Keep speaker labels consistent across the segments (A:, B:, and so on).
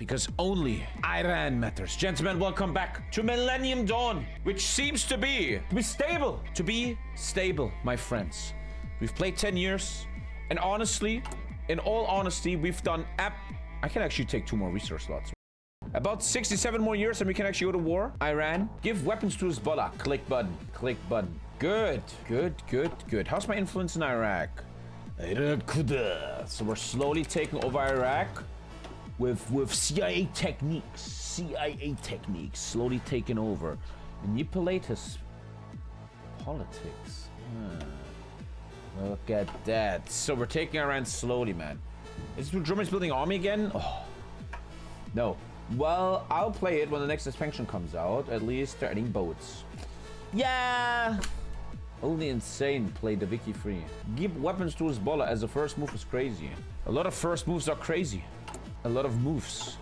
A: Because only Iran matters. Gentlemen, welcome back to Millennium Dawn, which seems to be stable. To be stable, my friends. We've played 10 years, and honestly, in all honesty, we've done I can actually take 2 more resource slots. About 67 more years and we can actually go to war. Iran, give weapons to Hezbollah. Click button. Click button. Good. Good, good, good. How's my influence in Iraq? So we're slowly taking over Iraq with CIA techniques. CIA techniques. Slowly taking over. Manipulate his politics. Look at that. So we're taking Iran slowly, man. Is Germany's building army again? Oh. No. Well, I'll play it when the next expansion comes out. At least they're adding boats. Yeah! Only insane play the wiki free. Give weapons to Hezbollah as the first move is crazy. A lot of first moves are crazy. A lot of moves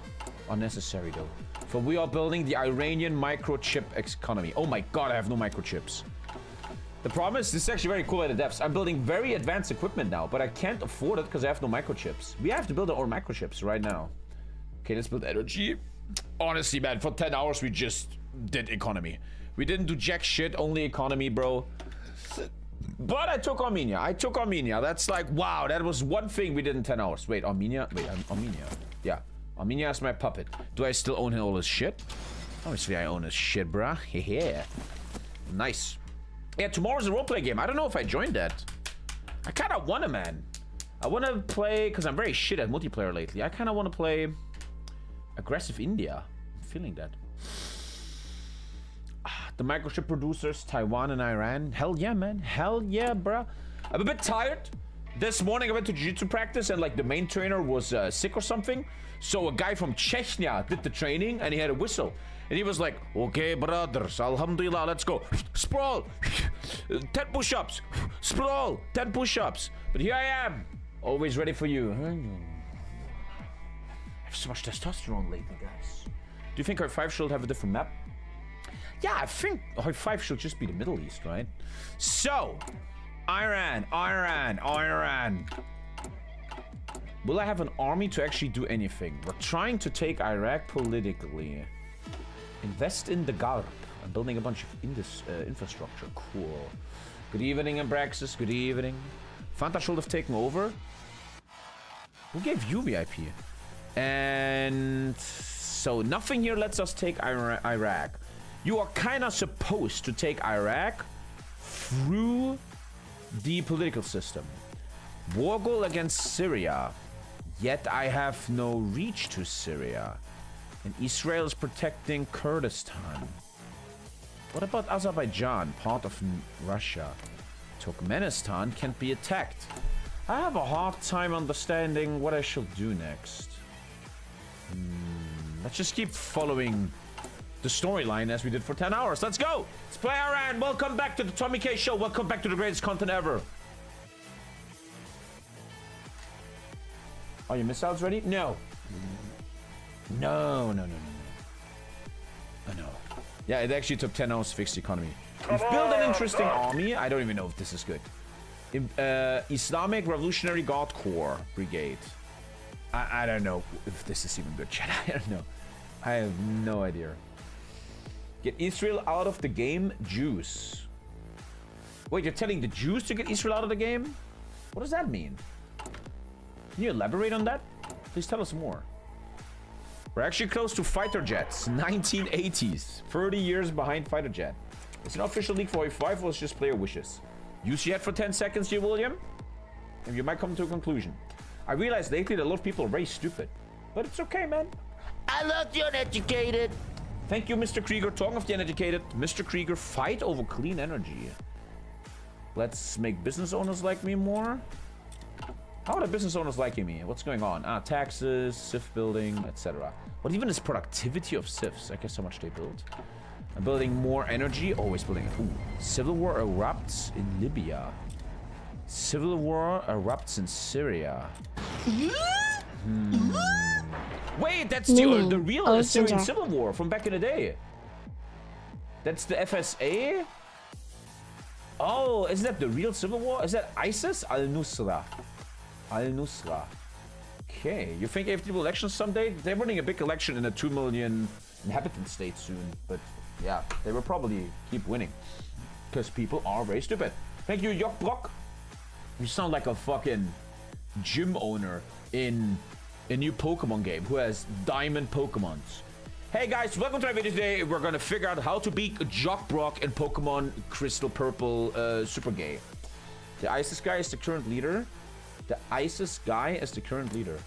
A: are necessary though. For we are building the Iranian microchip economy. Oh my god, I have no microchips. The problem is, this is actually very cool at the depths. I'm building very advanced equipment now, but I can't afford it because I have no microchips. We have to build our own microchips right now. Okay, let's build energy. Honestly, man, for 10 hours, we just did economy. We didn't do jack shit, only economy, bro. But I took Armenia. That's like, wow, that was one thing we did in 10 hours. Wait, Armenia? Wait, Armenia. Yeah, Armenia is my puppet. Do I still own all his shit? Obviously, I own his shit, bruh. Yeah. Nice. Yeah, tomorrow's a roleplay game. I don't know if I joined that. I kind of want to, man. I want to play, because I'm very shit at multiplayer lately. I kind of want to play aggressive India. I'm feeling that. The microchip producers, Taiwan and Iran. Hell yeah, man. Hell yeah, bruh. I'm a bit tired. This morning I went to jiu-jitsu practice and like the main trainer was sick or something. So a guy from Chechnya did the training and he had a whistle. And he was like, okay, brothers, alhamdulillah, let's go. Sprawl. 10 push-ups. Sprawl. 10 push-ups. But here I am. Always ready for you. I have so much testosterone lately, guys. Do you think our 5 should have a different map? Yeah, I think our 5 should just be the Middle East, right? So, Iran. Will I have an army to actually do anything? We're trying to take Iraq politically. Invest in the Gulf. I'm building a bunch of infrastructure. Cool. Good evening, Abraxas. Good evening. Fanta should have taken over. Who gave you VIP? And so nothing here lets us take Iraq. You are kind of supposed to take Iraq through the political system. War goal against Syria. Yet I have no reach to Syria. And Israel is protecting Kurdistan. What about Azerbaijan, part of Russia? Turkmenistan can't be attacked. I have a hard time understanding what I should do next. Let's just keep following the storyline as we did for 10 hours. Let's go! Let's play Iran! Welcome back to the TommyKay show. Welcome back to the greatest content ever. Are your missiles ready? No. No. Oh, no. Yeah, it actually took 10 hours to fix the economy. We've built an interesting army. I don't even know if this is good. Islamic Revolutionary Guard Corps Brigade. I don't know if this is even good, chat. I don't know. I have no idea. Get Israel out of the game, Jews. Wait, you're telling the Jews to get Israel out of the game? What does that mean? Can you elaborate on that? Please tell us more. We're actually close to fighter jets. 1980s. 30 years behind fighter jet. It's an official league for A5, or it's just player wishes. Use jet for 10 seconds here, William. And you might come to a conclusion. I realized lately that a lot of people are very stupid. But it's okay, man. I love the uneducated. Thank you, Mr. Krieger. Talking of the uneducated, Mr. Krieger, fight over clean energy. Let's make business owners like me more. How are the business owners liking me? What's going on? Taxes, SIF building, etc. What even is productivity of SIFs? I guess how much they build. I'm building more energy. Always building. Ooh. Civil war erupts in Libya. Civil war erupts in Syria. Wait, that's the real Syrian civil war from back in the day. That's the FSA? Oh, isn't that the real civil war? Is that ISIS? Al-Nusra. Al-Nusra. Okay, you think AFD will election someday? They're running a big election in a 2 million inhabitant state soon, but yeah, they will probably keep winning because people are very stupid. Thank you, Yokbrock. You sound like a fucking gym owner in a new Pokemon game who has diamond Pokemons. Hey guys, welcome to our video today. We're gonna figure out how to beat Jockbrock in Pokemon Crystal Purple Super Gay. The ISIS guy is the current leader. The ISIS guy is the current leader.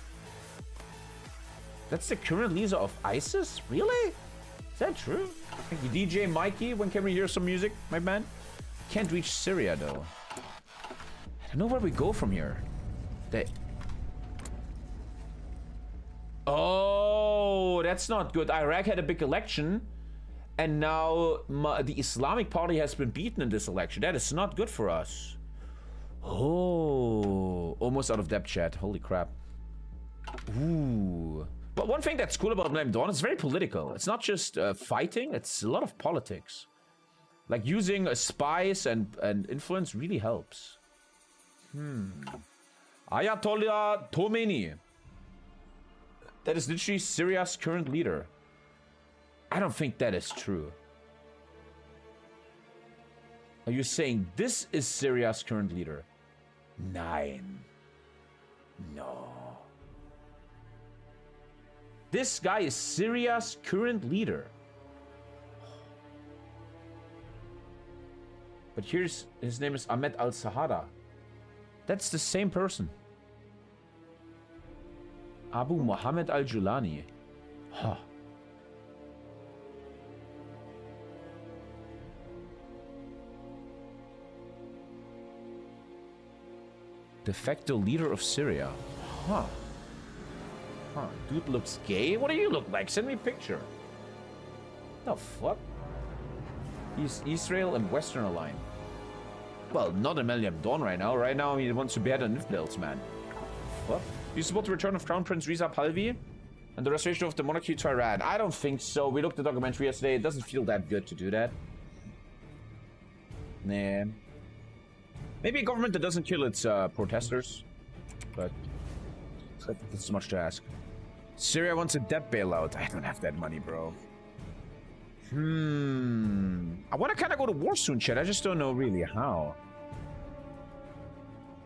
A: That's the current leader of ISIS? Really? Is that true? Thank you, DJ Mikey. When can we hear some music, my man? Can't reach Syria though. I don't know where we go from here. Oh, that's not good. Iraq had a big election, and now the Islamic Party has been beaten in this election. That is not good for us. Oh, almost out of depth, chat. Holy crap. Ooh. But one thing that's cool about Millennium Dawn is very political. It's not just fighting, it's a lot of politics. Like using spies and influence really helps. Ayatollah Khomeini. That is literally Syria's current leader. I don't think that is true. Are you saying this is Syria's current leader? Nein. No. This guy is Syria's current leader. But here's, his name is Ahmed al-Sahara. That's the same person. Abu Muhammad al-Julani. Huh. De facto leader of Syria. Huh. Huh. Dude looks gay? What do you look like? Send me a picture. The fuck? He's Israel and Western aligned. Well, not in Millennium Dawn right now. Right now he wants to behead on infidels, man. What? Do you support the return of Crown Prince Reza Pahlavi and the restoration of the monarchy to Iran? I don't think so. We looked at the documentary yesterday. It doesn't feel that good to do that. Nah. Maybe a government that doesn't kill its protesters. But that's much to ask. Syria wants a debt bailout. I don't have that money, bro. I want to kind of go to war soon, chat. I just don't know really how.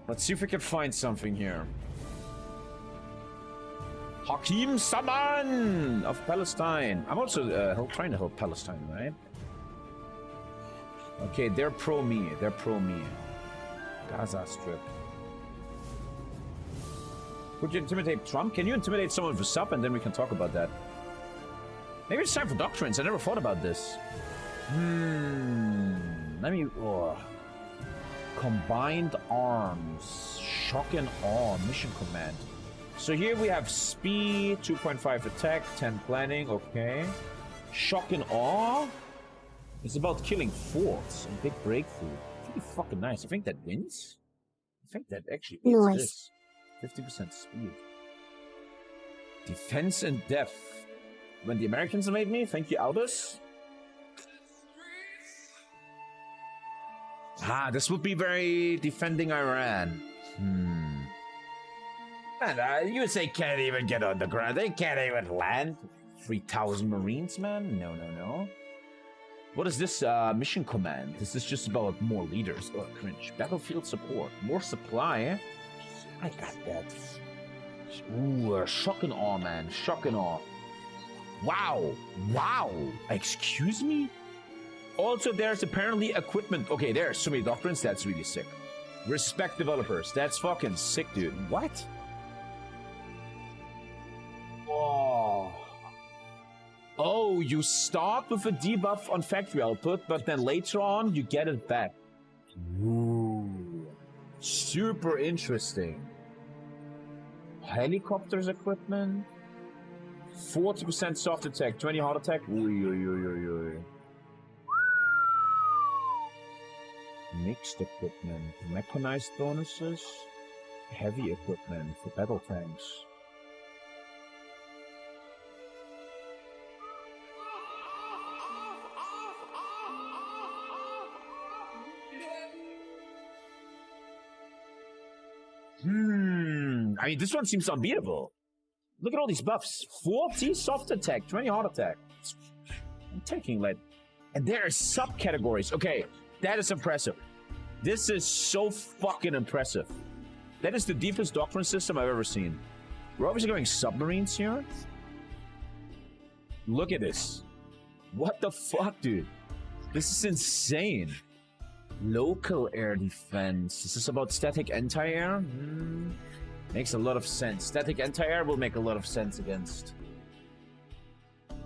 A: Let's see if we can find something here. Hakim Saman of Palestine. I'm also trying to help Palestine, right? Okay, they're pro me. They're pro me. Gaza Strip. Would you intimidate Trump? Can you intimidate someone for sub, and then we can talk about that? Maybe it's time for Doctrines. I never thought about this. Let me... Oh. Combined Arms. Shock and Awe. Mission Command. So here we have speed, 2.5 attack, 10 planning, okay. Shock and Awe. It's about killing forts and big breakthrough. Pretty fucking nice. I think that wins. I think that actually wins this. 50% speed. Defense and depth. When the Americans made me, thank you, Albus. Ah, this would be very defending Iran. Man, USA can't even get on the ground. They can't even land. 3,000 Marines, man? No, no, no. What is this mission command? Is this just about more leaders? Oh, cringe. Battlefield support. More supply. I got that. Ooh, shock and awe, man. Shock and awe. Wow. Wow. Excuse me? Also, there's apparently equipment. Okay, there's so many doctrines. That's really sick. Respect developers. That's fucking sick, dude. What? Oh. Oh, you start with a debuff on factory output, but then later on, you get it back. Ooh. Super interesting. Helicopters equipment. 40% soft attack, 20 hard attack. Mixed equipment, mechanized bonuses, heavy equipment for battle tanks. I mean, this one seems unbeatable. Look at all these buffs. 40 soft attack, 20 hard attack. I'm taking lead. And there are subcategories. Okay, that is impressive. This is so fucking impressive. That is the deepest doctrine system I've ever seen. We're obviously going submarines here. Look at this. What the fuck, dude? This is insane. Local air defense. This is about static anti-air? Makes a lot of sense. Static anti-air will make a lot of sense against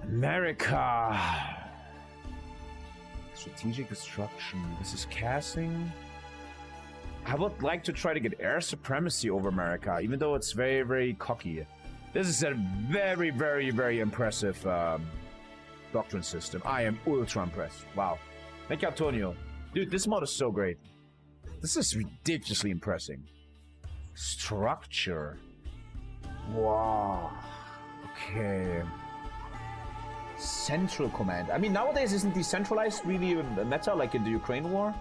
A: America. Strategic destruction. This is casting. I would like to try to get air supremacy over America, even though it's very, very cocky. This is a very, very, very impressive doctrine system. I am ultra impressed. Wow. Thank you, Antonio. Dude, this mod is so great. This is ridiculously impressive. Structure. Wow. Okay. Central command. I mean, nowadays isn't decentralized really a meta like in the Ukraine war?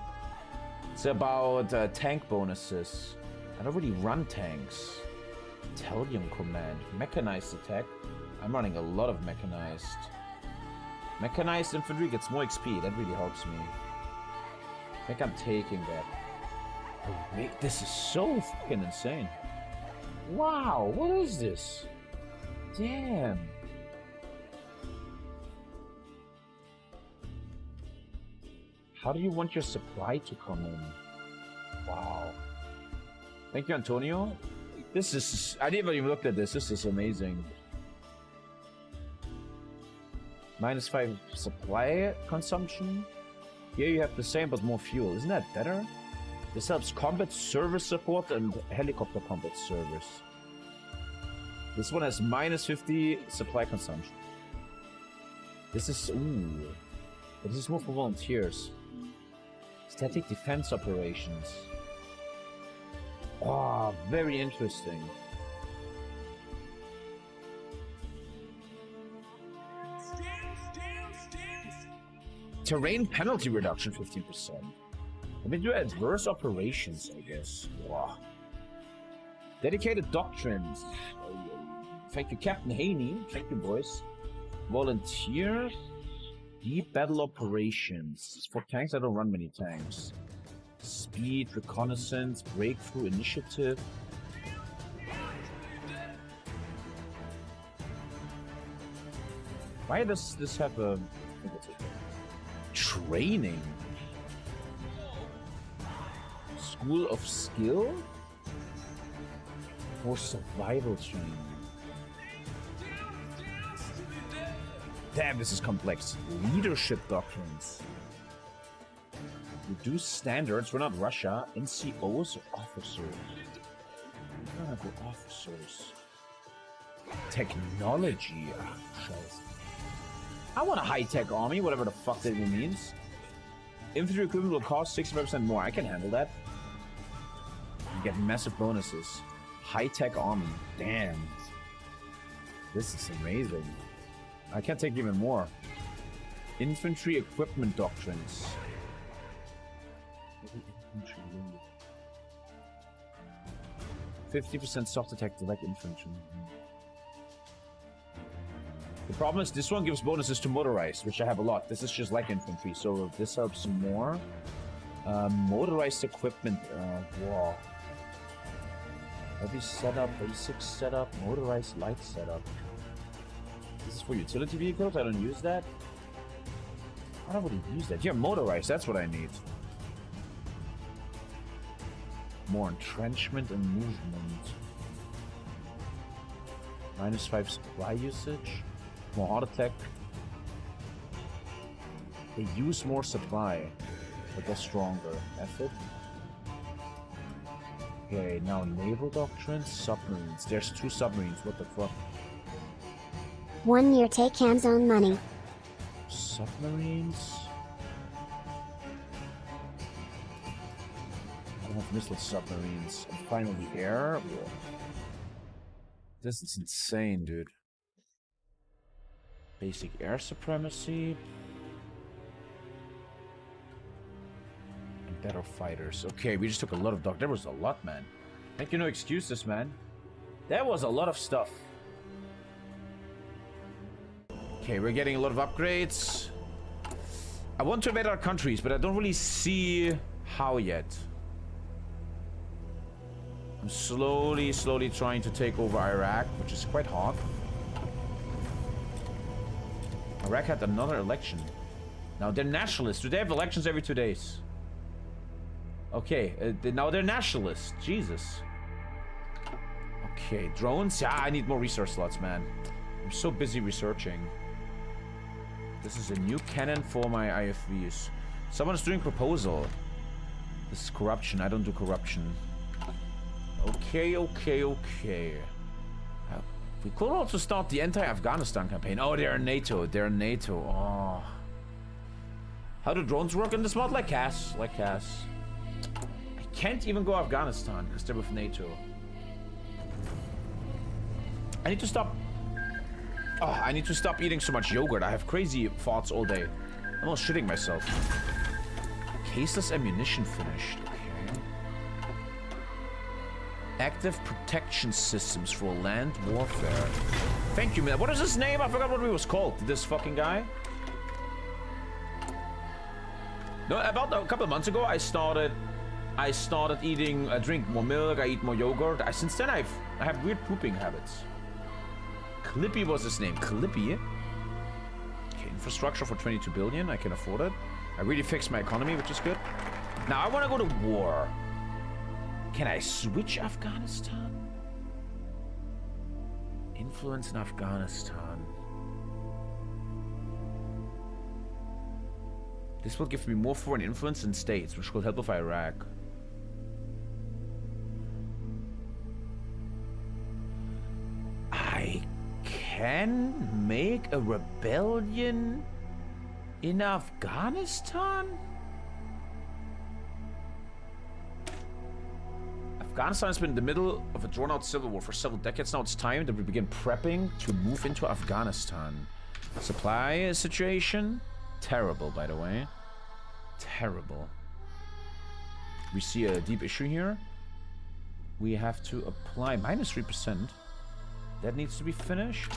A: It's about tank bonuses. I don't really run tanks. Battalion command. Mechanized attack. I'm running a lot of mechanized. Mechanized infantry gets more XP. That really helps me. I think I'm taking that. Oh, wait, this is so fucking insane. Wow, what is this? Damn. How do you want your supply to come in? Wow. Thank you, Antonio. This is... I never even looked at this. This is amazing. -5 supply consumption. Here you have the same, but more fuel. Isn't that better? This helps combat service support and helicopter combat service. This one has -50 supply consumption. This is... Ooh. But this is more for volunteers. Static defense operations. Oh, very interesting. Terrain penalty reduction 15%. Let me do adverse operations, I guess. Wow. Dedicated doctrines. Thank you, Captain Haney. Thank you, boys. Volunteer. Deep battle operations. For tanks, I don't run many tanks. Speed, reconnaissance, breakthrough, initiative. Why does this have a... Training? School of skill? Or survival training? Damn, this is complex. Leadership doctrines. Reduce standards. We're not Russia. NCOs or officers? We're gonna go officers. Technology. Oh, I want a high-tech army, whatever the fuck that even means. Infantry equipment will cost 65% more. I can handle that. You get massive bonuses. High-tech army. Damn. This is amazing. I can't take even more. Infantry equipment doctrines. 50% soft attack to light infantry. The problem is this one gives bonuses to motorized, which I have a lot. This is just light infantry, so this helps more. Motorized equipment. Wow. Heavy setup, basic setup, motorized light setup. This is for utility vehicles. I don't use that. I don't really use that. Yeah, motorized. That's what I need. More entrenchment and movement. -5 supply usage. More hard attack. They use more supply, but they're stronger. Effort. Okay, now naval doctrine, submarines. There's 2 submarines. What the fuck?
B: 1 year take hands on money.
A: Submarines. I don't have missile submarines. And finally, air. This is insane, dude. Basic air supremacy. And better fighters. Okay, we just took a lot of There was a lot, man. Thank you, no excuses, man. That was a lot of stuff. Okay, we're getting a lot of upgrades. I want to invade other countries, but I don't really see how yet. I'm slowly trying to take over Iraq, which is quite hard. Iraq had another election. Now they're nationalists. Do they have elections every 2 days? Okay, now they're nationalists. Jesus. Okay, drones. Yeah, I need more research slots, man. I'm so busy researching. This is a new cannon for my IFVs. Someone's doing proposal. This is corruption. I don't do corruption. Okay. We could also start the anti-Afghanistan campaign. Oh, they're NATO. They're NATO. Oh. How do drones work in this mod? Like CAS. Like CAS. I can't even go Afghanistan because they're with NATO. I need to stop. Oh, I need to stop eating so much yogurt. I have crazy thoughts all day. I'm almost shitting myself. Caseless ammunition finished. Okay. Active protection systems for land warfare. Thank you, man. What is his name? I forgot what he was called. This fucking guy. No, about a couple of months ago, I started eating. I drink more milk. I eat more yogurt. Since then, I have weird pooping habits. Clippy was his name. Clippy. Okay, infrastructure for 22 billion. I can afford it. I really fixed my economy, which is good. Now I want to go to war. Can I switch Afghanistan? Influence in Afghanistan. This will give me more foreign influence in states, which will help with Iraq. I can make a rebellion in Afghanistan? Afghanistan has been in the middle of a drawn-out civil war for several decades now. It's time that we begin prepping to move into Afghanistan. Supply situation? Terrible, by the way. Terrible. We see a deep issue here. We have to apply -3%. That needs to be finished.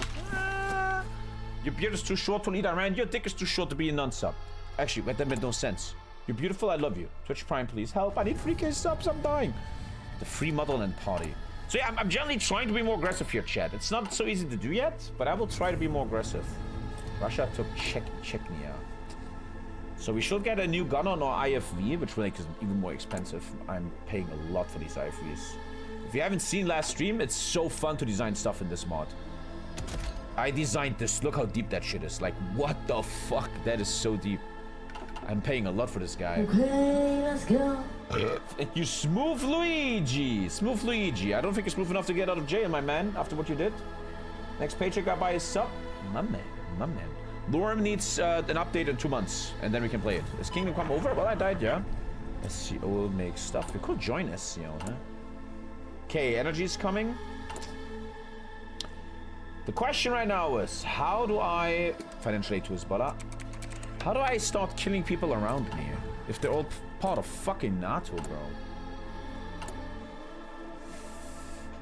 A: Your beard is too short to lead Iran. Your dick is too short to be a non-sub. Actually, that made no sense. You're beautiful. I love you. Twitch Prime, please help. I need 3K subs. I'm dying. The Free Motherland Party. So yeah, I'm generally trying to be more aggressive here, chat. It's not so easy to do yet, but I will try to be more aggressive. Russia took Chechnya. So we should get a new gun on our IFV, which will make it even more expensive. I'm paying a lot for these IFVs. If you haven't seen last stream, it's so fun to design stuff in this mod. I designed this. Look how deep that shit is. Like, what the fuck? That is so deep. I'm paying a lot for this guy.
C: Okay, let's go.
A: You smooth Luigi. Smooth Luigi. I don't think you're smooth enough to get out of jail, my man, after what you did. Next paycheck I buy is sub. My man. My man. Lorem needs an update in 2 months, and then we can play it. Is Kingdom Come over? Well, I died, yeah. SCO makes stuff. We could join SCO, huh? Okay, energy's coming. The question right now is, how do I... Financial aid to Hezbollah. How do I start killing people around me? If they're all part of fucking NATO, bro.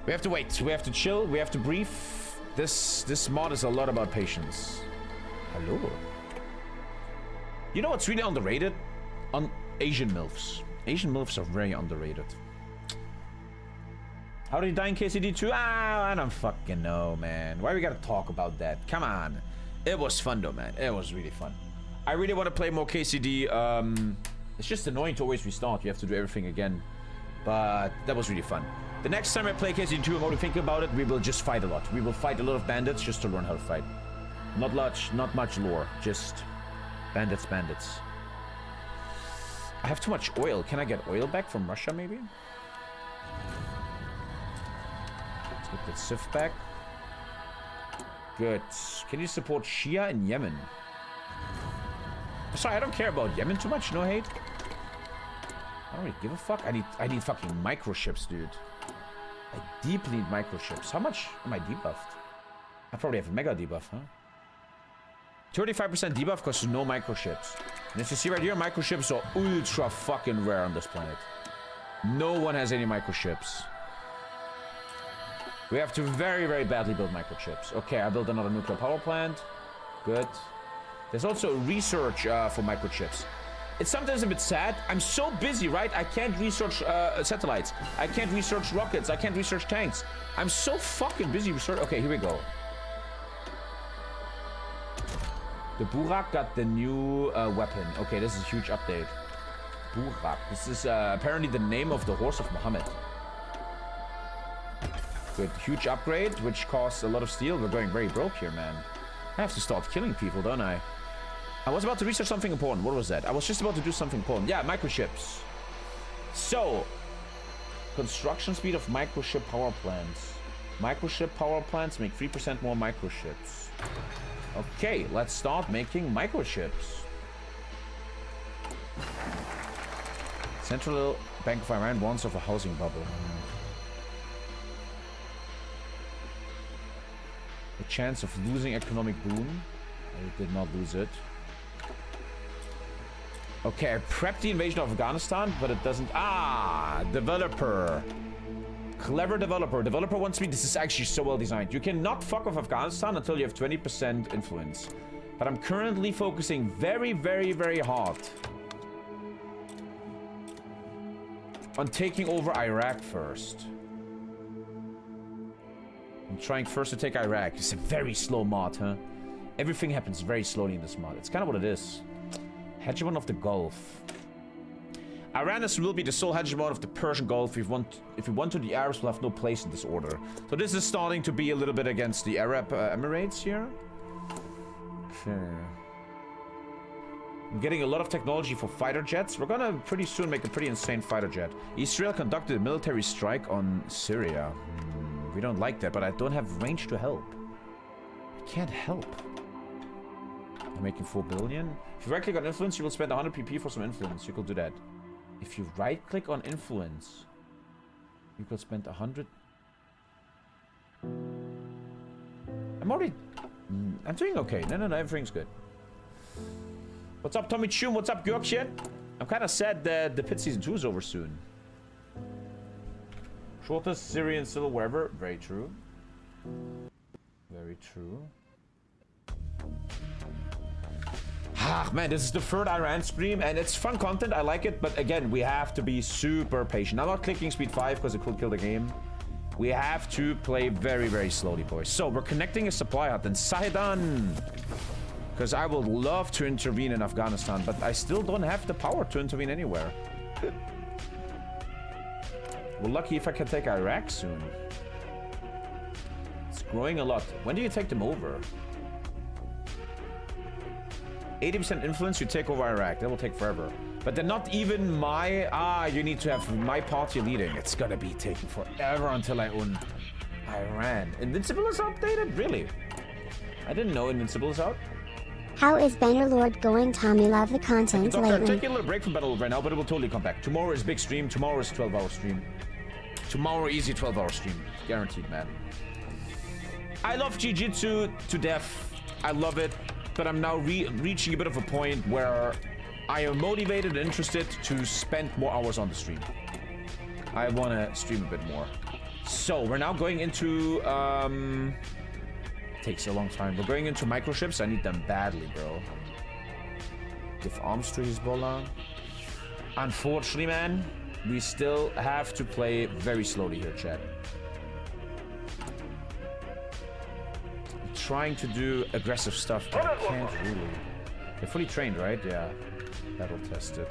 A: We have to wait. We have to chill. We have to breathe. This mod is a lot about patience. Hello. You know what's really underrated? Asian MILFs. Asian MILFs are very underrated. How did he die in KCD2? I don't fucking know, man. Why we gotta talk about that? Come on. It was fun though, man. It was really fun. I really want to play more KCD. It's just annoying to always restart. You have to do everything again. But that was really fun. The next time I play KCD2, I'm already thinking about it. We will just fight a lot. We will fight a lot of bandits just to learn how to fight. Not much lore. Just bandits. I have too much oil. Can I get oil back from Russia, maybe? Let's get that SIF back. Good. Can you support Shia in Yemen? Sorry, I don't care about Yemen too much. No hate. I don't really give a fuck. I need fucking microchips, dude. I deeply need microchips. How much am I debuffed? I probably have a mega debuff, huh? 35% debuff because no microchips. And as you see right here, microchips are ultra fucking rare on this planet. No one has any microchips. We have to very, very badly build microchips. Okay, I built another nuclear power plant. Good. There's also research for microchips. It's sometimes a bit sad. I'm so busy, right? I can't research satellites. I can't research rockets. I can't research tanks. I'm so fucking busy research. Okay, here we go. The Burak got the new weapon. Okay, this is a huge update. Burak. This is apparently the name of the horse of Muhammad. Good. Huge upgrade, which costs a lot of steel. We're going very broke here, man. I have to start killing people, don't I? I was about to research something important. What was that? I was just about to do something important. Yeah, microchips. So, construction speed of microchip power plants. Microchip power plants make 3% more microchips. Okay, let's start making microchips. Central Bank of Iran warns of a housing bubble. The chance of losing economic boom. I did not lose it. Okay, I prepped the invasion of Afghanistan, but it doesn't... Ah! Developer. Clever developer. Developer wants me... This is actually so well designed. You cannot fuck with Afghanistan until you have 20% influence. But I'm currently focusing very, very, very hard on taking over Iraq first. I'm trying first to take Iraq. It's a very slow mod, huh? Everything happens very slowly in this mod. It's kind of what it is. Hegemon of the Gulf. Iran will be the sole hegemon of the Persian Gulf. If we want to, the Arabs will have no place in this order. So this is starting to be a little bit against the Arab Emirates here. Okay. I'm getting a lot of technology for fighter jets. We're gonna pretty soon make a pretty insane fighter jet. Israel conducted a military strike on Syria. We don't like that, but I don't have range to help. I can't help. I'm making 4 billion. If you right-click on influence, you will spend 100 PP for some influence. You could do that. If you right-click on influence, you could spend 100. I'm already... I'm doing okay. No, everything's good. What's up, Tommy Chum? What's up, Görkchen? I'm kind of sad that the pit season 2 is over soon. Shortest Syrian civil war ever. Very true. Very true. Ah, man, this is the third Iran stream, and it's fun content. I like it, but again, we have to be super patient. I'm not clicking speed 5 because it could kill the game. We have to play very, very slowly, boys. So, we're connecting a supply hut in Sahedan. Because I would love to intervene in Afghanistan, but I still don't have the power to intervene anywhere. We're lucky if I can take Iraq soon. It's growing a lot. When do you take them over? 80% influence, you take over Iraq. That will take forever. But they're not even my... Ah, you need to have my party leading. It's gonna be taking forever until I own Iran. Invincible is updated? Really? I didn't know Invincible is out.
B: How is Bannerlord going, Tommy? Love the content
A: Doctor,
B: lately.
A: I'm taking a little break from Battle right now, but it will totally come back. Tomorrow is big stream. Tomorrow is 12-hour stream. Tomorrow, easy 12-hour stream. Guaranteed, man. I love Jiu-Jitsu to death. I love it. But I'm now reaching a bit of a point where I am motivated and interested to spend more hours on the stream. I want to stream a bit more. So, we're now going into... Takes a long time. We're going into microchips. I need them badly, bro. Give arms to Hezbollah. Unfortunately, man, we still have to play very slowly here, chat. I'm trying to do aggressive stuff, but I can't really. They're fully trained, right? Yeah. Battle tested.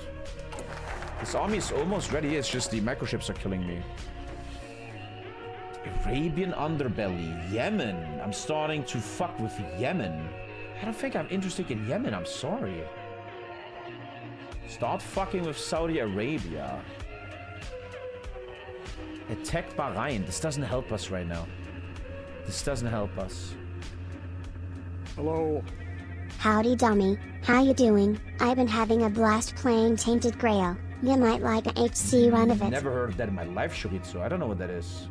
A: This army is almost ready. It's just the microchips are killing me. Arabian underbelly. Yemen. I'm starting to fuck with Yemen. I don't think I'm interested in Yemen. I'm sorry. Start fucking with Saudi Arabia. Attack Bahrain. This doesn't help us right now. This doesn't help us.
C: Hello.
B: Howdy, dummy. How you doing? I've been having a blast playing Tainted Grail. You might like a HC run of it.
A: Never heard of that in my life, Shobitsu. I don't know what that is.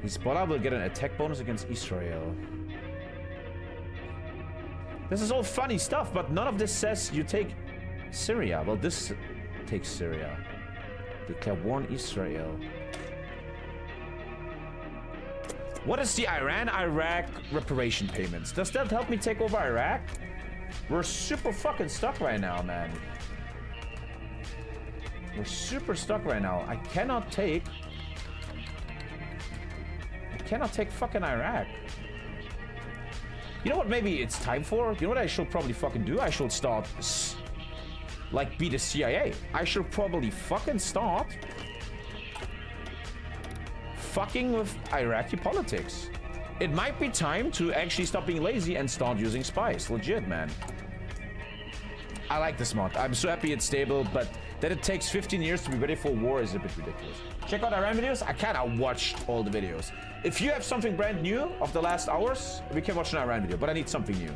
A: Hezbollah will get an attack bonus against Israel. This is all funny stuff, but none of this says you take Syria. Well, this takes Syria. Declare war on Israel. What is the Iran-Iraq reparation payments? Does that help me take over Iraq? We're super fucking stuck right now, man. We're super stuck right now. I cannot take fucking Iraq. You know what maybe it's time for? You know what I should probably fucking do? I should start, like, be the CIA. I should probably fucking start fucking with Iraqi politics. It might be time to actually stop being lazy and start using spies. Legit, man. I like this mod. I'm so happy it's stable, but that it takes 15 years to be ready for war is a bit ridiculous. Check out Iran videos. I kinda watched all the videos. If you have something brand new of the last hours, we can watch an Iran video, but I need something new.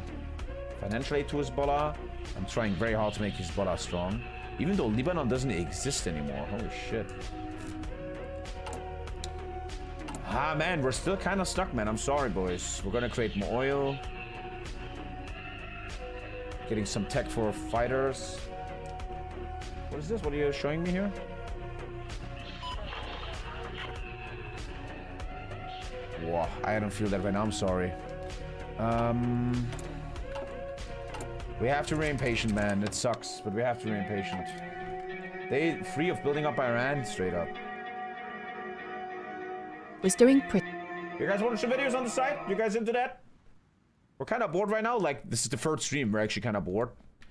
A: Financial aid to Hezbollah. I'm trying very hard to make Hezbollah strong. Even though Lebanon doesn't exist anymore. Holy shit. Ah, man, we're still kind of stuck, man. I'm sorry, boys. We're gonna create more oil. Getting some tech for fighters. What is this? What are you showing me here? Whoa, I don't feel that right now. I'm sorry. We have to remain patient, man. It sucks, but we have to remain patient. They free of building up Iran, straight up.
C: Was doing pretty.
A: You guys watch the videos on the side? You guys into that? We're kind of bored right now. Like, this is the third stream. We're actually kind of bored.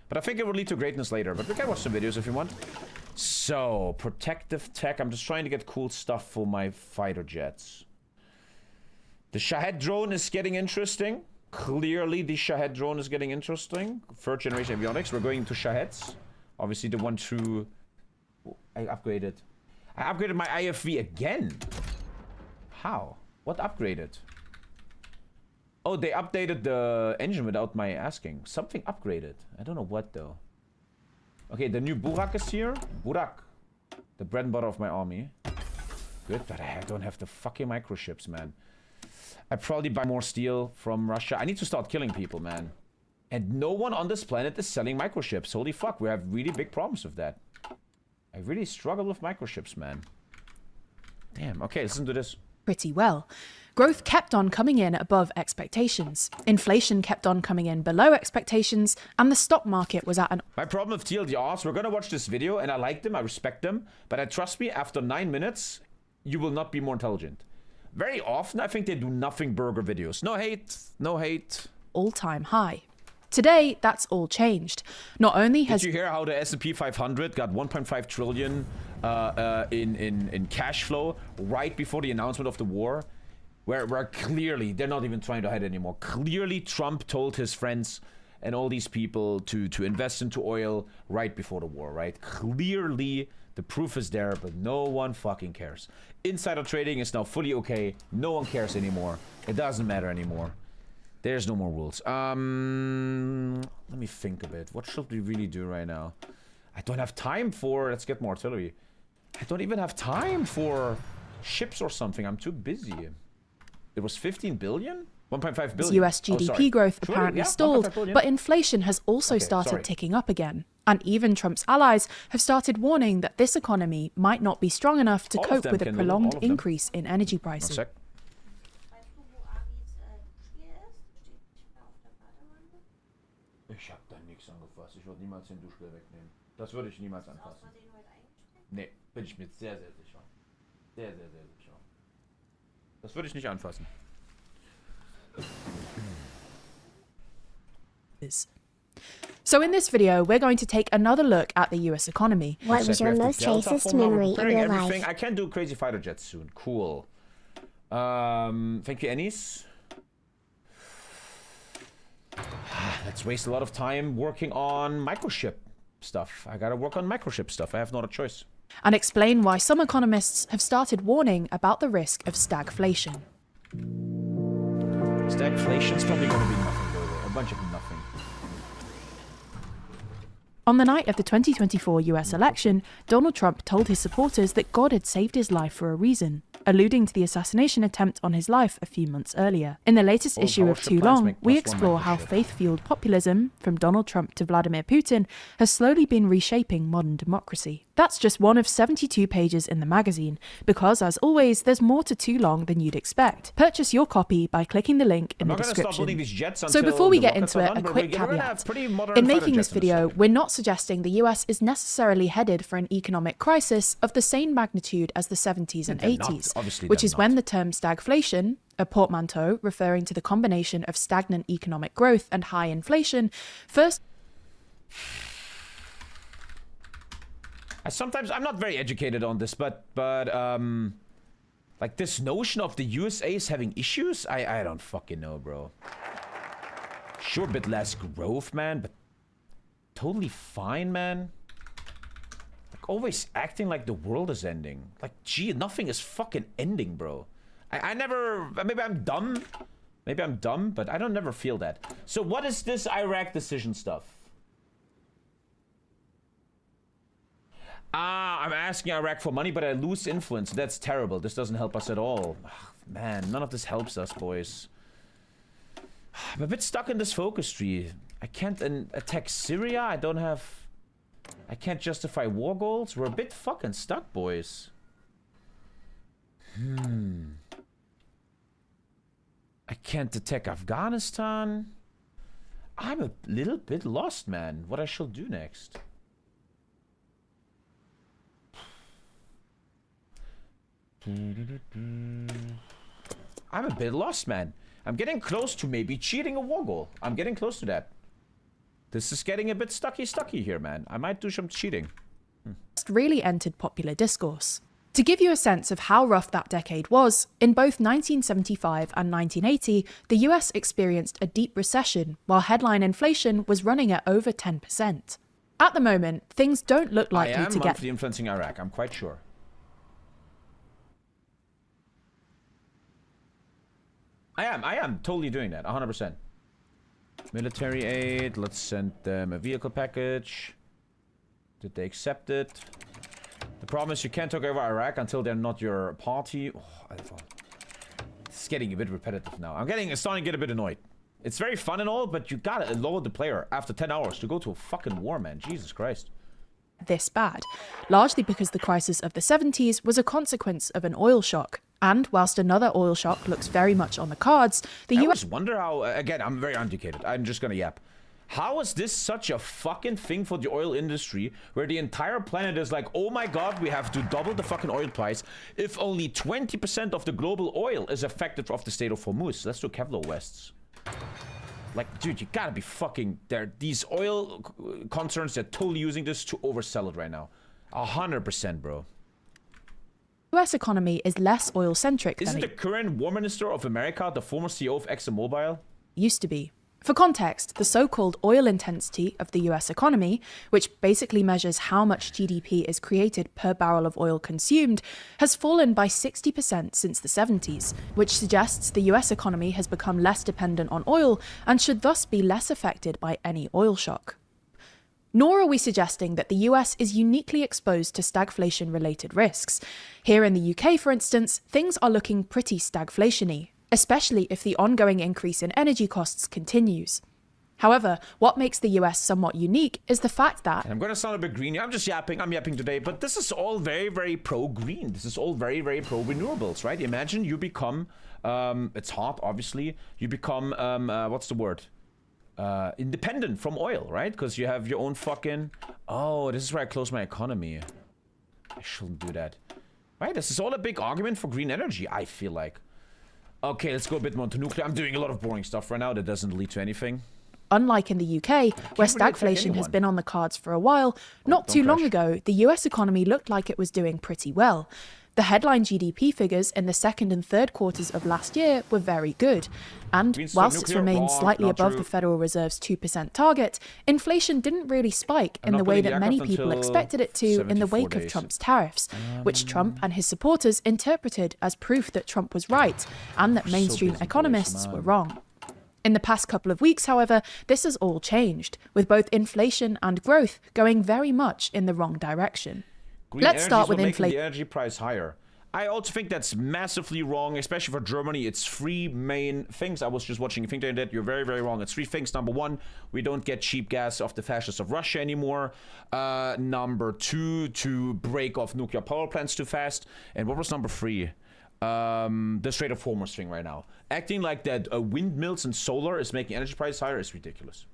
A: But I think it will lead to greatness later. But we can watch some videos if you want. So, protective tech. I'm just trying to get cool stuff for my fighter jets. The Shahed drone is getting interesting. Clearly, the Shahed drone is getting interesting. Third generation avionics. We're going to Shaheds. Obviously, the one through... I upgraded my IFV again. How? What upgraded? Oh, they updated the engine without my asking. Something upgraded. I don't know what, though. Okay, the new Burak is here. Burak. The bread and butter of my army. Good, but I don't have the fucking microchips, man. I probably buy more steel from Russia. I need to start killing people, man. And no one on this planet is selling microchips. Holy fuck, we have really big problems with that. I really struggle with microchips, man. Damn, okay, listen to this.
C: Pretty well. Growth kept on coming in above expectations. Inflation kept on coming in below expectations, and the stock market was at an...
A: My problem with TLDRs, we're gonna watch this video, and I like them, I respect them, but trust me, after 9 minutes, you will not be more intelligent. Very often, I think they do nothing burger videos. No hate, no hate.
C: All-time high. Today, that's all changed. Not only has...
A: Did you hear how the S&P 500 got 1.5 trillion in cash flow right before the announcement of the war? Where clearly, they're not even trying to hide anymore. Clearly, Trump told his friends and all these people to invest into oil right before the war, right? Clearly, the proof is there, but no one fucking cares. Insider trading is now fully okay. No one cares anymore. It doesn't matter anymore. There's no more rules. Let me think a bit. What should we really do right now? I don't have time for... Let's get more artillery. I don't even have time for ships or something. I'm too busy. It was 15 billion? 1.5 billion.
C: US GDP growth apparently stalled, but inflation has also
A: Okay,
C: started ticking up again. And even Trump's allies have started warning that this economy might not be strong enough to cope with a prolonged increase in energy prices.
A: Ich hab da nichts angefasst. Ich würde niemals den Duschgel wegnehmen. Das würde ich niemals anfassen. Nee, bin ich mir sehr, sehr sicher. Sehr, sehr, sehr sicher. Das würde ich nicht anfassen.
C: So in this video, we're going to take another look at the US economy.
B: What was your most racist memory in your life?
A: I can do crazy fighter jets soon. Cool. Thank you, Ennis. Let's waste a lot of time working on microchip stuff. I gotta work on microchip stuff. I have not a choice.
C: And explain why some economists have started warning about the risk of stagflation.
A: Stagflation's probably gonna be nothing, though. A bunch of nothing.
C: On the night of the 2024 US election, Donald Trump told his supporters that God had saved his life for a reason, alluding to the assassination attempt on his life a few months earlier. In the latest issue of Too Long, we explore how faith-fueled populism, from Donald Trump to Vladimir Putin, has slowly been reshaping modern democracy. That's just one of 72 pages in the magazine, because as always, there's more to Too Long than you'd expect. Purchase your copy by clicking the link in the description. So before we get into it, a quick caveat. In making this video, we're not suggesting the US is necessarily headed for an economic crisis of the same magnitude as the 70s and 80s, which is when the term stagflation, a portmanteau referring to the combination of stagnant economic growth and high inflation, first...
A: I'm not very educated on this, but like this notion of the USA is having issues, I don't fucking know, bro. Sure, a bit less growth, man, but totally fine, man. Like always acting like the world is ending. Like, gee, nothing is fucking ending, bro. I never, maybe I'm dumb. Maybe I'm dumb, but I don't never feel that. So what is this Iraq decision stuff? I'm asking Iraq for money, but I lose influence. That's terrible. This doesn't help us at all. Ugh, man, none of this helps us, boys. I'm a bit stuck in this focus tree. I can't attack Syria. I can't justify war goals. We're a bit fucking stuck, boys. I can't attack Afghanistan. I'm a little bit lost, man. What I shall do next. I'm a bit lost, man. I'm getting close to maybe cheating a war goal. I'm getting close to that. This is getting a bit stucky here, man. I might do some cheating.
C: Really entered popular discourse. To give you a sense of how rough that decade was, in both 1975 and 1980, the US experienced a deep recession, while headline inflation was running at over 10%. At the moment, things don't look likely to get... I am
A: monthly influencing Iraq, I'm quite sure. I am totally doing that, 100%. Military aid, let's send them a vehicle package. Did they accept it? The problem is you can't talk over Iraq until they're not your party. Oh, it's getting a bit repetitive now. I'm starting to get a bit annoyed. It's very fun and all, but you gotta load the player after 10 hours to go to a fucking war, man. Jesus Christ.
C: This bad, largely because the crisis of the 70s was a consequence of an oil shock. And whilst another oil shock looks very much on the cards, the US...
A: I always wonder how... Again, I'm very uneducated. I'm just gonna yap. How is this such a fucking thing for the oil industry, where the entire planet is like, oh my god, we have to double the fucking oil price if only 20% of the global oil is affected of the state of Hormuz? Let's do Kevlar Wests. Like, dude, you gotta be fucking... These oil concerns, they're totally using this to oversell it right now. 100%, bro.
C: The US economy is less oil-centric than...
A: Isn't the current War Minister of America the former CEO of ExxonMobil?
C: Used to be. For context, the so-called oil intensity of the US economy, which basically measures how much GDP is created per barrel of oil consumed, has fallen by 60% since the 70s, which suggests the US economy has become less dependent on oil and should thus be less affected by any oil shock. Nor are we suggesting that the US is uniquely exposed to stagflation-related risks. Here in the UK, for instance, things are looking pretty stagflation-y, especially if the ongoing increase in energy costs continues. However, what makes the US somewhat unique is the fact that...
A: I'm gonna sound a bit greeny. I'm yapping today, but this is all very, very pro-green. This is all very, very pro-renewables, right? Imagine you become... it's hot, obviously. You become, what's the word? Independent from oil, right? Because you have your own fucking... Oh, this is where I close my economy. I shouldn't do that. Right? This is all a big argument for green energy, I feel like. Okay, let's go a bit more into nuclear. I'm doing a lot of boring stuff right now that doesn't lead to anything.
C: Unlike in the UK, where stagflation has been on the cards for a while, not too long ago, the US economy looked like it was doing pretty well. The headline GDP figures in the second and third quarters of last year were very good. And whilst it's remained slightly above the Federal Reserve's 2% target, inflation didn't really spike in the way that many people expected it to in the wake of Trump's tariffs, which Trump and his supporters interpreted as proof that Trump was right and that mainstream economists were wrong. In the past couple of weeks, however, this has all changed, with both inflation and growth going very much in the wrong direction.
A: Let's start with inflation. The energy price higher. I also think that's massively wrong, especially for Germany. It's three main things. I was just watching a thing that you're very, very wrong. It's three things. Number one, we don't get cheap gas off the fascists of Russia anymore. Number two, to break off nuclear power plants too fast. And what was number three? The Strait of Hormuz thing right now. Acting like that windmills and solar is making energy prices higher is ridiculous.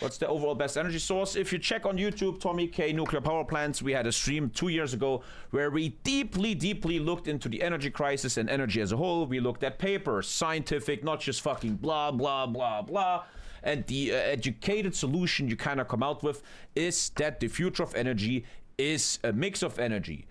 A: What's the overall best energy source? If you check on YouTube, TommyKay nuclear power plants, we had a stream 2 years ago where we deeply looked into the energy crisis and energy as a whole. We looked at papers, scientific, not just fucking blah, blah, blah, blah. And the educated solution you kind of come out with is that the future of energy is a mix of energy.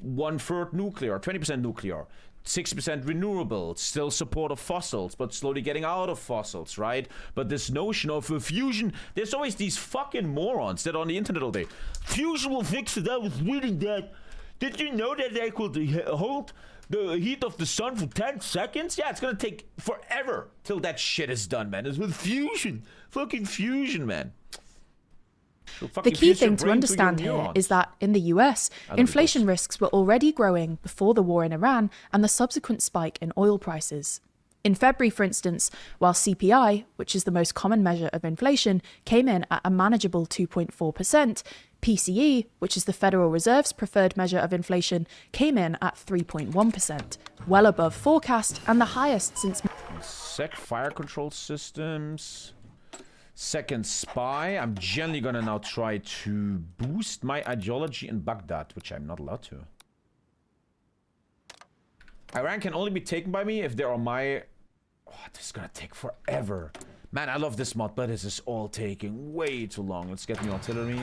A: 1/3 nuclear, 20% nuclear. 60% renewable, still support of fossils, but slowly getting out of fossils, right? But this notion of fusion, there's always these fucking morons that are on the internet all day. Fusion will fix it. I was reading that. Did you know that they could hold the heat of the sun for 10 seconds? Yeah, it's gonna take forever till that shit is done, man. It's with fusion. Fucking fusion, man.
C: The key thing to understand here is that in the US, inflation risks were already growing before the war in Iran and the subsequent spike in oil prices. In February, for instance, while CPI, which is the most common measure of inflation, came in at a manageable 2.4%, PCE, which is the Federal Reserve's preferred measure of inflation, came in at 3.1%, well above forecast and the highest since...
A: Fire control systems... Second spy. I'm generally gonna now try to boost my ideology in Baghdad, which I'm not allowed to. Iran can only be taken by me if there are my... Oh, this is gonna take forever. Man, I love this mod, but this is all taking way too long. Let's get new artillery.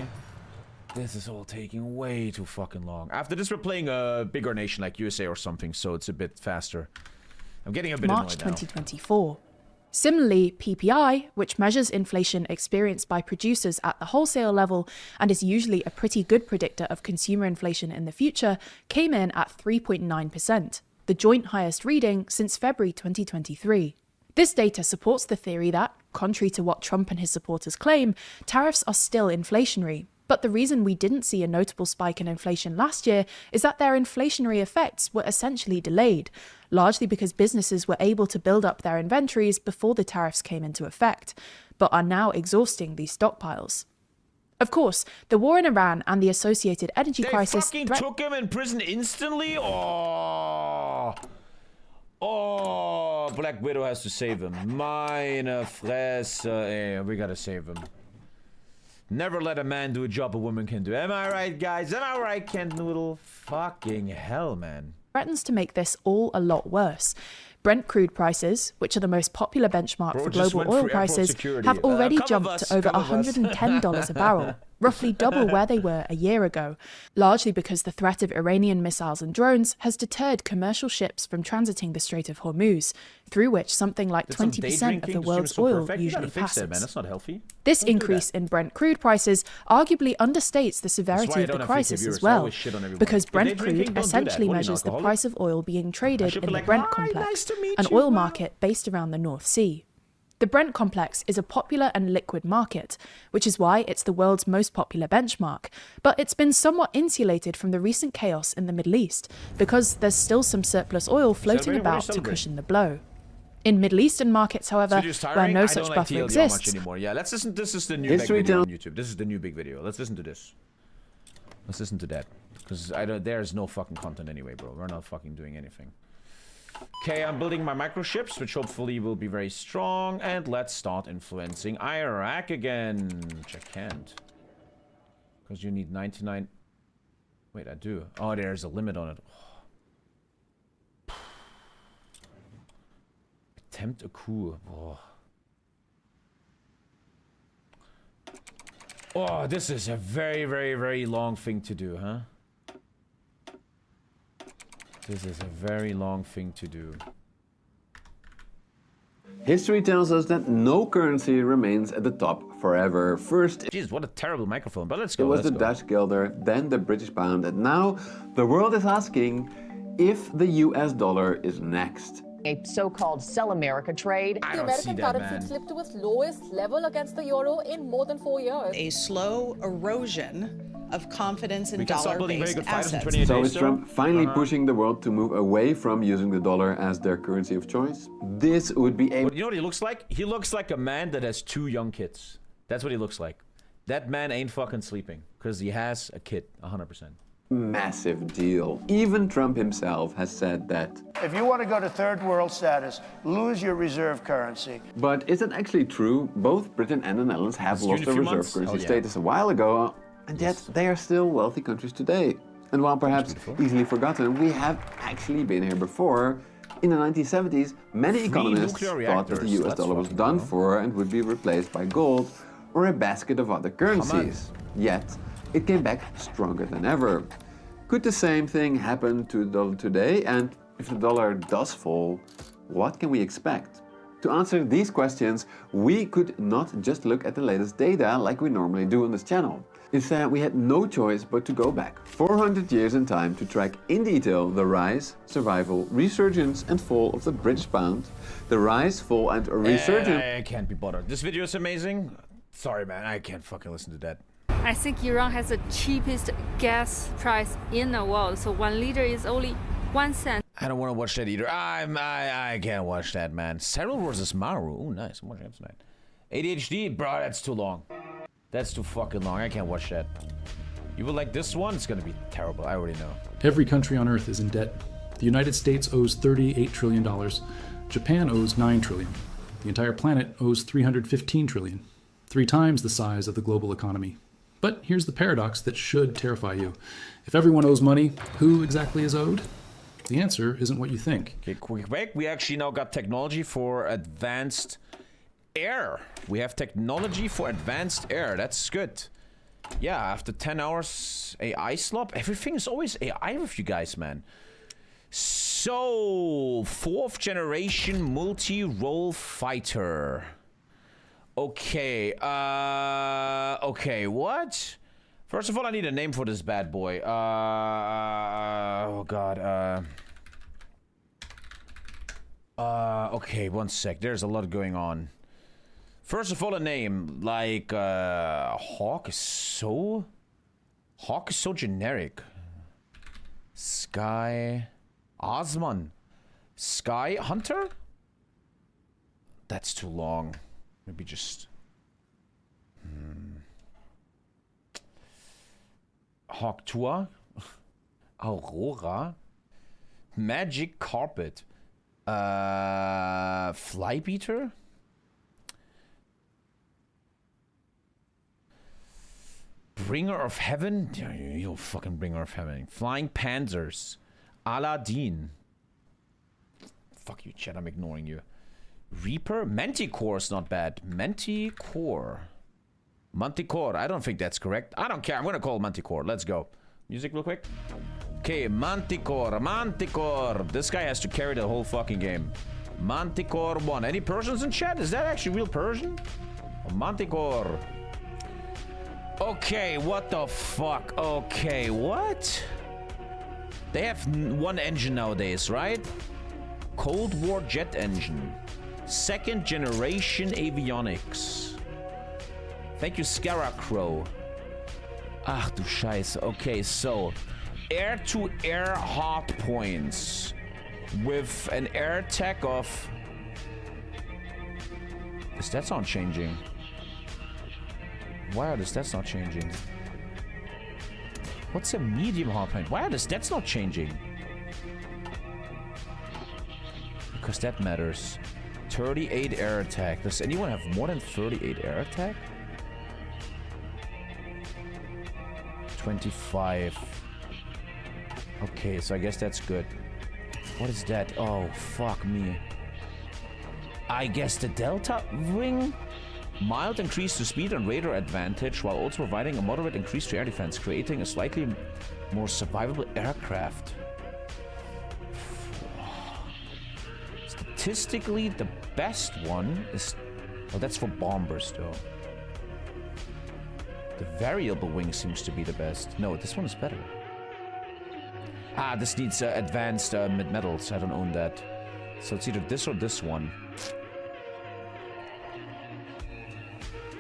A: This is all taking way too fucking long. After this, we're playing a bigger nation like USA or something, so it's a bit faster. I'm getting a bit
C: March
A: annoyed now.
C: 2024. Similarly, PPI, which measures inflation experienced by producers at the wholesale level and is usually a pretty good predictor of consumer inflation in the future, came in at 3.9%, the joint highest reading since February 2023. This data supports the theory that, contrary to what Trump and his supporters claim, tariffs are still inflationary. But the reason we didn't see a notable spike in inflation last year is that their inflationary effects were essentially delayed, largely because businesses were able to build up their inventories before the tariffs came into effect, but are now exhausting these stockpiles. Of course, the war in Iran and the associated energy crisis...
A: They fucking took him in prison instantly? Oh, Black Widow has to save him. Meine Fresse. We gotta save him. Never let a man do a job a woman can do. Am I right, guys? Am I right, Ken Noodle? Fucking hell, man.
C: Threatens to make this all a lot worse. Brent crude prices, which are the most popular benchmark for global oil prices, have already jumped to over $110 a barrel, roughly double where they were a year ago, largely because the threat of Iranian missiles and drones has deterred commercial ships from transiting the Strait of Hormuz, through which something like 20% of the world's oil usually passes.
A: That's not healthy.
C: This increase in Brent crude prices arguably understates the severity of the crisis as well, because Brent crude essentially measures the price of oil being traded in the Brent complex, an oil market based around the North Sea. The Brent complex is a popular and liquid market, which is why it's the world's most popular benchmark, but it's been somewhat insulated from the recent chaos in the Middle East, because there's still some surplus oil floating about to cushion the blow. In Middle Eastern markets, however, where no such buffer exists...
A: Yeah, let's listen. This is the new big video on YouTube. This is the new big video. Let's listen to this. Let's listen to that. Because there's no fucking content anyway, bro. We're not fucking doing anything. Okay, I'm building my microships, which hopefully will be very strong. And let's start influencing Iraq again. Which I can't. Because you need 99... Wait, I do. Oh, there's a limit on it. Attempt a coup. Oh, this is a very, very, very long thing to do, huh? This is a very long thing to do.
D: History tells us that no currency remains at the top forever. First,
A: Jeez, what a terrible microphone, but let's go.
D: It was the Dutch guilder, then the British pound, and now the world is asking if the US dollar is next.
E: A so-called sell America trade.
A: I
F: The
A: don't
F: American
A: see that,
F: currency
A: man.
F: slipped to its lowest level against the euro in more than 4 years.
G: A slow erosion
F: of confidence in
A: We can start building very
F: dollar-based
A: good fighters in
F: assets.
A: 28
D: So
A: days.
D: is Trump finally pushing the world to move away from using the dollar as their currency of choice? This would be a
A: But you know what he looks like? He looks like a man that has 2 young kids. That's what he looks like. That man ain't fucking sleeping because he has a kid, 100%.
D: massive deal. Even Trump himself has said that.
G: If you want to go to third world status, lose your reserve currency.
D: But is it actually true? Both Britain and the Netherlands have lost their reserve currency status a while ago, and yet they are still wealthy countries today. And while perhaps easily forgotten, we have actually been here before. In the 1970s, many economists thought that the US dollar was done for and would be replaced by gold or a basket of other currencies. Yet, it came back stronger than ever. Could the same thing happen to the dollar today? And if the dollar does fall, what can we expect? To answer these questions, we could not just look at the latest data like we normally do on this channel. Instead, we had no choice but to go back 400 years in time to track in detail the rise, survival, resurgence and fall of the British pound, the rise, fall and resurgence...
A: I can't be bothered. This video is amazing. Sorry, man, I can't fucking listen to that.
H: I think Iran has the cheapest gas price in the world, so 1 liter is only 1 cent.
A: I don't want to watch that either. I can't watch that, man. Cyril versus Maru. Oh, nice. I'm watching that tonight. ADHD, bro, that's too long. That's too fucking long. I can't watch that. You would like this one? It's gonna be terrible. I already know.
I: Every country on Earth is in debt. The United States owes $38 trillion. Japan owes $9 trillion. The entire planet owes $315 trillion. 3 times the size of the global economy. But here's the paradox that should terrify you. If everyone owes money, who exactly is owed? The answer isn't what you think.
A: Okay, quick break. We actually now got technology for advanced air. We have technology for advanced air. That's good. Yeah, after 10 hours AI slop, everything is always AI with you guys, man. So, 4th generation multi-role fighter. Okay, okay, what? First of all, I need a name for this bad boy. Oh god, okay, one sec. There's a lot going on. First of all, a name like Hawk is so generic. Sky Osman. Sky Hunter? That's too long. Maybe just Hawk Tua. Aurora. Magic Carpet. Flybeater. Bringer of Heaven? You fucking Bringer of Heaven. Flying Panzers. Aladdin. Fuck you, chat. I'm ignoring you. Reaper? Manticore is not bad. Manticore. Manticore. I don't think that's correct. I don't care. I'm gonna call it Manticore. Let's go. Music real quick. Okay, Manticore. Manticore. This guy has to carry the whole fucking game. Manticore 1. Any Persians in chat? Is that actually real Persian? Manticore. Okay, what the fuck? Okay, what? They have 1 engine nowadays, right? Cold War jet engine. 2nd generation avionics. Thank you, Scarecrow. Ach du Scheiße. Okay, so air-to-air hard points with an air attack of... The stats aren't changing. Why are the stats not changing? What's a medium hardpoint? Why are the stats not changing? Because that matters. 38 air attack. Does anyone have more than 38 air attack? 25. Okay, so I guess that's good. What is that? Oh, fuck me. I guess the Delta Wing? Mild increase to speed and radar advantage while also providing a moderate increase to air defense, creating a slightly more survivable aircraft. Statistically, the best one is... Oh, that's for bombers, though. The variable wing seems to be the best. No, this one is better. Ah, this needs advanced mid-metals. I don't own that. So it's either this or this one.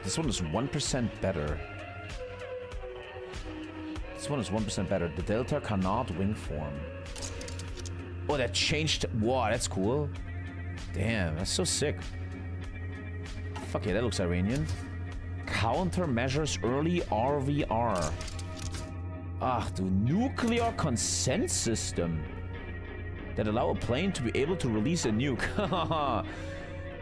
A: This one is 1% better. This one is 1% better. The Delta cannot wing form. Oh, that changed. Wow, that's cool. Damn, that's so sick. Fuck yeah, that looks Iranian. Countermeasures early RVR. Ah, the nuclear consent system that allow a plane to be able to release a nuke.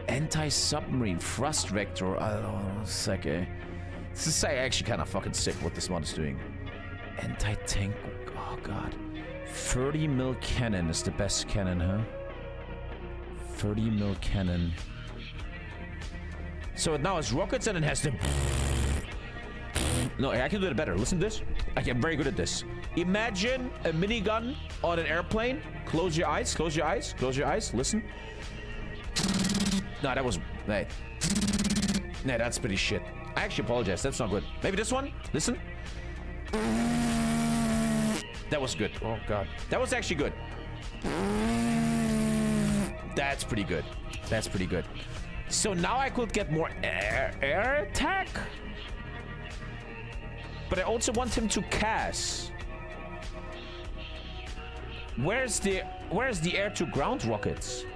A: Anti-submarine thrust vector. Oh, sick, eh? This is actually kind of fucking sick what this mod is doing. Anti-tank. Oh god. 30 mil cannon is the best cannon, huh? 30 mil cannon. So now it's rockets and it has to... No, I can do it better. Listen to this. I'm very good at this. Imagine a minigun on an airplane. Close your eyes, close your eyes, close your eyes. Listen. No, that was... Hey. Nah, that's pretty shit. I actually apologize. That's not good. Maybe this one? Listen. That was good. Oh, God. That was actually good. That's pretty good. That's pretty good. So now I could get more air attack. But I also want him to cast. Where's the air to ground rockets?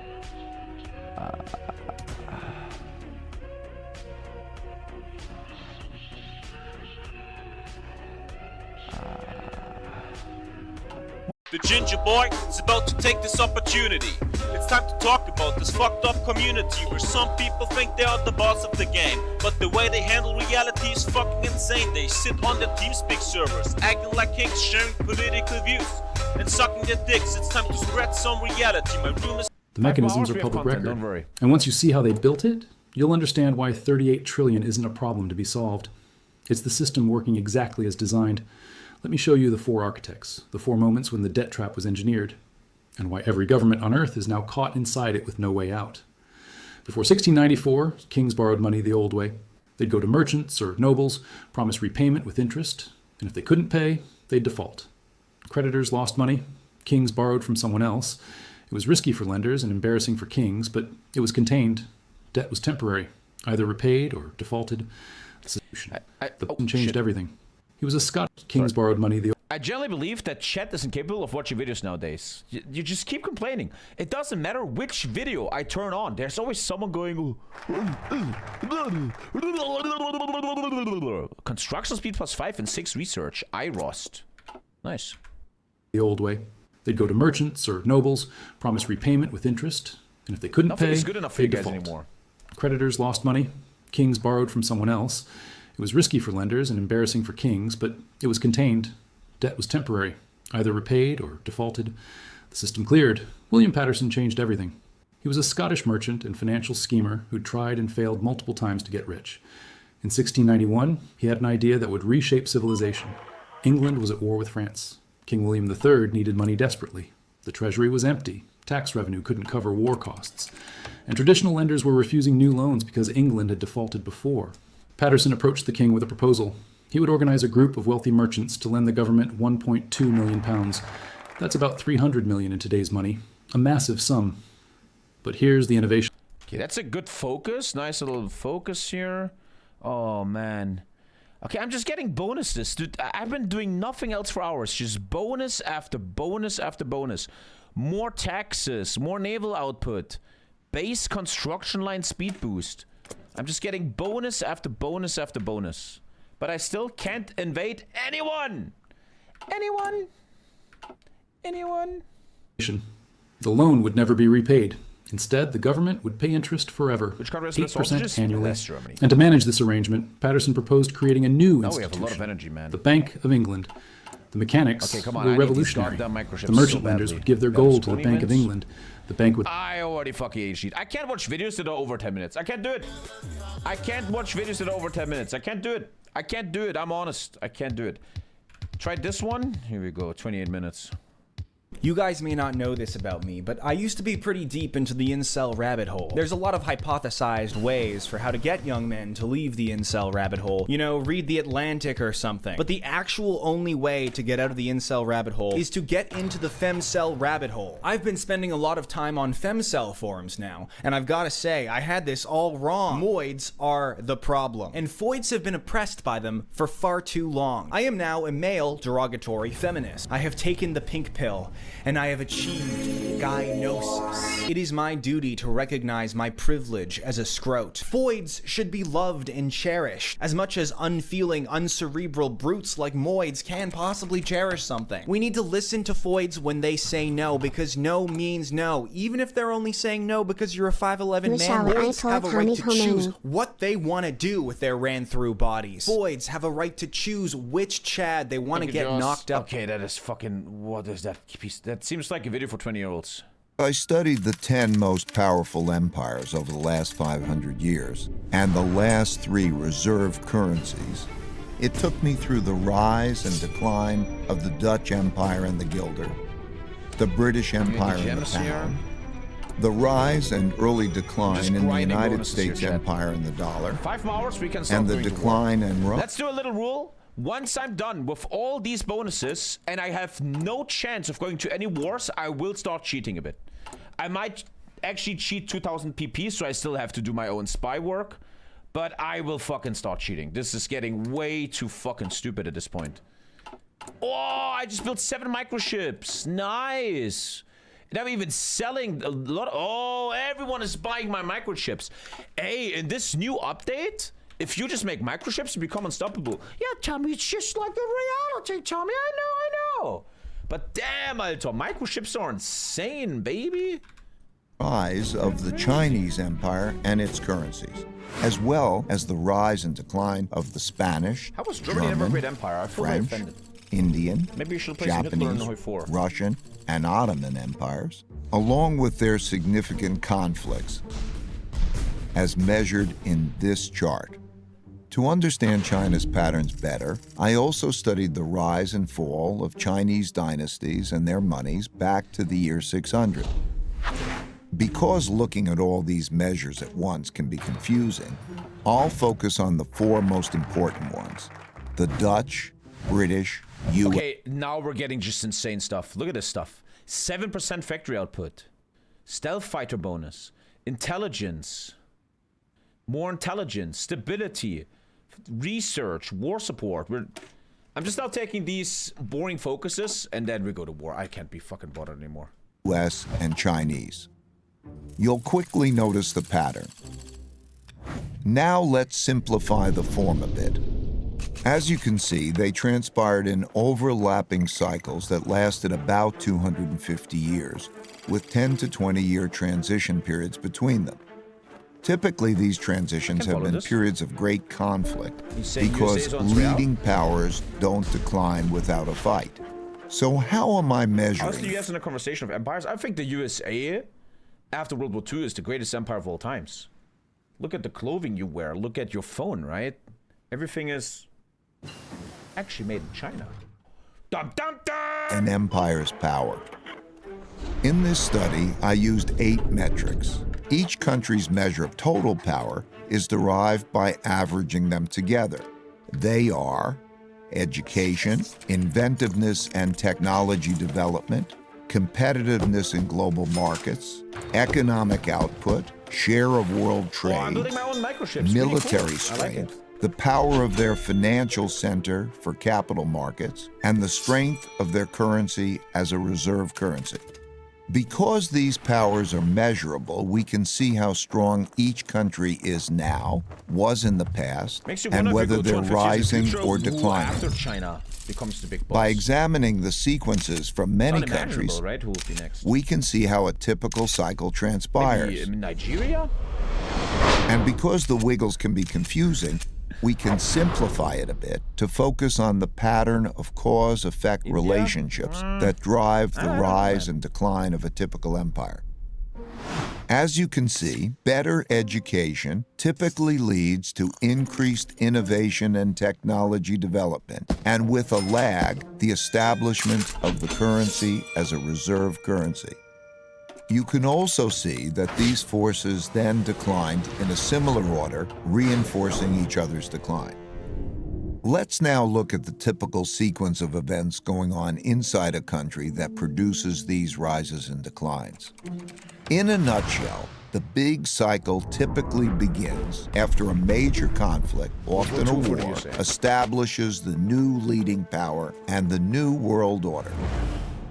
F: The ginger boy is about to take this opportunity. It's time to talk about this fucked up community where some people think they are the boss of the game, but the way they handle reality is fucking insane. They sit on their TeamSpeak servers, acting like kings, sharing political views, and sucking their dicks. It's time to spread some reality. My room is...
I: The mechanisms are public record.
A: Don't worry.
I: And once you see how they built it, you'll understand why 38 trillion isn't a problem to be solved. It's the system working exactly as designed. Let me show you the 4 architects, the 4 moments when the debt trap was engineered, and why every government on Earth is now caught inside it with no way out. Before 1694, kings borrowed money the old way. They'd go to merchants or nobles, promise repayment with interest, and if they couldn't pay, they'd default. Creditors lost money, kings borrowed from someone else. It was risky for lenders and embarrassing for kings, but it was contained. Debt was temporary, either repaid or defaulted. The solution changed everything. He was a Scottish. Kings borrowed money.
A: I generally believe that chat is incapable of watching videos nowadays. You just keep complaining. It doesn't matter which video I turn on. There's always someone going... Construction speed +5 and 6 research. IROST. Nice.
I: The old way. They'd go to merchants or nobles, promise repayment with interest, and if they couldn't pay,
A: is good enough for you guys anymore.
I: Creditors lost money. Kings borrowed from someone else. It was risky for lenders and embarrassing for kings, but it was contained. Debt was temporary, either repaid or defaulted. The system cleared. William Paterson changed everything. He was a Scottish merchant and financial schemer who tried and failed multiple times to get rich. In 1691, he had an idea that would reshape civilization. England was at war with France. King William III needed money desperately. The treasury was empty. Tax revenue couldn't cover war costs. And traditional lenders were refusing new loans because England had defaulted before. Paterson approached the king with a proposal. He would organize a group of wealthy merchants to lend the government £1.2 million. That's about 300 million in today's money. A massive sum. But here's the innovation.
A: Okay, that's a good focus. Nice little focus here. Oh, man. Okay, I'm just getting bonuses. Dude, I've been doing nothing else for hours. Just bonus after bonus after bonus. More taxes, more naval output. Base construction line speed boost. I'm just getting bonus after bonus after bonus. But I still can't invade anyone! Anyone? Anyone?
I: The loan would never be repaid. Instead, the government would pay interest forever,
A: Which country has
I: 8% annually.
A: That's Germany.
I: And to manage this arrangement, Patterson proposed creating a new
A: Now we
I: institution,
A: have a lot of energy, man.
I: the Bank of England. The mechanics were revolutionary. The merchant lenders would give their gold to the Bank of England. The bank would...
A: I already fucking ate shit. I can't watch videos that are over 10 minutes. I can't do it. I can't watch videos that are over 10 minutes. I can't do it. I can't do it. I'm honest. I can't do it. Try this one. Here we go. 28 minutes.
J: You guys may not know this about me, but I used to be pretty deep into the incel rabbit hole. There's a lot of hypothesized ways for how to get young men to leave the incel rabbit hole. You know, read The Atlantic or something. But the actual only way to get out of the incel rabbit hole is to get into the femcel rabbit hole. I've been spending a lot of time on femcel forums now, and I've gotta say, I had this all wrong. Moids are the problem, and foids have been oppressed by them for far too long. I am now a male derogatory feminist. I have taken the pink pill, and I have achieved gynosis. It is my duty to recognize my privilege as a scrote. Foids should be loved and cherished, as much as unfeeling, uncerebral brutes like moids can possibly cherish something. We need to listen to foids when they say no, because no means no, even if they're only saying no because you're a 5'11" man. Foids have a right to choose what they want to do with their ran-through bodies. Foids have a right to choose which Chad they want to get knocked up.
A: Okay, that is fucking... What is that piece? That seems like a video for 20-year-olds.
K: I studied the 10 most powerful empires over the last 500 years, and the last 3 reserve currencies. It took me through the rise and decline of the Dutch Empire and the guilder, the British Empire and the pound, the rise and early decline in the United States Empire and the dollar,
A: 5 more hours, we can start
K: and the decline and rise.
A: Let's do a little rule. Once I'm done with all these bonuses and I have no chance of going to any wars, I will start cheating a bit. I might actually cheat 2000 PP, so I still have to do my own spy work, but I will fucking start cheating. This is getting way too fucking stupid at this point. Oh, I just built 7 microships. Nice. And I'm even selling a lot. Oh, everyone is buying my microchips. Hey, in this new update, if you just make microchips, you become unstoppable. Yeah, Tommy, it's just like a reality, Tommy. I know. But damn, Alter, microchips are insane, baby.
K: Rise of the Chinese Empire and its currencies, as well as the rise and decline of the Spanish,
A: How was Germany ever a great empire? I feel very
K: French,
A: offended.
K: Indian,
A: Maybe you should play some Hitler in
K: Japanese,
A: Hoi 4.
K: Russian, and Ottoman empires, along with their significant conflicts, as measured in this chart. To understand China's patterns better, I also studied the rise and fall of Chinese dynasties and their monies back to the year 600. Because looking at all these measures at once can be confusing, I'll focus on the 4 most important ones: the Dutch, British, US.
A: Okay, now we're getting just insane stuff. Look at this stuff. 7% factory output. Stealth fighter bonus. Intelligence. More intelligence. Stability. Research. War support. I'm just now taking these boring focuses and then we go to war. I can't be fucking bothered anymore.
K: US and Chinese. You'll quickly notice the pattern. Now let's simplify the form a bit. As you can see, they transpired in overlapping cycles that lasted about 250 years, with 10 to 20-year transition periods between them. Typically, these transitions have been periods of great conflict because leading powers don't decline without a fight. So how am I measuring?
A: Honestly, you guys in a conversation of empires, I think the USA, after World War II, is the greatest empire of all times. Look at the clothing you wear. Look at your phone, right? Everything is actually made in China. Dun, dun, dun!
K: An empire's power. In this study, I used 8 metrics. Each country's measure of total power is derived by averaging them together. They are education, inventiveness and technology development, competitiveness in global markets, economic output, share of world trade,
A: I'm building my own microchips.
K: military
A: Really cool. I like
K: strength,
A: it.
K: the power of their financial center for capital markets, and the strength of their currency as a reserve currency. Because these powers are measurable, we can see how strong each country is now, was in the past, and whether they're rising or declining.
A: After China becomes the big boss.
K: By examining the sequences from many countries,
A: right? Who will be next?
K: we can see how a typical cycle transpires.
A: Maybe Nigeria?
K: And because the wiggles can be confusing, we can simplify it a bit to focus on the pattern of cause-effect relationships that drive the rise and decline of a typical empire. As you can see, better education typically leads to increased innovation and technology development, and with a lag, the establishment of the currency as a reserve currency. You can also see that these forces then declined in a similar order, reinforcing each other's decline. Let's now look at the typical sequence of events going on inside a country that produces these rises and declines. In a nutshell, the big cycle typically begins after a major conflict, often a war, establishes the new leading power and the new world order.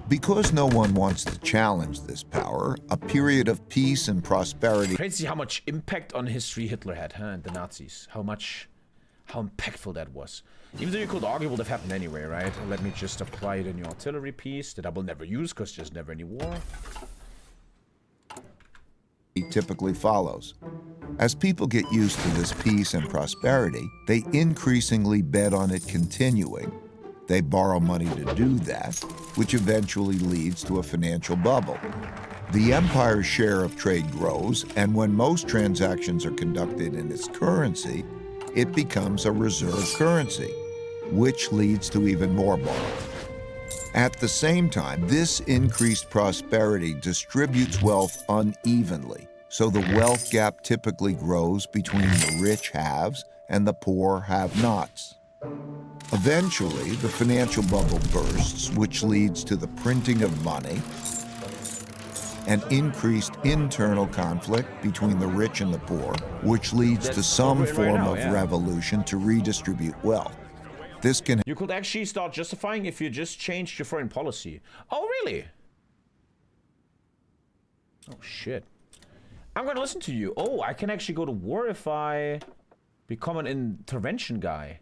K: Because no one wants to challenge this power, a period of peace and prosperity.
A: Crazy how much impact on history Hitler had, huh? And the Nazis. How impactful that was. Even though you could argue it would have happened anyway, right? Let me just apply it in your artillery piece that I will never use because there's never any war.
K: Typically follows. As people get used to this peace and prosperity, they increasingly bet on it continuing. They borrow money to do that, which eventually leads to a financial bubble. The empire's share of trade grows, and when most transactions are conducted in its currency, it becomes a reserve currency, which leads to even more borrowing. At the same time, this increased prosperity distributes wealth unevenly, so the wealth gap typically grows between the rich haves and the poor have-nots. Eventually, the financial bubble bursts, which leads to the printing of money and increased internal conflict between the rich and the poor, which leads to some form of revolution to redistribute wealth. This can...
A: You could actually start justifying if you just changed your foreign policy. Oh, really? Oh, shit. I'm gonna listen to you. Oh, I can actually go to war if I become an intervention guy.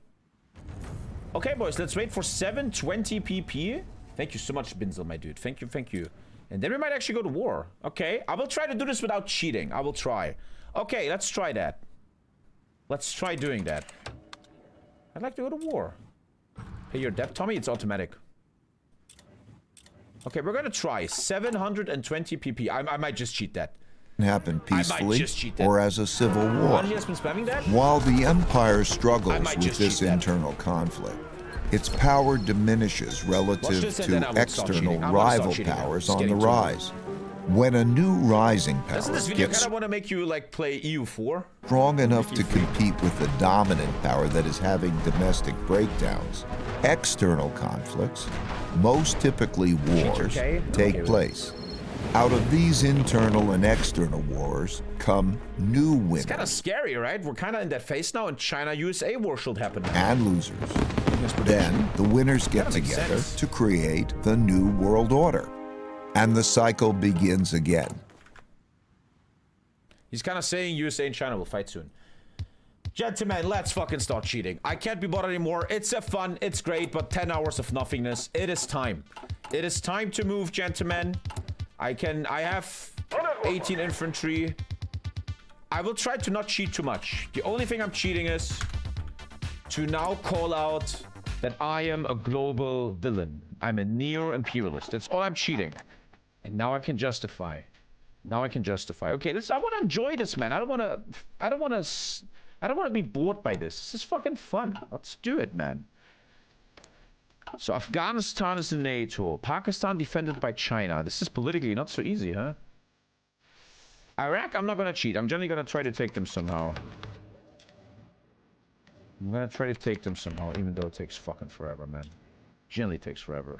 A: Okay, boys, let's wait for 720 PP. Thank you so much, Binzel, my dude. Thank you, thank you. And then we might actually go to war. Okay, I will try to do this without cheating. I will try. Okay, let's try that. Let's try doing that. I'd like to go to war. Pay your debt, Tommy. It's automatic. Okay, we're gonna try 720 PP. I might just cheat that.
K: Happen peacefully or as a civil war.
A: Has been spamming that?
K: While the empire struggles with this internal conflict, its power diminishes relative to external rival powers on the rise. When a new rising power gets
A: kind of want to make you like play EU4
K: strong enough to compete with the dominant power that is having domestic breakdowns, external conflicts, most typically wars, take place. Out of these internal and external wars come new winners.
A: It's kind of scary, right? We're kind of in that phase now, and China-USA war should happen.
K: And losers. Then the winners get together to create the new world order. And the cycle begins again.
A: He's kind of saying USA and China will fight soon. Gentlemen, let's fucking start cheating. I can't be bothered anymore. It's a fun, it's great, but 10 hours of nothingness. It is time. It is time to move, gentlemen. I have 18 infantry. I will try to not cheat too much. The only thing I'm cheating is to now call out that I am a global villain. I'm a neo-imperialist. That's all I'm cheating. And now I can justify. Now I can justify. Okay, I want to enjoy this, man. I don't want to be bored by this. This is fucking fun. Let's do it, man. So Afghanistan is in NATO. Pakistan defended by China. This is politically not so easy, huh? Iraq, I'm not gonna cheat. I'm generally gonna try to take them somehow. I'm gonna try to take them somehow, even though it takes fucking forever, man. Generally takes forever.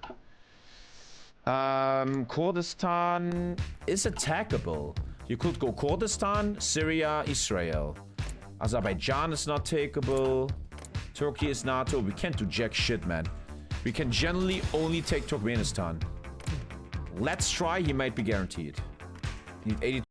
A: Kurdistan is attackable. You could go Kurdistan, Syria, Israel. Azerbaijan is not takeable. Turkey is NATO. We can't do jack shit, man. We can generally only take Turkmenistan. Let's try. He might be guaranteed. Need 80.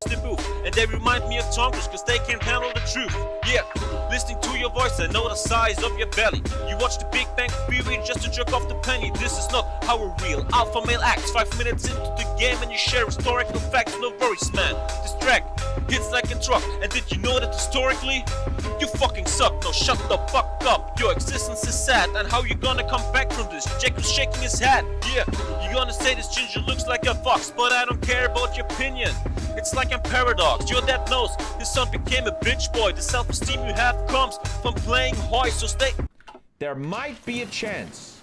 F: And they remind me of Tommy's because they can't handle the truth. Yeah, listening to your voice, I know the size of your belly. You watch the Big Bang Theory just to jerk off the penny. This is not how a real alpha male acts. 5 minutes into the game and you share historical facts. No worries, man. This track hits like a truck. And did you know that historically, you fucking suck? No, shut the fuck up. Your existence is sad. And how you gonna come back from this? Jacob's shaking his head. Yeah, you gonna say this ginger looks like a fox, but I don't care about your opinion. It's like a paradox. Your dad knows his son became a bitch boy. The self-esteem you have comes from playing hoy, so stay.
A: There might be a chance.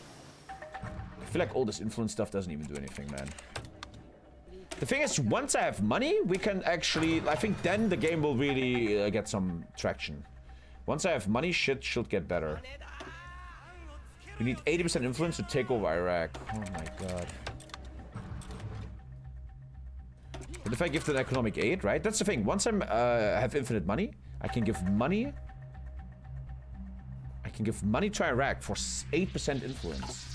A: I feel like all this influence stuff doesn't even do anything, man. The thing is, once I have money, we can actually... I think then the game will really get some traction. Once I have money, shit should get better. We need 80% influence to take over Iraq. Oh my god. But if I give them economic aid, right? That's the thing. Once I have infinite money, I can give money... I can give money to Iraq for 8% influence.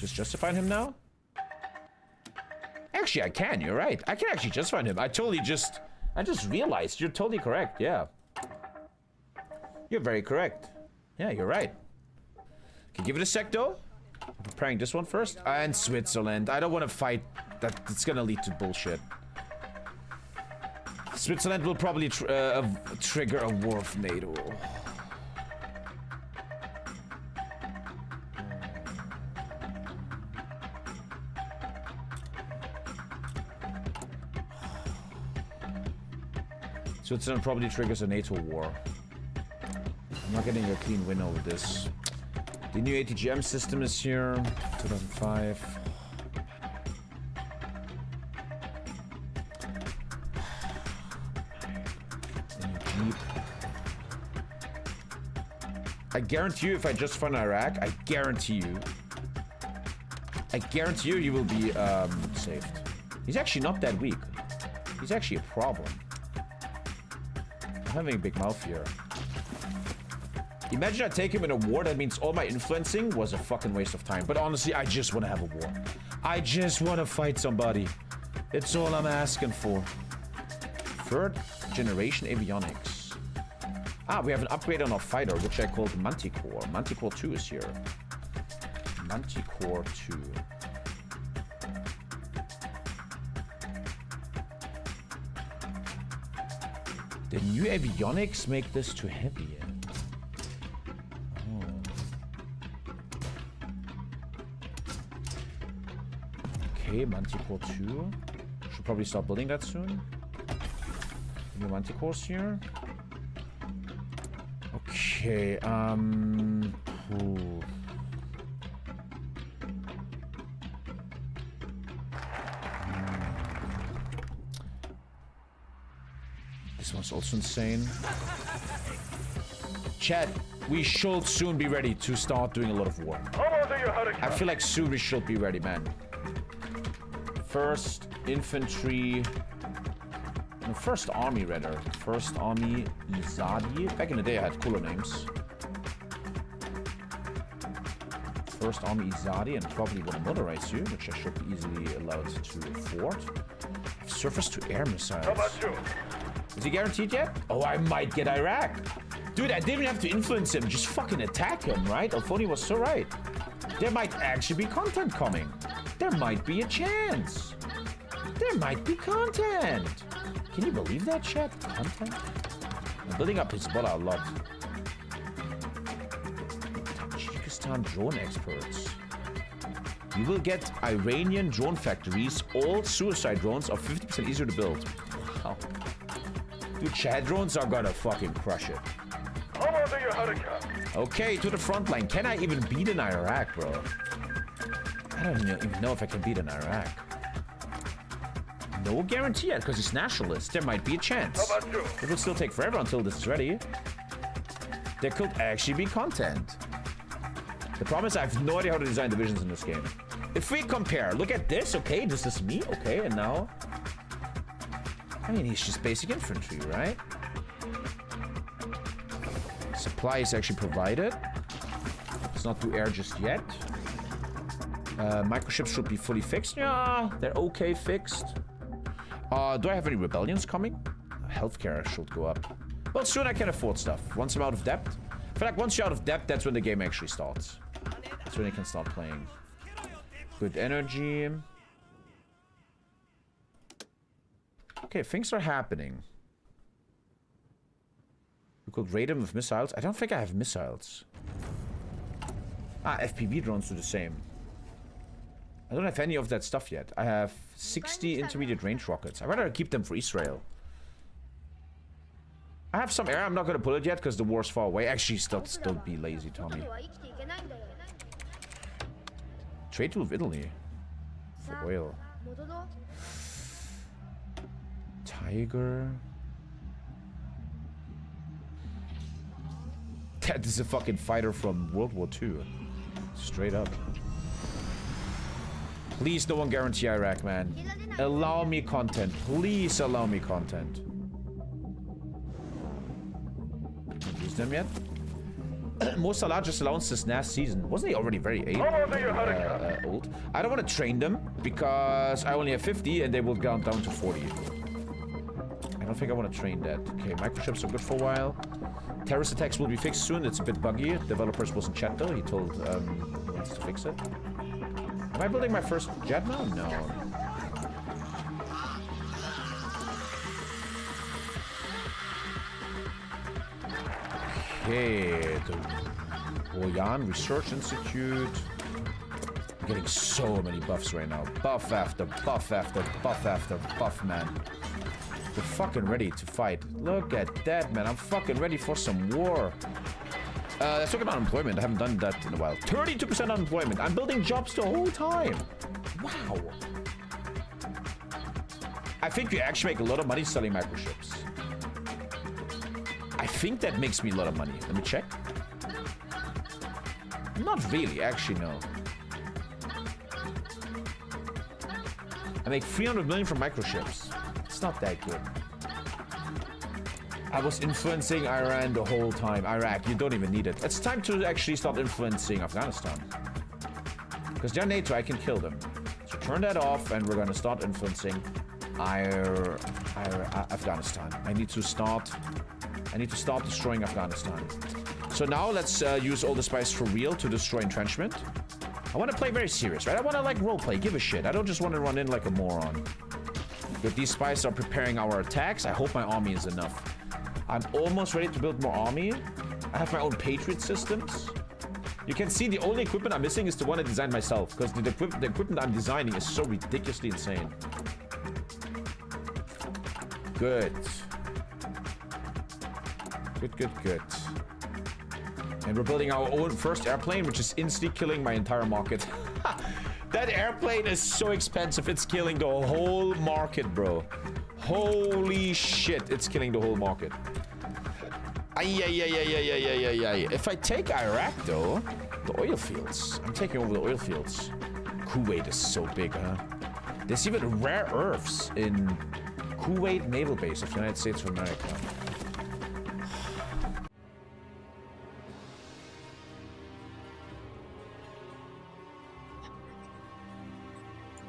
A: Just justifying him now? Actually, I can. You're right. I can actually justify him. I just realized. You're totally correct. Yeah. You're very correct. Yeah, you're right. Okay, give it a sec, though. I'm preparing this one first. And Switzerland. I don't want to fight. That's gonna lead to bullshit. Switzerland will probably trigger a war of NATO. Switzerland probably triggers a NATO war. I'm not getting a clean win over this. The new ATGM system is here. 2005. Jeep. I guarantee you, if I just fund Iraq, I guarantee you, you will be saved. He's actually not that weak. He's actually a problem. I'm having a big mouth here. Imagine I take him in a war, that means all my influencing was a fucking waste of time. But honestly, I just want to have a war. I just want to fight somebody. It's all I'm asking for. Third generation avionics. Ah, we have an upgrade on our fighter, which I called Manticore. Manticore 2 is here. Manticore 2. The new avionics make this too heavy. Oh. Okay, Manticore 2. Should probably start building that soon. New Manticores here. Okay, ooh. This one's also insane. Chat, we should soon be ready to start doing a lot of war. I feel like soon we should be ready, man. First infantry. No, first army, rather. First army Izadi. Back in the day, I had cooler names. First army Izadi, and probably want to motorize you, which I should be easily allowed to afford. Surface to air missiles. Is he guaranteed yet? Oh, I might get Iraq. Dude, I didn't have to influence him. Just fucking attack him, right? Alfoni was so right. There might actually be content coming. There might be a chance. There might be content. Can you believe that, chat? Content? I'm building up Hezbollah a lot. Tajikistan drone experts. You will get Iranian drone factories. All suicide drones are 50% easier to build. Wow. Dude, Chad drones are gonna fucking crush it. Okay, to the front line. Can I even beat in Iraq, bro? I don't even know if I can beat in Iraq. No guarantee yet, because he's nationalist. There might be a chance. It will still take forever until this is ready. There could actually be content. The problem is I have no idea how to design divisions in this game. If we compare, look at this, okay? This is me, okay? And now... I mean, he's just basic infantry, right? Supply is actually provided. Let's not do air just yet. Microships should be fully fixed. Yeah, they're okay fixed. Do I have any rebellions coming? Healthcare should go up. Well, soon I can afford stuff. Once I'm out of debt. I feel like once you're out of debt, that's when the game actually starts. That's when you can start playing. Good energy. Okay, things are happening. We could raid him with missiles. I don't think I have missiles. Ah, FPV drones do the same. I don't have any of that stuff yet. I have 60 intermediate range rockets. I'd rather keep them for Israel. I have some air. I'm not going to pull it yet because the war's far away. Actually, don't be lazy, Tommy. Trade with Italy. For oil. Tiger. That is a fucking fighter from World War II. Straight up. Please, no one guarantee Iraq, man. Allow me content. Please allow me content. Haven't used them yet. Mo Salah just announced this last season. Wasn't he already very old? I don't want to train them because I only have 50 and they will go down to 40. I don't think I want to train that. Okay, microchips are good for a while. Terrorist attacks will be fixed soon. It's a bit buggy. Developers wasn't chat though. He told he wants to fix it. Am I building my first jet now? No. Okay, the Boyan Research Institute. I'm getting so many buffs right now. Buff after buff after buff after buff, man. We're fucking ready to fight. Look at that, man. I'm fucking ready for some war. Let's talk about unemployment. I haven't done that in a while. 32% unemployment. I'm building jobs the whole time. Wow. I think you actually make a lot of money selling microchips. I think that makes me a lot of money. Let me check. Not really, actually, no. I make 300 million from microchips. It's not that good. I was influencing Iran the whole time. Iraq, you don't even need it. It's time to actually start influencing Afghanistan. Because they're NATO, I can kill them. So turn that off and we're gonna start influencing Afghanistan. I need to start destroying Afghanistan. So now let's use all the spies for real to destroy entrenchment. I want to play very serious, right? I want to like roleplay, give a shit. I don't just want to run in like a moron. But these spies are preparing our attacks. I hope my army is enough. I'm almost ready to build more army. I have my own Patriot systems. You can see the only equipment I'm missing is the one I designed myself. Because the equipment I'm designing is so ridiculously insane. Good. Good. And we're building our own first airplane, which is instantly killing my entire market. That airplane is so expensive, it's killing the whole market, bro. Holy shit, it's killing the whole market. If I take Iraq, though, the oil fields. I'm taking over the oil fields. Kuwait is so big, huh? There's even rare earths in Kuwait Naval Base of the United States of America.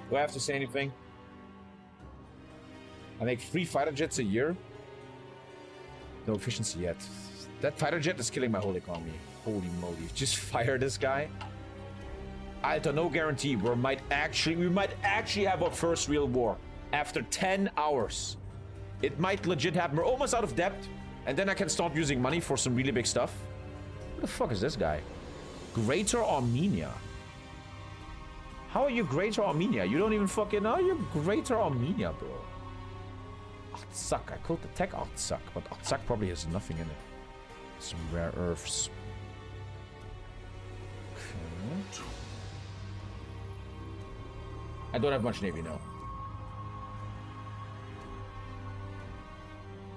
A: Do I have to say anything? I make 3 fighter jets a year. No efficiency yet. That fighter jet is killing my whole economy. Holy moly. Just fire this guy. Alter, no guarantee. We might actually have our first real war. After 10 hours. It might legit happen. We're almost out of debt. And then I can start using money for some really big stuff. What the fuck is this guy? Greater Armenia. How are you Greater Armenia? You don't even fucking know you're Greater Armenia, bro. Artsakh. I called the tech Artsakh, but Artsakh probably has nothing in it. Some rare earths. Okay. I don't have much navy now.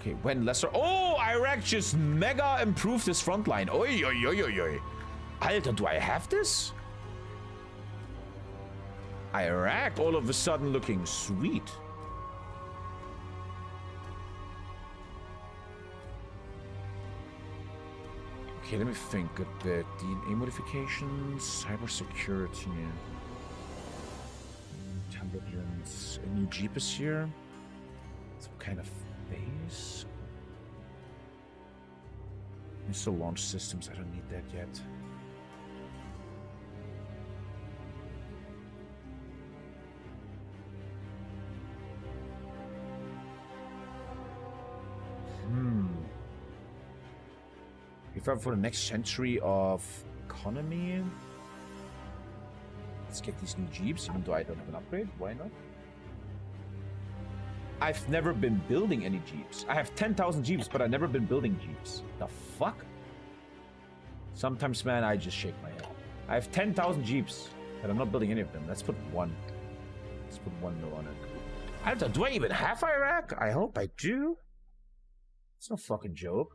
A: Okay, when lesser... Oh, Iraq just mega improved his front line. Oi, oi, oi, oi, oi. Alter, do I have this? Iraq all of a sudden looking sweet. Okay, let me think a bit. DNA modifications, cybersecurity, intelligence. A new Jeep is here. Some kind of base. Missile launch systems. I don't need that yet. Prepare for the next century of economy. Let's get these new Jeeps, even though I don't have an upgrade. Why not? I've never been building any Jeeps. I have 10,000 Jeeps, but I've never been building Jeeps. The fuck? Sometimes, man, I just shake my head. I have 10,000 Jeeps, but I'm not building any of them. Let's put one. Let's put 1 mil on it. I don't know, do I even have Iraq? I hope I do. It's no fucking joke.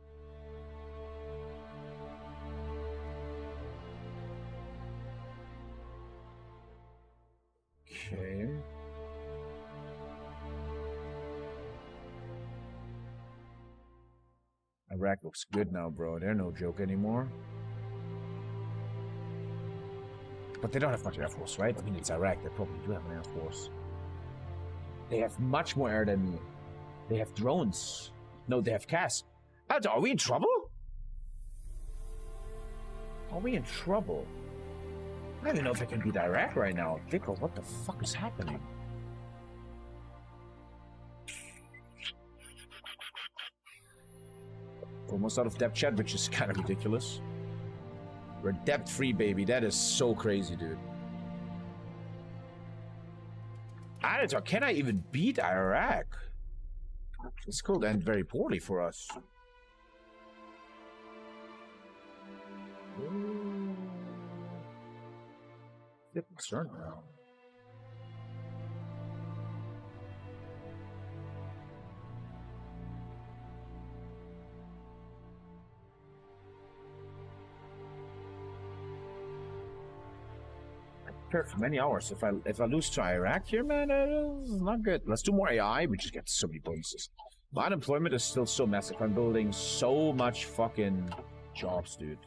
A: Okay. Iraq looks good now, bro. They're no joke anymore. But they don't have much air force, right? I mean, it's Iraq. They probably do have an air force. They have much more air than me. They have drones. No, they have CAS. Are we in trouble? Are we in trouble? I don't even know if I can beat Iraq right now. Dickle, what the fuck is happening? Almost out of depth chat, which is kind of ridiculous. We're debt-free, baby. That is so crazy, dude. I don't know. Can I even beat Iraq? This could end very poorly for us. I'm concerned now. For many hours. If I lose to Iraq here, man, it's not good. Let's do more AI. We just get so many bonuses. My unemployment is still so massive. I'm building so much fucking jobs, dude.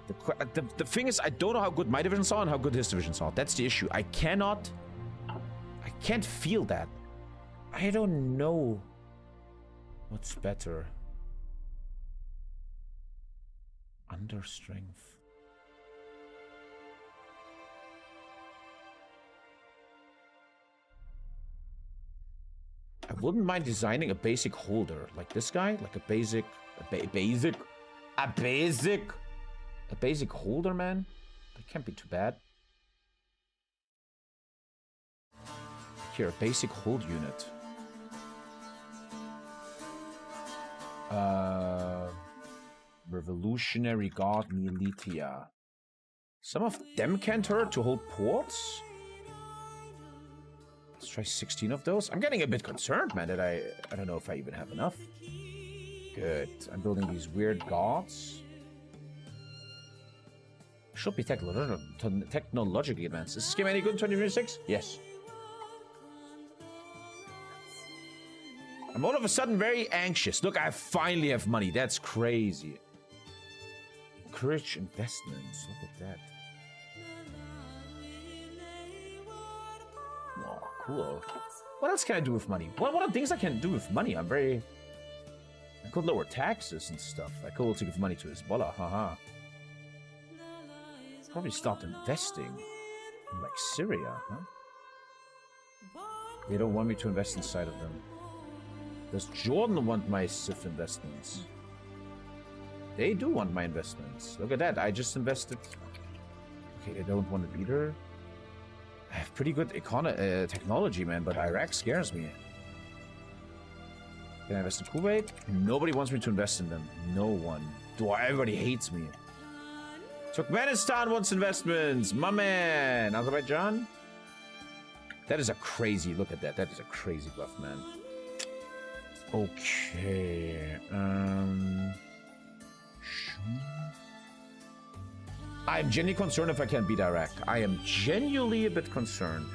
A: The thing is, I don't know how good my divisions are and how good his divisions are. That's the issue. I can't feel that. I don't know what's better. Under strength. I wouldn't mind designing a basic holder like this guy, like a basic holder, man. That can't be too bad. Here, a basic hold unit. Revolutionary Guard Militia. Some of them can't hurt to hold ports. Let's try 16 of those. I'm getting a bit concerned, man, that I don't know if I even have enough. Good. I'm building these weird guards. Should be technologically advanced. Is this game any good in 2026? Yes. I'm all of a sudden very anxious. Look, I finally have money. That's crazy. Kurdish investments. Look at that. Oh, cool. What else can I do with money? What are things I can do with money? I could lower taxes and stuff. I could also give money to Hezbollah. Haha. Probably start investing in, like, Syria, huh? They don't want me to invest inside of them. Does Jordan want my SIF investments? They do want my investments. Look at that. I just invested. Okay, they don't want it either. I have pretty good technology, man, but Iraq scares me. Can I invest in Kuwait? Nobody wants me to invest in them. No one. Everybody hates me. Turkmenistan wants investments. My man. Azerbaijan? That is a crazy... Look at that. That is a crazy bluff, man. Okay. I'm genuinely concerned if I can't beat Iraq. I am genuinely a bit concerned.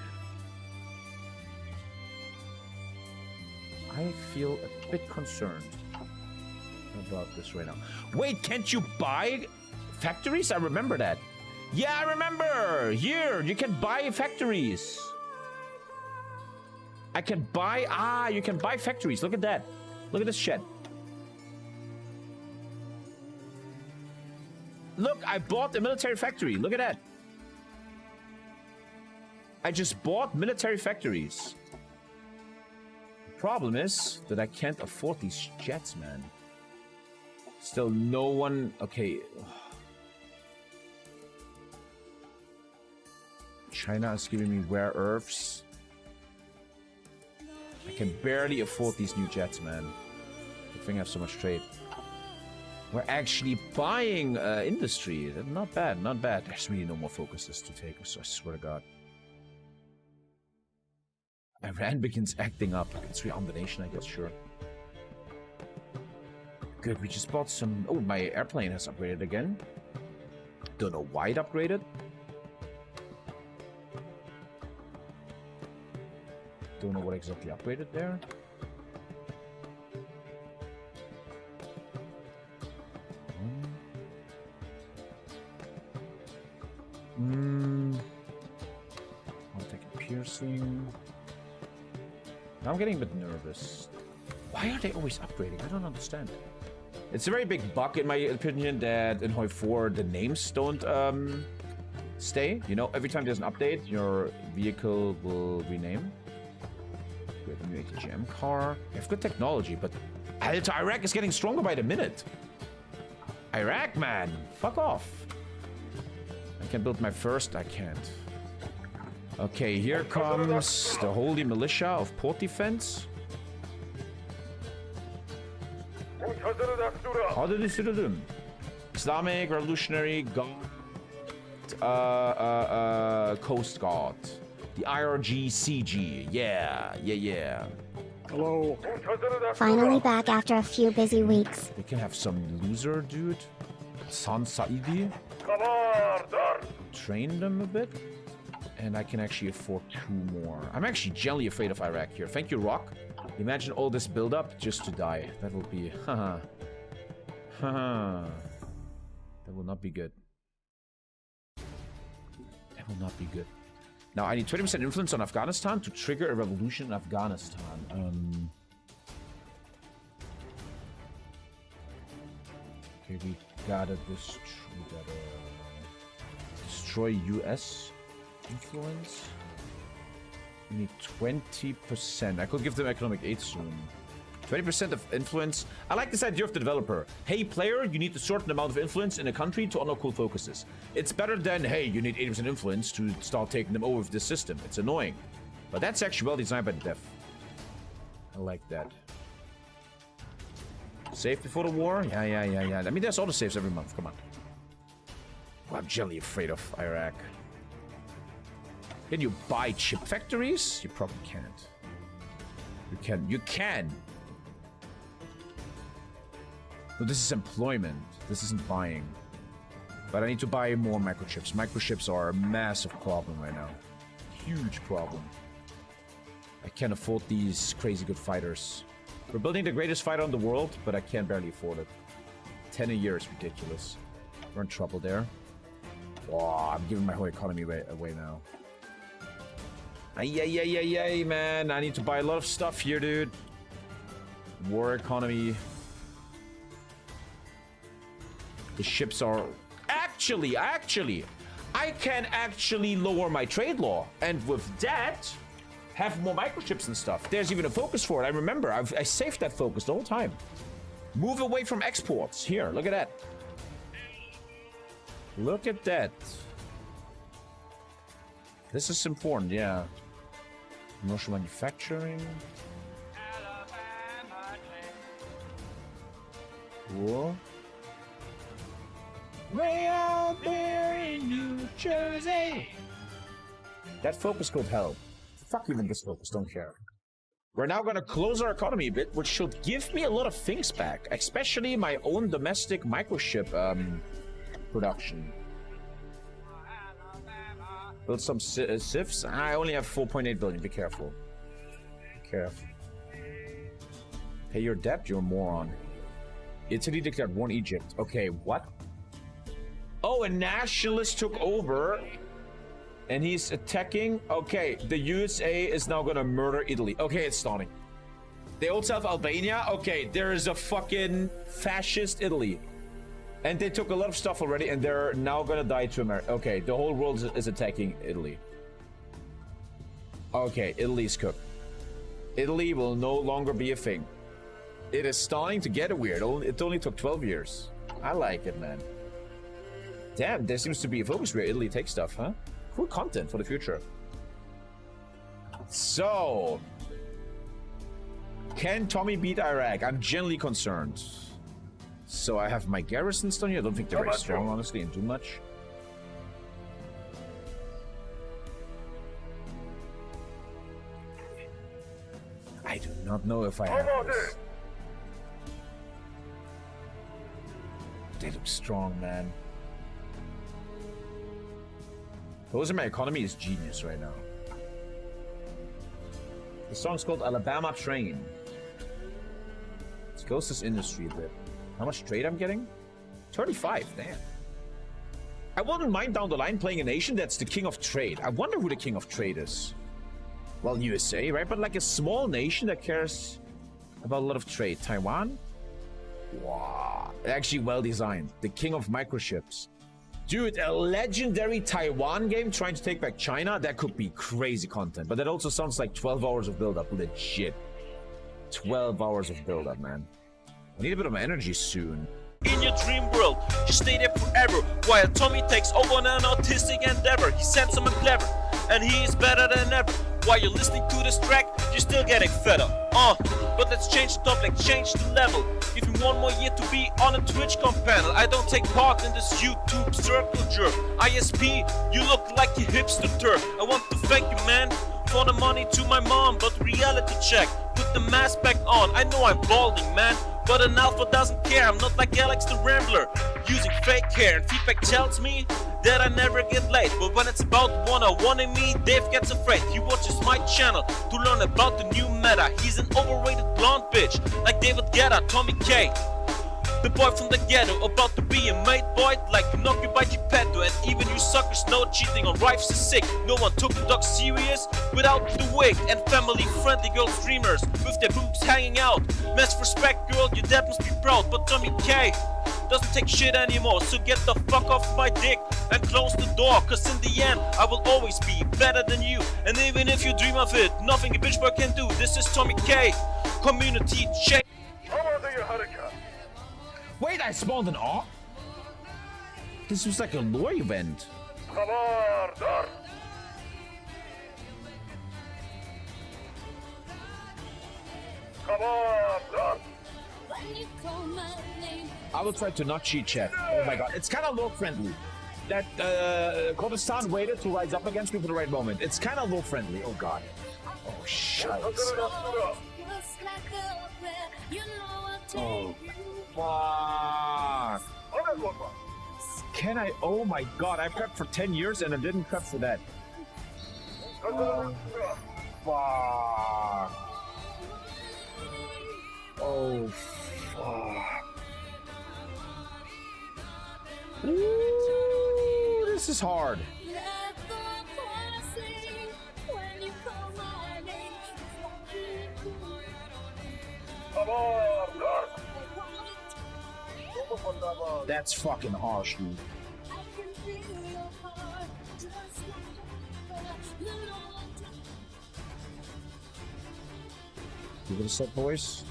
A: I feel a bit concerned about this right now. Wait, can't you buy factories? I remember that. Yeah, I remember. Here, you can buy factories. I can buy... you can buy factories. Look at that. Look at this shit. Look, I bought a military factory. Look at that. I just bought military factories. Problem is that I can't afford these jets, man. Still no one... Okay. China is giving me rare earths. I can barely afford these new jets, man. I think I have so much trade. We're actually buying industry. Not bad, not bad. There's really no more focuses to take, so I swear to God. Iran begins acting up. It's rearm the nation, I guess, sure. Good, we just bought some... Oh, my airplane has upgraded again. Don't know why it upgraded. Don't know what exactly upgraded there. I'm taking piercing. Now I'm getting a bit nervous. Why are they always upgrading? I don't understand. It's a very big bug, in my opinion, that in Hoi 4 the names don't stay. You know, every time there's an update, your vehicle will rename. We have a new ATGM car. We have good technology, but Iraq is getting stronger by the minute. Iraq, man, fuck off. I can build my first. I can't. Okay, here comes the Holy Militia of Port Defense. Islamic Revolutionary Guard, Coast Guard, the IRGCG. Yeah.
G: Hello.
B: Finally back after a few busy weeks.
A: They can have some loser dude. San Saidi. Train them a bit. And I can actually afford 2 more. I'm actually jelly afraid of Iraq here. Thank you, Rock. Imagine all this build-up just to die. That will be... Haha. Haha. That will not be good. That will not be good. Now, I need 20% influence on Afghanistan to trigger a revolution in Afghanistan. Okay, we gotta destroy US influence. We need 20%. I could give them economic aid soon. 20% of influence. I like this idea of the developer. Hey, player, you need a certain amount of influence in a country to unlock cool focuses. It's better than, hey, you need 80% influence to start taking them over with this system. It's annoying. But that's actually well designed by the dev. I like that. Save before the war? Yeah. I mean, there's auto saves every month. Come on. Well, I'm jelly afraid of Iraq. Can you buy chip factories? You probably can't. You can. No, this is employment. This isn't buying. But I need to buy more microchips. Microchips are a massive problem right now. Huge problem. I can't afford these crazy good fighters. We're building the greatest fighter in the world, but I can barely afford it. 10 a year is ridiculous. We're in trouble there. Oh, I'm giving my whole economy away now. Yay, man. I need to buy a lot of stuff here, dude. War economy. The ships are... Actually, I can actually lower my trade law. And with that, have more microchips and stuff. There's even a focus for it. I remember. I saved that focus the whole time. Move away from exports. Here, look at that. Look at that. This is important, yeah. Commercial manufacturing. Cool. Way out there in New Jersey. That focus could help. Fuck even this focus, don't care. We're now gonna close our economy a bit, which should give me a lot of things back, especially my own domestic microchip production. Build some civs. I only have 4.8 billion. Be careful. Be careful. Pay your debt, you're a moron. Italy declared war on Egypt. Okay, what? Oh, a nationalist took over and he's attacking. Okay, the USA is now gonna murder Italy. Okay, it's starting. They also have Albania. Okay, there is a fucking fascist Italy. And they took a lot of stuff already and they're now gonna die to America. Okay, the whole world is attacking Italy. Okay, Italy's cooked. Italy will no longer be a thing. It is starting to get weird. It only took 12 years. I like it, man. Damn, there seems to be a focus where Italy takes stuff, huh? Cool content for the future. So, can Tommy beat Iraq? I'm genuinely concerned. So I have my garrisons done here. I don't think they're very strong, honestly, and too much. I do not know if I have this. They look strong, man. Those are my economy is genius right now. The song's called Alabama Train. It's closest industry a bit. How much trade I'm getting? 35, damn. I wouldn't mind down the line playing a nation that's the king of trade. I wonder who the king of trade is. Well, USA, right? But like a small nation that cares about a lot of trade. Taiwan? Wow. Actually well designed. The king of microchips. Dude, a legendary Taiwan game trying to take back China? That could be crazy content. But that also sounds like 12 hours of build-up. Legit. 12 hours of build-up, man. I need a bit of energy soon.
F: In your dream world, you stay there forever, while Tommy takes over on an autistic endeavor. He's handsome and clever, and he is better than ever. While you're listening to this track, you're still getting fed up. But let's change the topic, change the level. Give me one more year to be on a TwitchCon panel. I don't take part in this YouTube circle jerk. ISP, you look like a hipster turf. I want to thank you, man, for the money to my mom, but reality check. Put the mask back on. I know I'm balding, man, but an alpha doesn't care. I'm not like Alex the Rambler, using fake hair, and feedback tells me that I never get late. But when it's about one-on-one me, Dave gets afraid. He watches my channel to learn about the new meta. He's an overrated blonde bitch, like David Guetta, TommyKay, the boy from the ghetto, about to be a mate boy like Pinocchio by Geppetto. And even you suckers know cheating on wives is sick. No one took the dog serious without the wig. And family-friendly girl streamers with their boobs hanging out. Mess respect, girl, your dad must be proud. But TommyKay doesn't take shit anymore, so get the fuck off my dick and close the door. Cause in the end, I will always be better than you. And even if you dream of it, nothing a bitch boy can do. This is TommyKay, community check.
A: Wait, I spawned an ARC? This was like a lore event. I will try to not cheat chat. Oh my god, it's kind of low friendly. That Kurdistan waited to rise up against me for the right moment. It's kind of low friendly. Oh god. Oh shit. Oh fuck. Can I? Oh my god, I prepped for 10 years and I didn't prep for that. Oh fuck. Oh fuck. Ooh, this is hard. That's fucking harsh, dude. Give it a set, boys.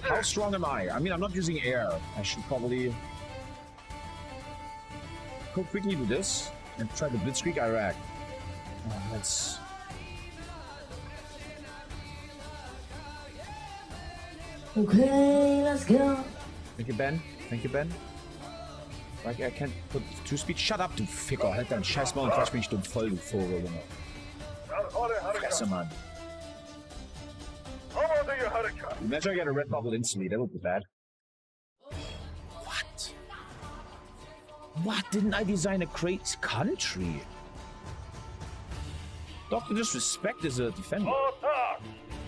A: How strong am I? I mean, I'm not using air. I should probably go quickly do this and try the blitzkrieg Iraq. Let's.
L: Okay, let's go.
A: Thank you, Ben. Thank you, Ben. I can't put 2-speed. Shut up, du Ficker. Halt deinen scheiß Maul und quatsch mich dumm voll, du Vogel, Junge. Fresse, Mann. Imagine I get a red bubble instantly. That would be bad. What? What? Didn't I design a great country? Dr. Disrespect is a defender.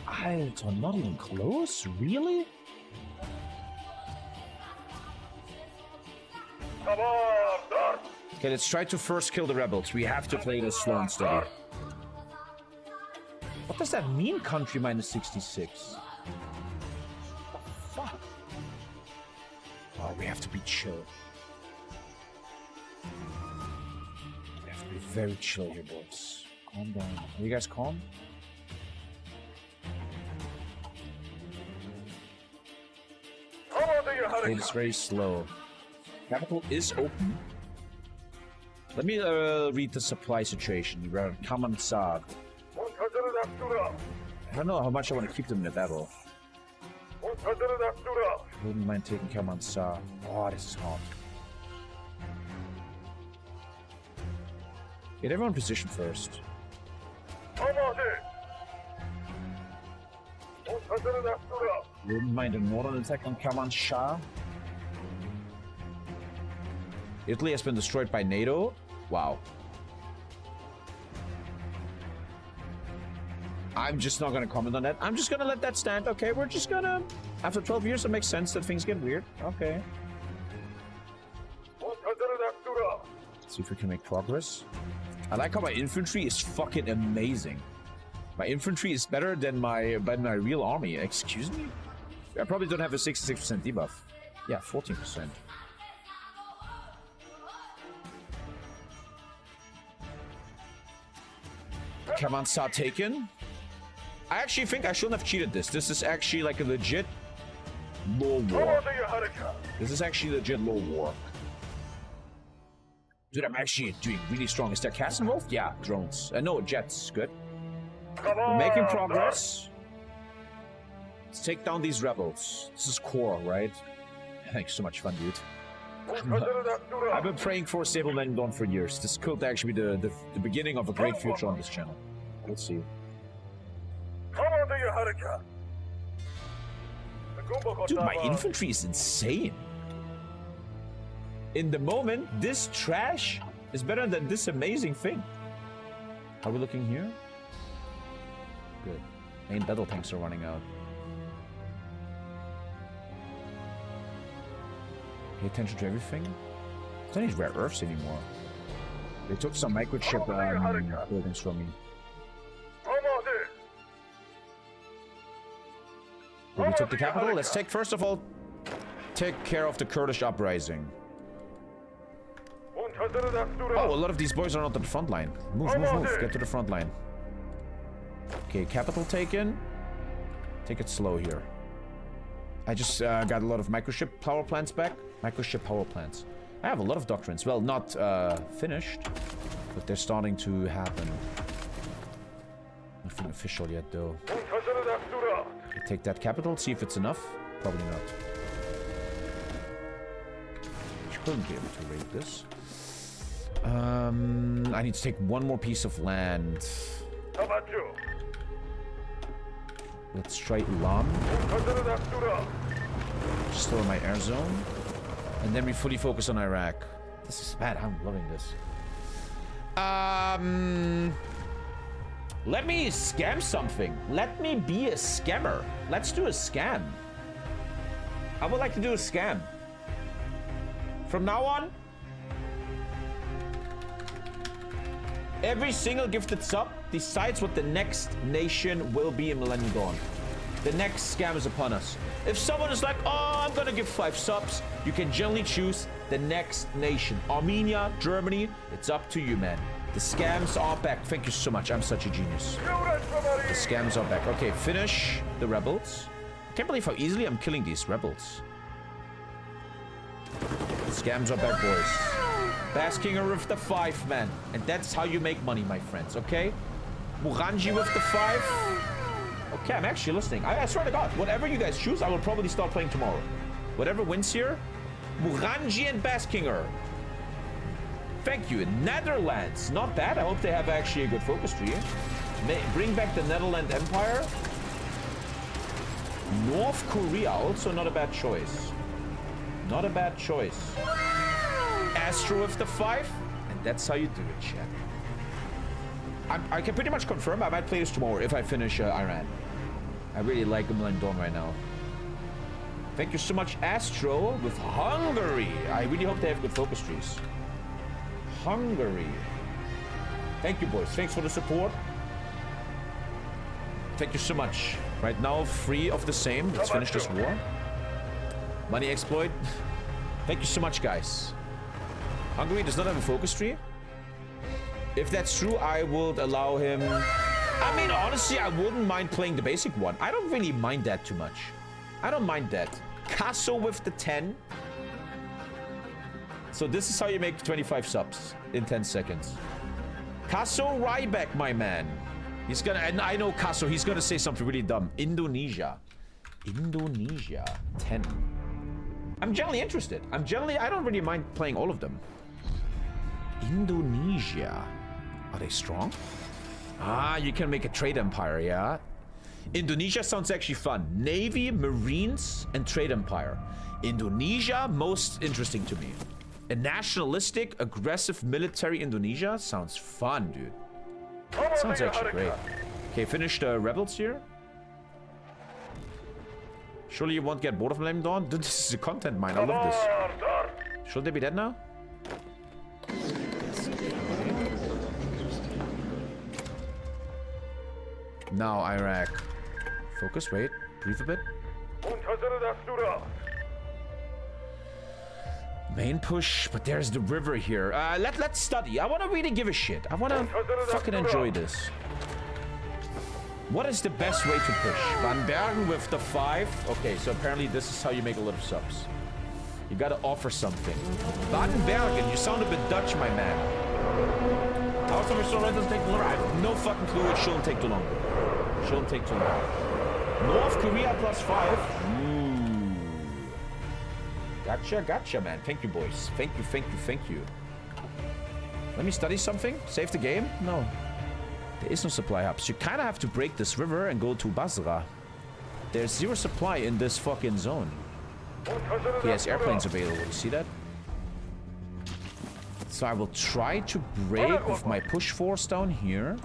A: Alter, not even close? Really? Okay, let's try to first kill the rebels. We have to play this slow and steady. What does that mean, country minus 66? What the fuck? Oh, we have to be chill. We have to be very chill here, boys. Calm down. Are you guys calm? It's very slow. Capital is open. Let me read the supply situation. We're on Common Saad. I don't know how much I want to keep them in the battle. Wouldn't mind taking Common Saad. Oh, this is hot. Get everyone in position first. Wouldn't mind a northern attack on Kaman Shah. Italy has been destroyed by NATO. Wow. I'm just not gonna comment on that. I'm just gonna let that stand. Okay, we're just gonna... After 12 years, it makes sense that things get weird. Okay. See if we can make progress. I like how my infantry is fucking amazing. My infantry is better than my real army. Excuse me? I probably don't have a 66% debuff. Yeah, 14%. Come on, start taken. I actually think I shouldn't have cheated this. This is actually like a legit law war. This is actually legit law war. Dude, I'm actually doing really strong. Is there cast involved? Yeah, drones. No, jets. Good. We're making progress. Let's take down these rebels. This is core, right? Thanks, so much fun, dude. I've been praying for stable Millennium Dawn for years. This could actually be the beginning of a great future on this channel. We'll see. Dude, my infantry is insane. In the moment, this trash is better than this amazing thing. Are we looking here? Good. Main battle tanks are running out. Pay attention to everything. I don't need rare earths anymore. They took some microchip buildings from me. Well, we took the capital. Let's first of all, take care of the Kurdish uprising. Oh, a lot of these boys are not at the front line. Move, move, move. Get to the front line. Okay, capital taken. Take it slow here. I just got a lot of microchip power plants back. Microchip power plants. I have a lot of doctrines. Well, not finished, but they're starting to happen. Nothing official yet, though. Okay, take that capital, see if it's enough. Probably not. Shouldn't be able to raid this. I need to take one more piece of land. Let's try Ulam. Store my air zone. And then we fully focus on Iraq. This is bad. I'm loving this. Let me scam something. Let me be a scammer. Let's do a scam. I would like to do a scam. From now on, every single gifted sub decides what the next nation will be in Millennium Dawn. The next scam is upon us. If someone is like, oh, I'm gonna give 5 subs, you can generally choose the next nation. Armenia, Germany, it's up to you, man. The scams are back. Thank you so much. I'm such a genius. The scams are back. Okay, finish the rebels. I can't believe how easily I'm killing these rebels. The scams are back, boys. Baskinger with the 5, man. And that's how you make money, my friends, okay? Muranji with the 5. Okay, I'm actually listening. I swear to God, whatever you guys choose, I will probably start playing tomorrow. Whatever wins here, Muranji and Baskinger. Thank you. Netherlands, not bad. I hope they have actually a good focus tree. Bring back the Netherlands Empire. North Korea, also not a bad choice. Not a bad choice. Astro with the 5, and that's how you do it, chat. I can pretty much confirm I might play this tomorrow if I finish Iran. I really like Millennium Dawn right now. Thank you so much, Astro, with Hungary. I really hope they have good focus trees. Hungary. Thank you, boys. Thanks for the support. Thank you so much. Right now, free of the same. Let's finish this war. Money exploit. Thank you so much, guys. Hungary does not have a focus tree. If that's true, I would allow him... I mean, honestly, I wouldn't mind playing the basic one. I don't really mind that too much. I don't mind that. Kaso with the 10. So this is how you make 25 subs in 10 seconds. Kaso Ryback, my man. He's gonna, and I know Kaso, he's gonna say something really dumb. Indonesia. Indonesia. 10. I'm generally interested. I don't really mind playing all of them. Indonesia. Are they strong? Ah, you can make a trade empire, yeah? Indonesia sounds actually fun. Navy, Marines, and trade empire. Indonesia, most interesting to me. A nationalistic, aggressive military Indonesia sounds fun, dude. Sounds actually great. Okay, finish the rebels here. Surely you won't get bored of Millennium Dawn? Dude, this is a content mine. I love this. Should they be dead now? Now Iraq. Focus, wait. Breathe a bit. Main push, but there's the river here. Let's study. I want to really give a shit. I want to fucking enjoy this. What is the best way to push? Van Bergen with the 5. Okay, so apparently this is how you make a lot of subs. You gotta offer something. Baden-Bergen, you sound a bit Dutch, my man. House of Restore doesn't take too long. I have no fucking clue. It shouldn't take too long. Shouldn't take too long. North Korea plus 5. Gotcha, man. Thank you, boys. Thank you. Let me study something. Save the game? No. There is no supply hubs. You kind of have to break this river and go to Basra. There's 0 supply in this fucking zone. He has airplanes available. You see that? So I will try to break with my push force down here.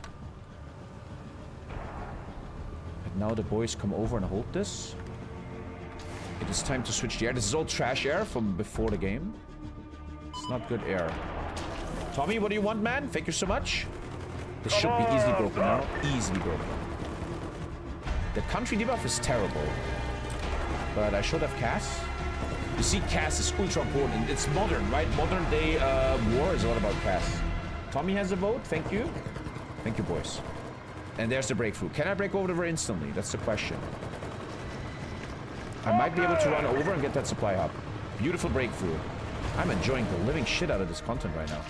A: But now the boys come over and hold this. It is time to switch the air. This is all trash air from before the game. It's not good air. Tommy, what do you want, man? Thank you so much. This should be easily broken now. Easily broken. The country debuff is terrible. But I should have CAS. You see, CAS is ultra important. It's modern, right? Modern day war is all about CAS. Tommy has a vote. Thank you. Thank you, boys. And there's the breakthrough. Can I break over the river instantly? That's the question. I might be able to run over and get that supply hub. Beautiful breakthrough. I'm enjoying the living shit out of this content right now.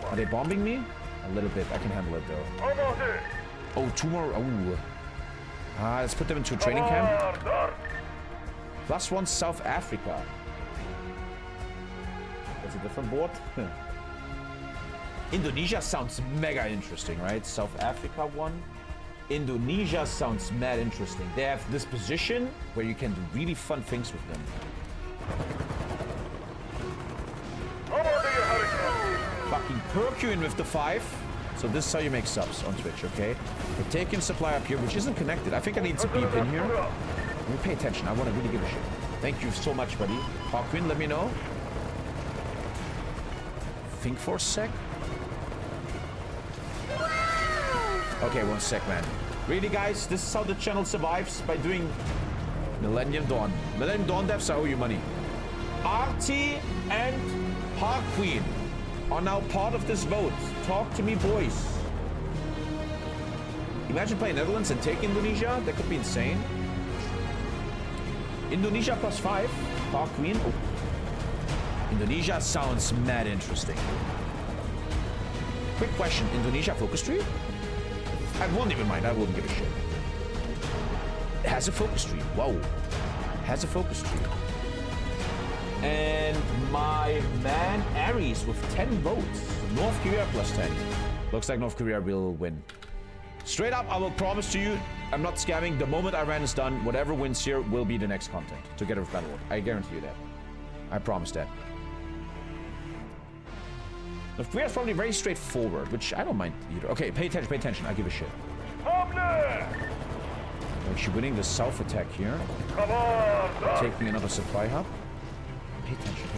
A: Are they bombing me? A little bit. I can handle it though. Oh, 2 more. Oh. Let's put them into a training camp. +1 South Africa. That's a different board. Indonesia sounds mega interesting, right? South Africa 1. Indonesia sounds mad interesting. They have this position where you can do really fun things with them. Fucking Herculean with the 5. So this is how you make subs on Twitch, okay? We're taking supply up here, which isn't connected. I think I need to beep in here. Let me pay attention. I want to really give a shit. Thank you so much, buddy. Hawkwind, let me know. Think for a sec. Okay, 1 sec, man. Really, guys, this is how the channel survives, by doing Millennium Dawn. Millennium Dawn devs, I owe you money. RT and Hawkwind are now part of this vote. Talk to me, boys. Imagine playing Netherlands and take Indonesia. That could be insane. Indonesia +5. Hawkwind. Oh. Indonesia sounds mad interesting. Quick question. Indonesia focus tree? I won't even mind. I wouldn't give a shit. It has a focus tree. Whoa. Has a focus tree. And my man Aries with 10 votes. North Korea +10. Looks like North Korea will win. Straight up, I will promise to you, I'm not scamming. The moment Iran is done, whatever wins here will be the next content. Together with Battle World. I guarantee you that. I promise that. North Korea is probably very straightforward, which I don't mind either. Okay, pay attention. I give a shit. Actually winning the south attack here. Taking another supply hub. Pay attention.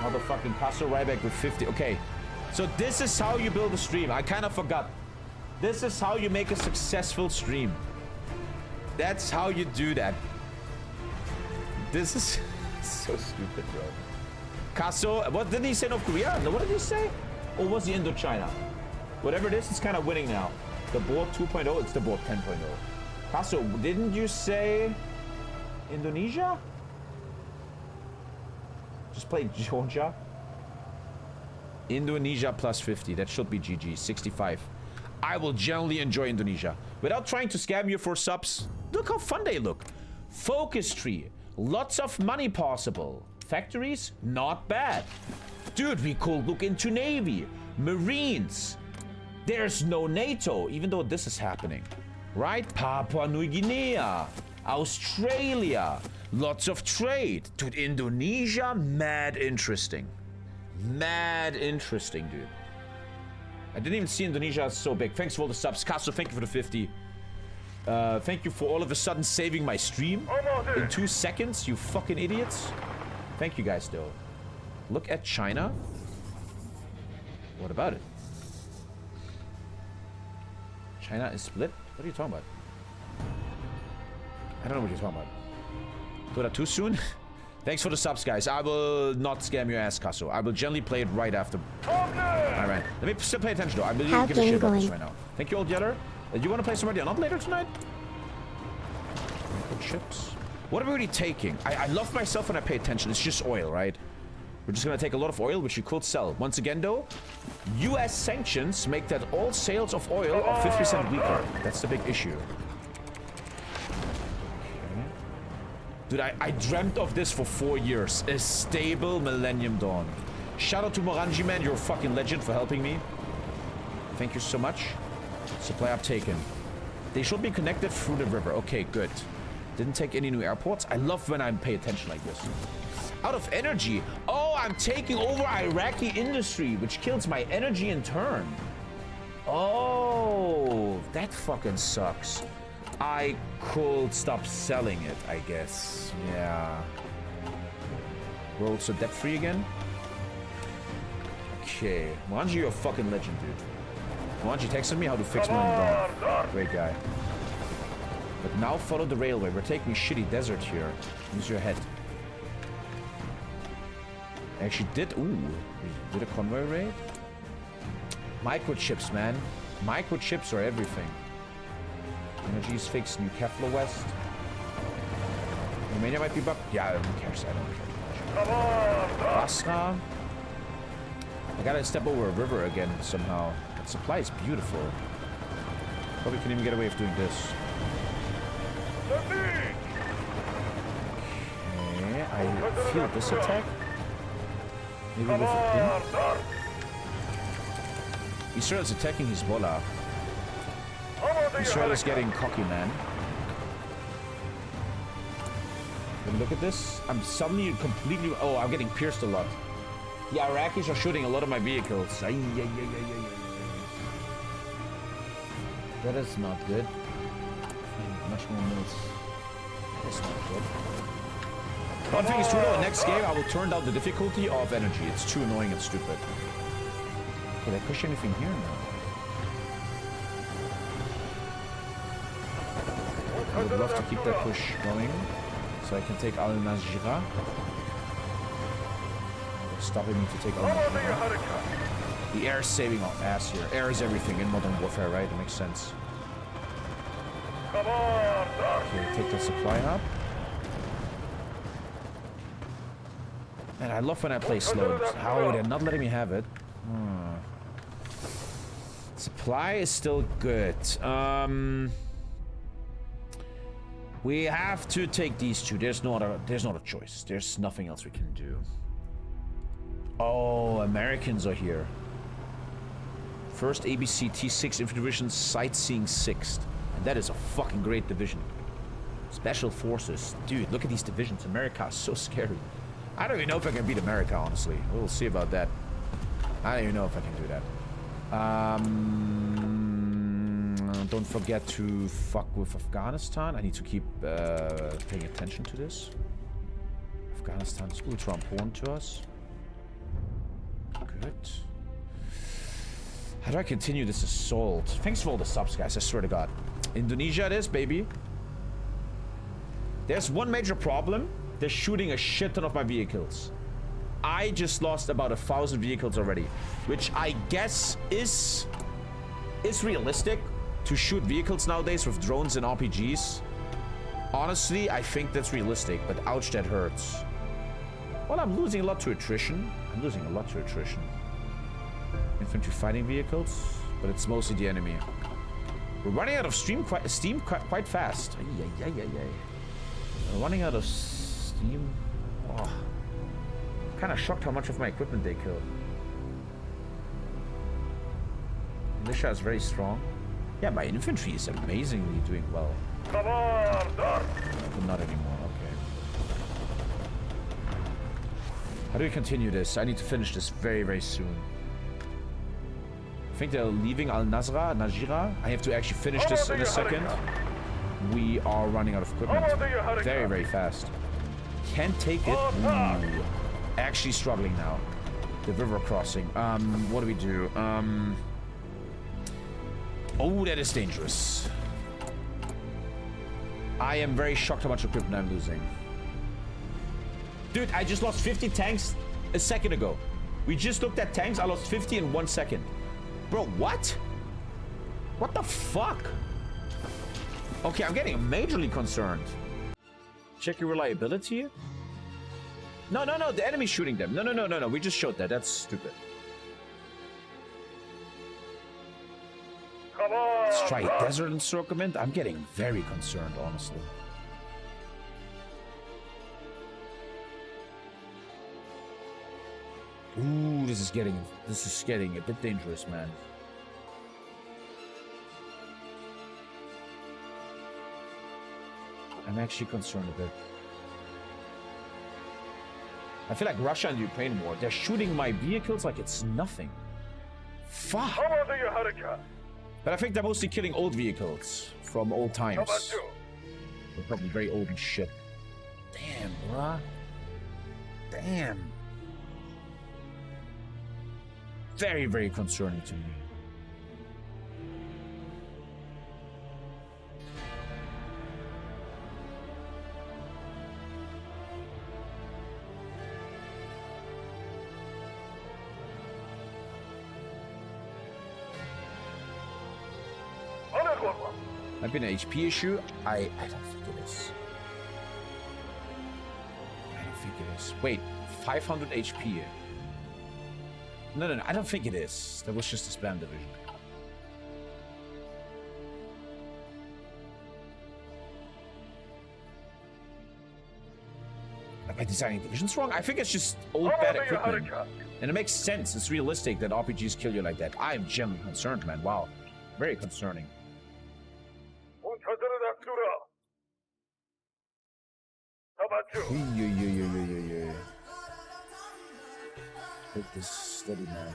A: Motherfucking Castle Ryback with 50. Okay, so this is how you build a stream. I kind of forgot. This is how you make a successful stream. That's how you do that. This is so stupid, bro. Kaso, what did he say? North Korea? No, what did he say? Or was he Indochina? Whatever it is, it's kind of winning now. The board 2.0, it's the board 10.0. Kaso, didn't you say Indonesia? Just play Georgia. Indonesia plus 50. That should be GG. 65. I will generally enjoy Indonesia. Without trying to scam you for subs. Look how fun they look. Focus tree. Lots of money possible. Factories? Not bad. Dude, we could look into Navy. Marines. There's no NATO, even though this is happening. Right? Papua New Guinea. Australia. Lots of trade. Dude, Indonesia, mad interesting. Mad interesting, dude. I didn't even see Indonesia as so big. Thanks for all the subs. Casso, thank you for the 50. Thank you for all of a sudden saving my stream in 2 seconds, you fucking idiots. Thank you guys, though. Look at China. What about it? China is split? What are you talking about? I don't know what you're talking about. Do that too soon? Thanks for the subs, guys. I will not scam your ass, Casso. I will generally play it right after. Alright, let me still pay attention, though. I really give a shit about this right now. Thank you, old Yeller. You want to play somebody on later tonight? Good chips. What are we really taking? I love myself when I pay attention. It's just oil, right? We're just gonna take a lot of oil, which you could sell. Once again, though, US sanctions make that all sales of oil are 50% weaker. That's the big issue. Dude, I dreamt of this for 4 years. A stable Millennium Dawn. Shout out to Moranji, man. You're a fucking legend for helping me. Thank you so much. Supply uptaken. They should be connected through the river. Okay, good. Didn't take any new airports. I love when I pay attention like this. Out of energy. Oh, I'm taking over Iraqi industry, which kills my energy in turn. Oh, that fucking sucks. I could stop selling it, I guess. Yeah. We're also debt-free again. Okay. Moranji, you're a fucking legend, dude. Moranji texted me how to fix my Dawn. Great guy. But now follow the railway. We're taking a shitty desert here. Use your head. Actually did. Ooh. We did a convoy raid? Microchips, man. Microchips are everything. Energy is fixed. New Kefla West. Romania might be bugged. Yeah, who cares? I don't care too much. Basra. I gotta step over a river again somehow. That supply is beautiful. Probably can even get away with doing this. Okay, I feel this attack. Maybe with a pin. Israel is attacking Hezbollah. Israel is getting cocky, man. And look at this. I'm suddenly completely... Oh, I'm getting pierced a lot. The Iraqis are shooting a lot of my vehicles. That is not good. Much more mills. That's not good. One thing is true though, next game I will turn down the difficulty of energy. It's too annoying and stupid. Did I push anything here now? I would love to keep that push going, so I can take Al Nazira. What's stopping me to take Al Nazira? The air is saving our ass here. Air is everything in Modern Warfare, right? It makes sense. Okay, take the supply hub. And I love when I play slow. How they're not letting me have it. Supply is still good. We have to take these two. There's not a choice. There's nothing else we can do. Oh, Americans are here. 1st ABC T6 Infantry Division, Sightseeing 6th. And that is a fucking great division. Special Forces. Dude, look at these divisions. America is so scary. I don't even know if I can beat America, honestly. We'll see about that. I don't even know if I can do that. Don't forget to fuck with Afghanistan. I need to keep paying attention to this. Afghanistan is ultra important to us. Good. How do I continue this assault? Thanks for all the subs, guys. I swear to God. Indonesia it is, baby. There's one major problem. They're shooting a shit ton of my vehicles. I just lost about 1,000 vehicles already, which I guess is realistic. to shoot vehicles nowadays with drones and RPGs. Honestly, I think that's realistic, but ouch, that hurts. Well, I'm losing a lot to attrition. Infantry fighting vehicles, but it's mostly the enemy. We're running out of steam quite fast. We're running out of steam. Oh. Kind of shocked how much of my equipment they killed. Militia is very strong. Yeah, my infantry is amazingly doing well. Come on, but not anymore. Okay. How do we continue this? I need to finish this very, very soon. I think they're leaving Najira. I have to actually finish this in a second. We are running out of equipment. Very, very fast. Can't take it. Ooh. Actually struggling now. The river crossing. What do we do? Oh, that is dangerous. I am very shocked how much equipment I'm losing. Dude, I just lost 50 tanks a second ago. We just looked at tanks. I lost 50 in 1 second. Bro, what? What the fuck? Okay, I'm getting majorly concerned. Check your reliability. No, the enemy's shooting them. No. We just showed that. That's stupid. Come on. Let's try desert encirclement. I'm getting very concerned, honestly. Ooh, this is getting a bit dangerous, man. I'm actually concerned a bit. I feel like Russia and Ukraine war, they're shooting my vehicles like it's nothing. Fuck. But I think they're mostly killing old vehicles from old times. They're probably very old and shit. Damn, bruh. Damn. Very, very concerning to me. Might be an HP issue. I don't think it is. I don't think it is. Wait, 500 HP. No, I don't think it is. That was just a spam division. Am I designing divisions wrong? I think it's just old bad equipment. And it makes sense. It's realistic that RPGs kill you like that. I am genuinely concerned, man. Wow. Very concerning. Take this steady, man.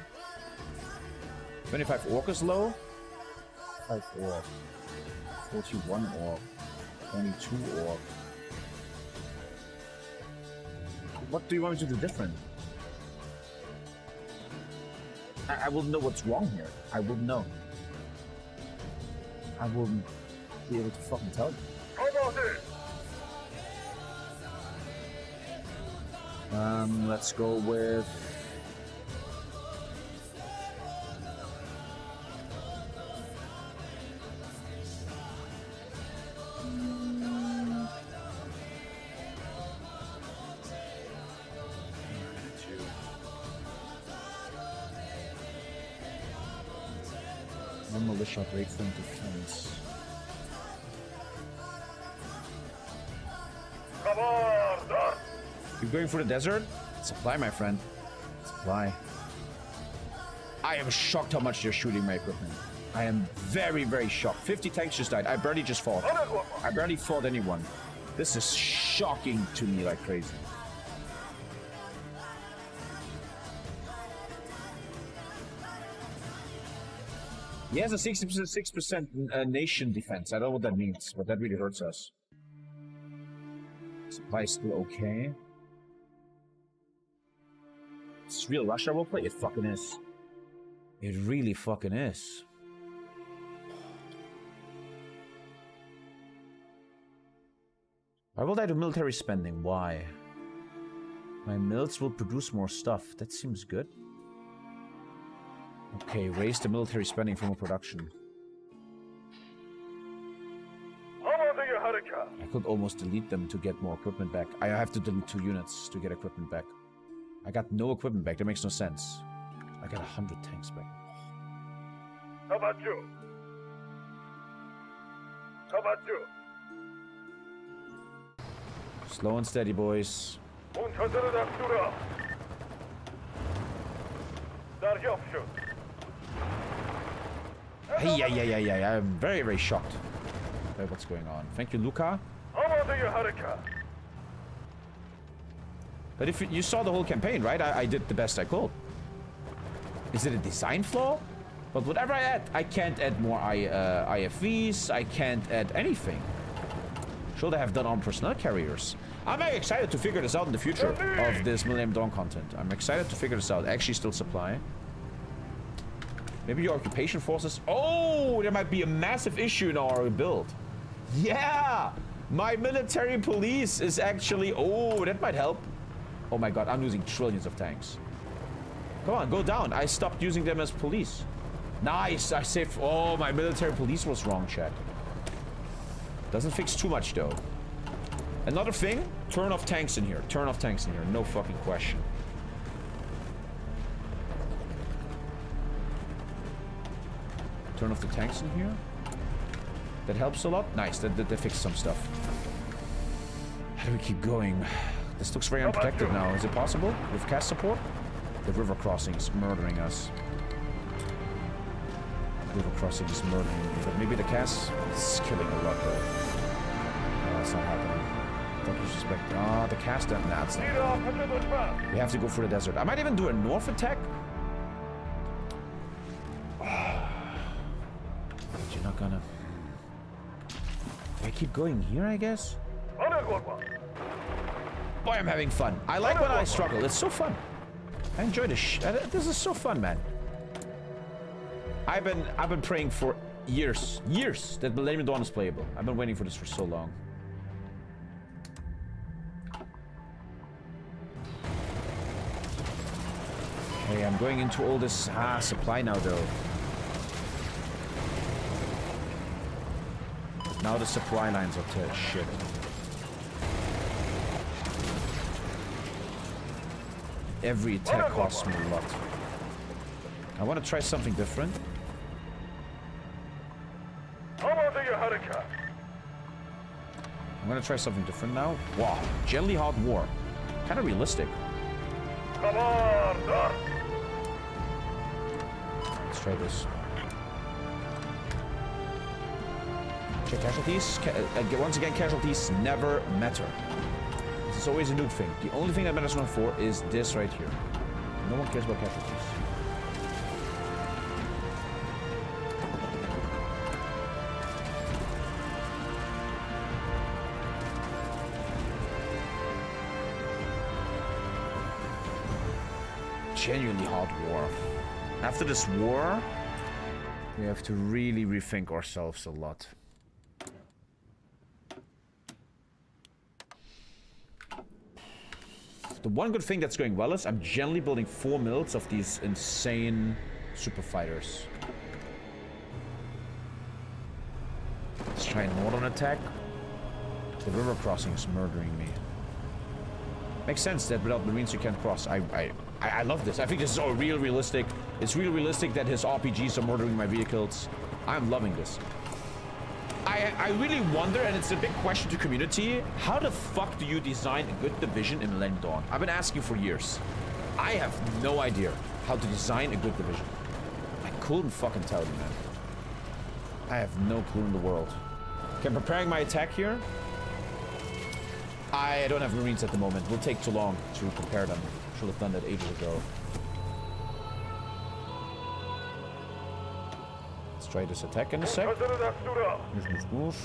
A: 25 orc is low. 5 orc. 41 orc. 22 orc. What do you want me to do different? I wouldn't know what's wrong here. I wouldn't know. I wouldn't be able to fucking tell you. Let's go with... One militia break from defense. You're going for the desert? Supply, my friend. Supply. I am shocked how much they're shooting my equipment. I am very, very shocked. 50 tanks just died. I barely just fought. I barely fought anyone. This is shocking to me like crazy. He has a 6% nation defense. I don't know what that means, but that really hurts us. Supply is still okay. It's real Russia roleplay? It fucking is. It really fucking is. Why will I do military spending? Why? My mills will produce more stuff. That seems good. Okay, raise the military spending for more production. I could almost delete them to get more equipment back. I have to delete 2 units to get equipment back. I got no equipment back. That makes no sense. I got 100 tanks back.
L: How about you? How about you?
A: Slow and steady, boys. Hey, I'm very, very shocked by what's going on. Thank you, Luca. But if you saw the whole campaign, right? I did the best I could. Is it a design flaw? But whatever I add, I can't add more IFVs. I can't add anything. Should I have done armed personnel carriers? I'm very excited to figure this out in the future of this Millennium Dawn content. I'm excited to figure this out. Actually, still supply. Maybe your occupation forces. Oh, there might be a massive issue in our build. Yeah, my military police is actually. Oh, that might help. Oh my god, I'm losing trillions of tanks. Come on, go down. I stopped using them as police. Nice, I saved. Oh, my military police was wrong, chat. Doesn't fix too much though. Another thing, turn off tanks in here. Turn off tanks in here, no fucking question. Turn off the tanks in here. That helps a lot. Nice, that fixed some stuff. How do we keep going? This looks very unprotected now. Is it possible with cast support? The river crossing is murdering us. River crossing is murdering me, but maybe the cast is killing a lot though. No, that's not happening. Don't disrespect. Ah, the cast. Nah, it's not happening. We have to go for the desert. I might even do a north attack. But you're not gonna. Do I keep going here, I guess? Boy, I'm having fun. I like when I struggle. It's so fun. I enjoy this. This is so fun, man. I've been praying for years that Millennium Dawn is playable. I've been waiting for this for so long. Okay, I'm going into all this supply now, though. Now the supply lines are to shit. Every attack costs me a lot. I want to try something different. I'm gonna try something different now. Wow, gently hot war. Kind of realistic. Let's try this. Check casualties. Once again, casualties never matter. This is always a noob thing. The only thing that matters on 4 is this right here. No one cares about casualties. Genuinely hard war. After this war, we have to really rethink ourselves a lot. The one good thing that's going well is I'm generally building 4 mils of these insane super fighters. Let's try a northern attack. The river crossing is murdering me. Makes sense that without Marines you can't cross. I love this. I think this is all real realistic. It's real realistic that his RPGs are murdering my vehicles. I'm loving this. I really wonder, and it's a big question to community, how the fuck do you design a good division in Millennium Dawn? I've been asking for years. I have no idea how to design a good division. I couldn't fucking tell you, man. I have no clue in the world. Okay, I'm preparing my attack here. I don't have Marines at the moment. It will take too long to prepare them. Should have done that ages ago. Let's try this attack in a sec. Move.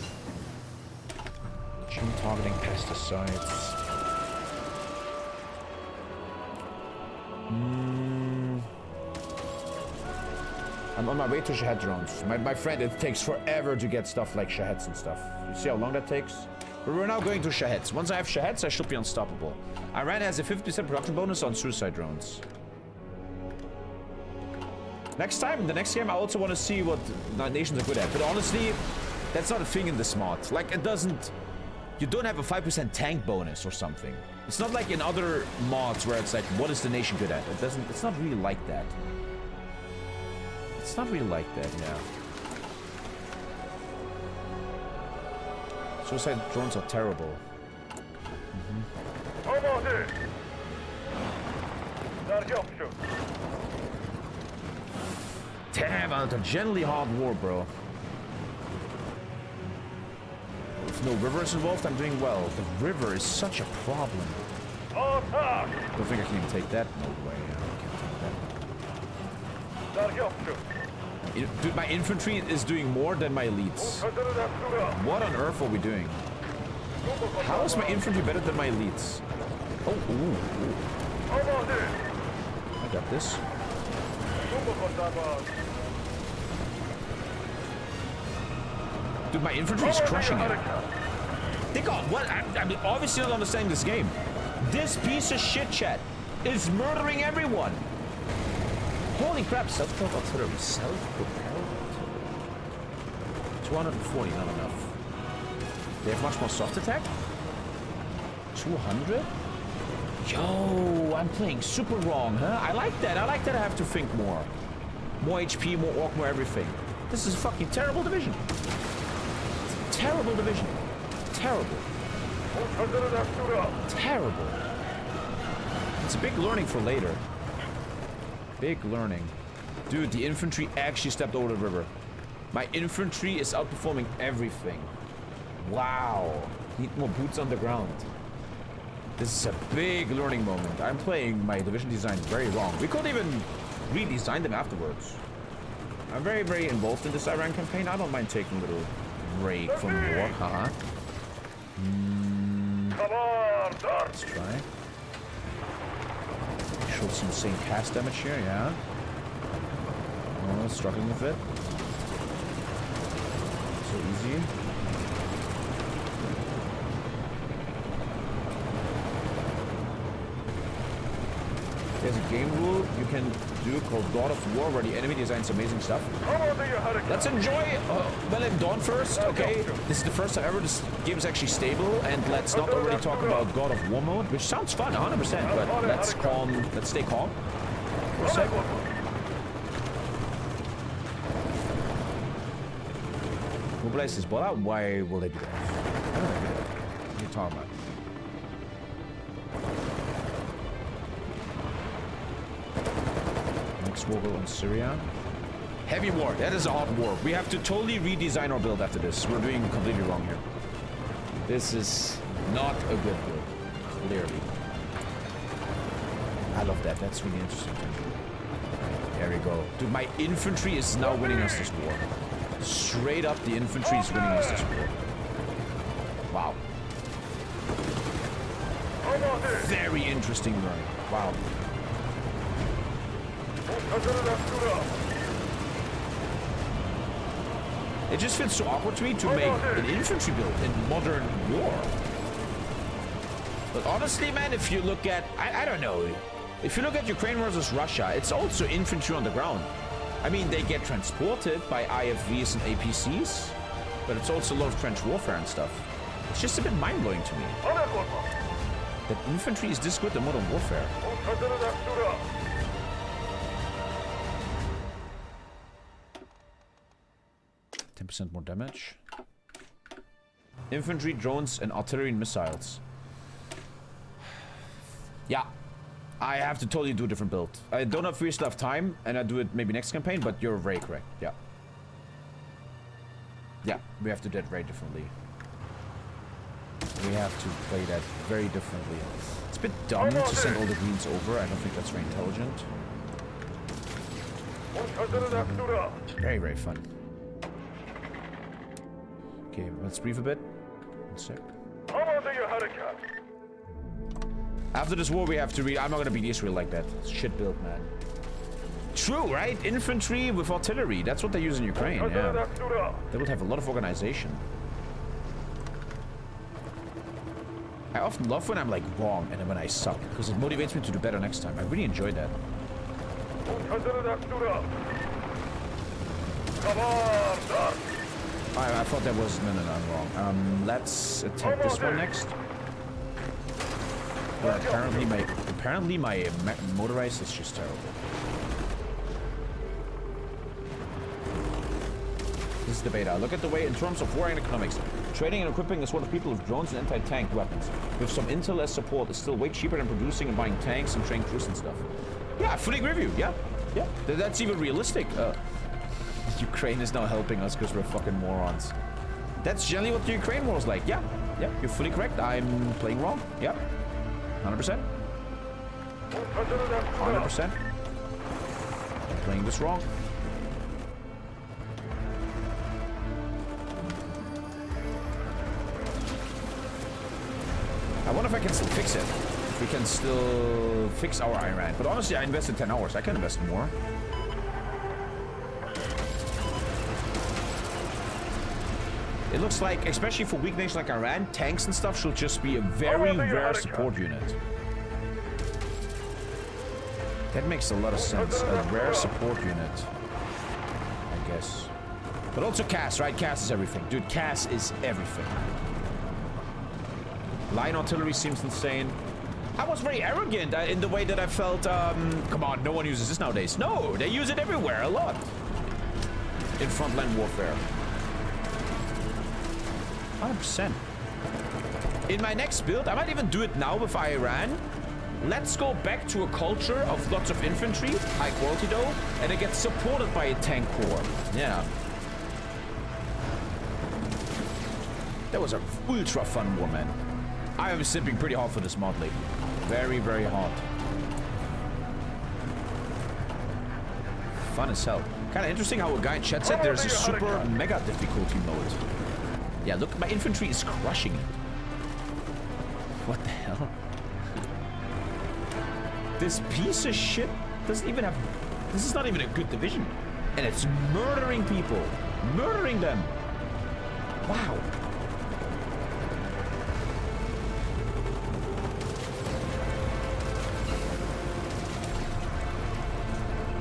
A: Machine targeting pesticides. I'm on my way to Shahed drones. My friend, it takes forever to get stuff like Shaheds and stuff. You see how long that takes? But we're now going to Shaheds. Once I have Shaheds, I should be unstoppable. Iran has a 50% production bonus on suicide drones. Next time, in the next game, I also want to see what nations are good at. But honestly, that's not a thing in this mod. Like, it doesn't You don't have a 5% tank bonus or something. It's not like in other mods where it's like, what is the nation good at? It doesn't, it's not really like that. It's not really like that, yeah. Suicide drones are terrible. Damn, it's a generally hard war, bro. If no rivers involved, I'm doing well. The river is such a problem. Don't think I can even take that. No way, I can't take that. Dude, my infantry is doing more than my elites. What on earth are we doing? How is my infantry better than my elites? Oh, ooh. I got this. Dude, my infantry is crushing it. Think on what? I'm obviously not understanding this game. This piece of shit, chat, is murdering everyone. Holy crap! Self-propelled artillery. Self-propelled artillery. 240, not enough. They have much more soft attack. 200. Yo, I'm playing super wrong, huh? I like that. I like that I have to think more. More HP, more orc, more everything. This is a fucking terrible division. Terrible division. Terrible. Terrible. It's a big learning for later. Big learning. Dude, the infantry actually stepped over the river. My infantry is outperforming everything. Wow. Need more boots on the ground. This is a big learning moment. I'm playing my division design very wrong. We could even redesign them afterwards. I'm very, very involved in this Iran campaign. I don't mind taking a little break from war. Haha. Let's try. Showed some insane cast damage here, yeah. Oh, struggling with it. So easy. There's a game rule you can do called God of War where the enemy designs amazing stuff. Let's enjoy Millennium Dawn first, okay? This is the first time ever this game is actually stable, and let's not already talk about God of War mode, which sounds fun, 100%, but let's stay calm for a sec. Mobilize this ball out? Why will they do that? Why don't they do that? What are you talking about? War in Syria. Heavy war. That is a hot war. We have to totally redesign our build after this. We're doing completely wrong here. This is not a good build. Clearly. I love that. That's really interesting. There we go. Dude, my infantry is now winning us this war. Straight up, the infantry is winning us this war. Wow. Very interesting run. Wow. It just feels so awkward to me to make an infantry build in modern war. But honestly, man, if you look at... I don't know. If you look at Ukraine versus Russia, it's also infantry on the ground. I mean, they get transported by IFVs and APCs, but it's also a lot of trench warfare and stuff. It's just a bit mind-blowing to me. That infantry is this good in modern warfare. 10% more damage. Infantry, drones, and artillery and missiles. Yeah. I have to totally do a different build. I don't have free stuff time, and I do it maybe next campaign, but you're very correct. Yeah. Yeah, we have to do it very differently. We have to play that very differently. It's a bit dumb to send all the greens over. I don't think that's very intelligent. Very, very fun. Okay, let's breathe a bit. 1 sec. After this war, we have to read. I'm not gonna beat Israel like that. Shit build, man. True, right? Infantry with artillery. That's what they use in Ukraine, yeah. They would have a lot of organization. I often love when I'm like wrong and then when I suck, because it motivates me to do better next time. I really enjoy that. I thought that was... No, I'm wrong. Let's attack this one next. But apparently my motorized is just terrible. This is the beta. Look at the way, in terms of war and economics, trading and equipping the sword of people with drones and anti-tank weapons. With some intel as support, it's still way cheaper than producing and buying tanks and trained crews and stuff. Yeah, I fully agree with you. Yeah. That's even realistic. Ukraine is now helping us because we're fucking morons. That's generally what the Ukraine war is like. Yeah, you're fully correct. I'm playing wrong. Yeah, 100%. 100%. I'm playing this wrong. I wonder if I can still fix it. If we can still fix our Iran. But honestly, I invested 10 hours. I can invest more. It looks like, especially for weak nations like Iran, tanks and stuff should just be a very rare support unit. That makes a lot of sense. A rare support unit, I guess. But also CAS, right? CAS is everything. Dude, CAS is everything. Line artillery seems insane. I was very arrogant in the way that I felt, come on, no one uses this nowadays. No, they use it everywhere, a lot. In frontline warfare. 100%. In my next build, I might even do it now with Iran. Let's go back to a culture of lots of infantry, high quality though, and it gets supported by a tank corps. Yeah. That was a ultra fun war, man. I am simping pretty hard for this mod lately. Very, very hard. Fun as hell. Kind of interesting how a guy in chat said there's a super mega difficulty mode. Yeah, look, my infantry is crushing it. What the hell? This piece of shit doesn't even have... This is not even a good division. And it's murdering people. Murdering them. Wow.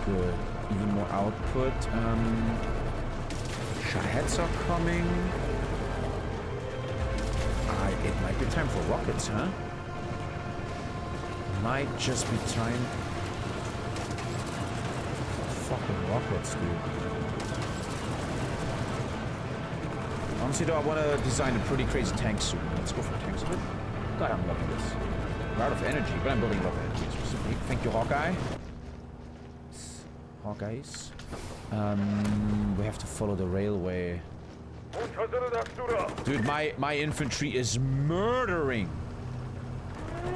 A: Good. Even more output. Shaheeds are coming. It might be time for rockets, huh? Might just be time. Fucking rockets, dude. Honestly, though, I want to design a pretty crazy tank soon. Let's go for tanks a bit. God, I'm loving this. I'm out of energy, but I'm building a lot of energy specifically. Thank you, Hawkeye. Hawkeyes. We have to follow the railway. Dude, my infantry is murdering.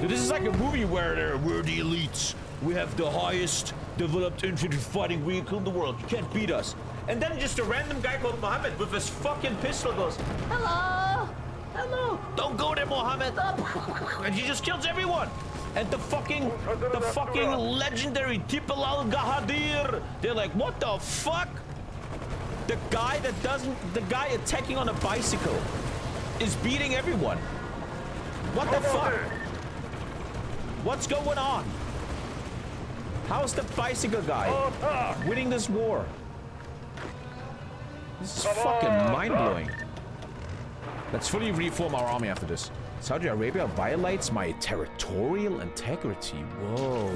A: Dude, this is like a movie where we're the elites. We have the highest developed infantry fighting vehicle in the world. You can't beat us. And then just a random guy called Mohammed with his fucking pistol goes, hello, hello, don't go there, Mohammed. And he just kills everyone. And the fucking legendary Tipal al-Gahadir, they're like, what the fuck? The guy attacking on a bicycle is beating everyone. What the fuck? What's going on? How's the bicycle guy winning this war? This is fucking mind-blowing. Let's fully reform our army after this. Saudi Arabia violates my territorial integrity. Whoa.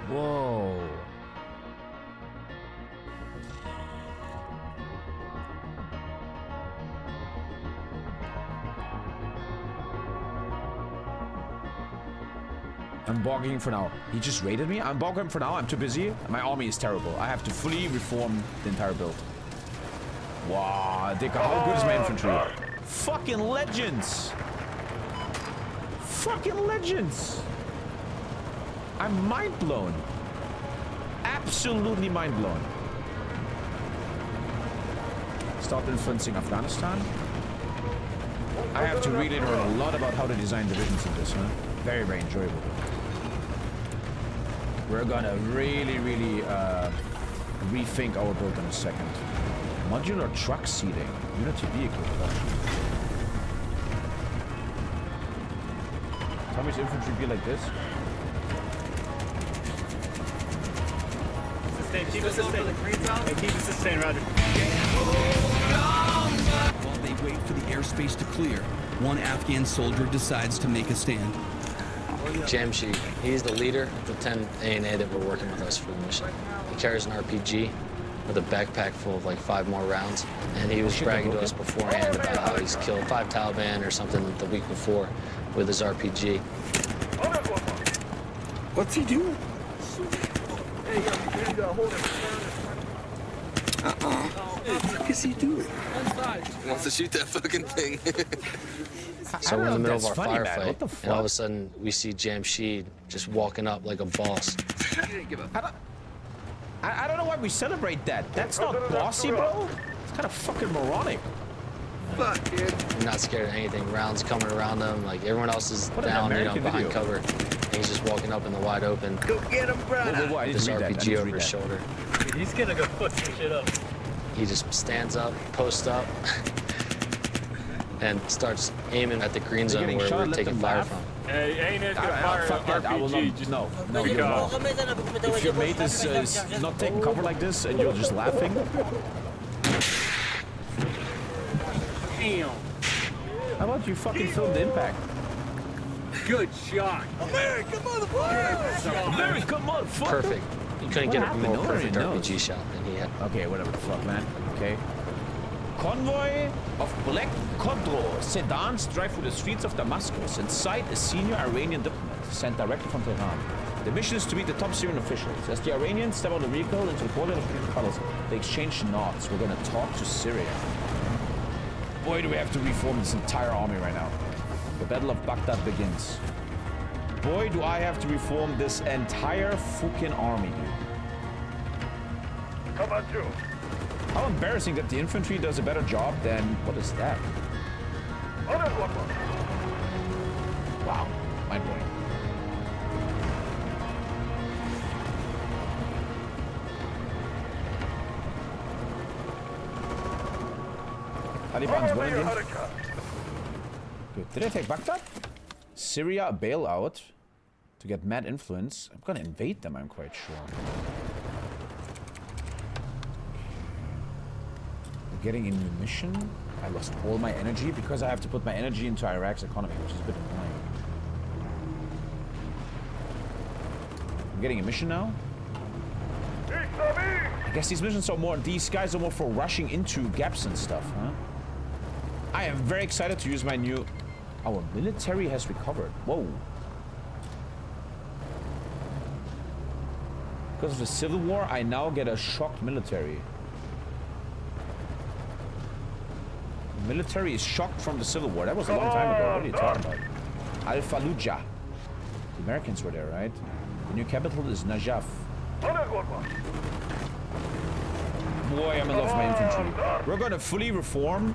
A: Whoa. I'm bogging him for now. He just raided me. I'm bogging him for now. I'm too busy. My army is terrible. I have to fully reform the entire build. Wow, Dick, how good is my infantry? Fucking legends. Fucking legends. I'm mind blown. Absolutely mind blown. Start influencing Afghanistan. I have to really learn a lot about how to design divisions in this, huh? Very, very enjoyable. We're gonna really rethink our build in a second. Modular truck seating. Unity vehicle production. Tommy's infantry be like this?
L: sustained. Keep it sustained. Hey, keep it sustained, Roger.
M: While they wait for the airspace to clear, one Afghan soldier decides to make a stand.
N: Jamshid, he's the leader of the 10 ANA that were working with us for the mission. He carries an RPG with a backpack full of like 5 more rounds, and he was bragging to us beforehand about how he's killed 5 Taliban or something the week before with his RPG.
M: What's he doing? What is he doing?
O: He wants to shoot that fucking thing.
N: So we're in the middle of our firefight, and all of a sudden we see Jamshid just walking up like a boss.
A: I don't know why we celebrate that. That's not bossy, bro. It's kind of fucking moronic.
O: Fuck, dude.
N: He's not scared of anything. Rounds coming around him, like everyone else is down, you know, behind cover. And he's just walking up in the wide open.
O: Go get him, bro.
N: With his RPG over his shoulder.
L: He's gonna go fuck some shit up.
N: He just stands up, posts up, and starts aiming at the green zone where we're taking fire from.
L: Hey, ain't it gonna fire an RPG? Just
A: no, you won't. If your mate is not taking cover like this and you're just laughing.
L: Damn.
A: How about you fucking film the impact?
L: Good shot. America, motherfucker! America, motherfucker!
N: Perfect. You couldn't get a more perfect RPG shot than he had.
A: Okay, whatever the fuck, man. Okay. Convoy of black Quadro sedans drive through the streets of Damascus. Inside, a senior Iranian diplomat sent directly from Tehran. The mission is to meet the top Syrian officials. As the Iranians step out of the vehicle into the corridor of green colors, they exchange nods. We're gonna talk to Syria. Boy, do we have to reform this entire army right now. The Battle of Baghdad begins. Boy, do I have to reform this entire fucking army, dude.
L: Come on, Joe.
A: How embarrassing that the infantry does a better job than... What is that? Wow. Mind blowing. Taliban's winning again. Good. Did I take Baghdad? Syria bailout to get mad influence. I'm gonna invade them, I'm quite sure. We're getting a new mission. I lost all my energy because I have to put my energy into Iraq's economy, which is a bit annoying. I'm getting a mission now. I guess these missions are more, these guys are more for rushing into gaps and stuff, huh? I am very excited to use my new... Our military has recovered. Whoa. Because of the civil war, I now get a shocked military. The military is shocked from the civil war. That was a long time ago. What are you talking about? Al-Fallujah. The Americans were there, right? The new capital is Najaf. Boy, I'm in love with my infantry. We're gonna fully reform.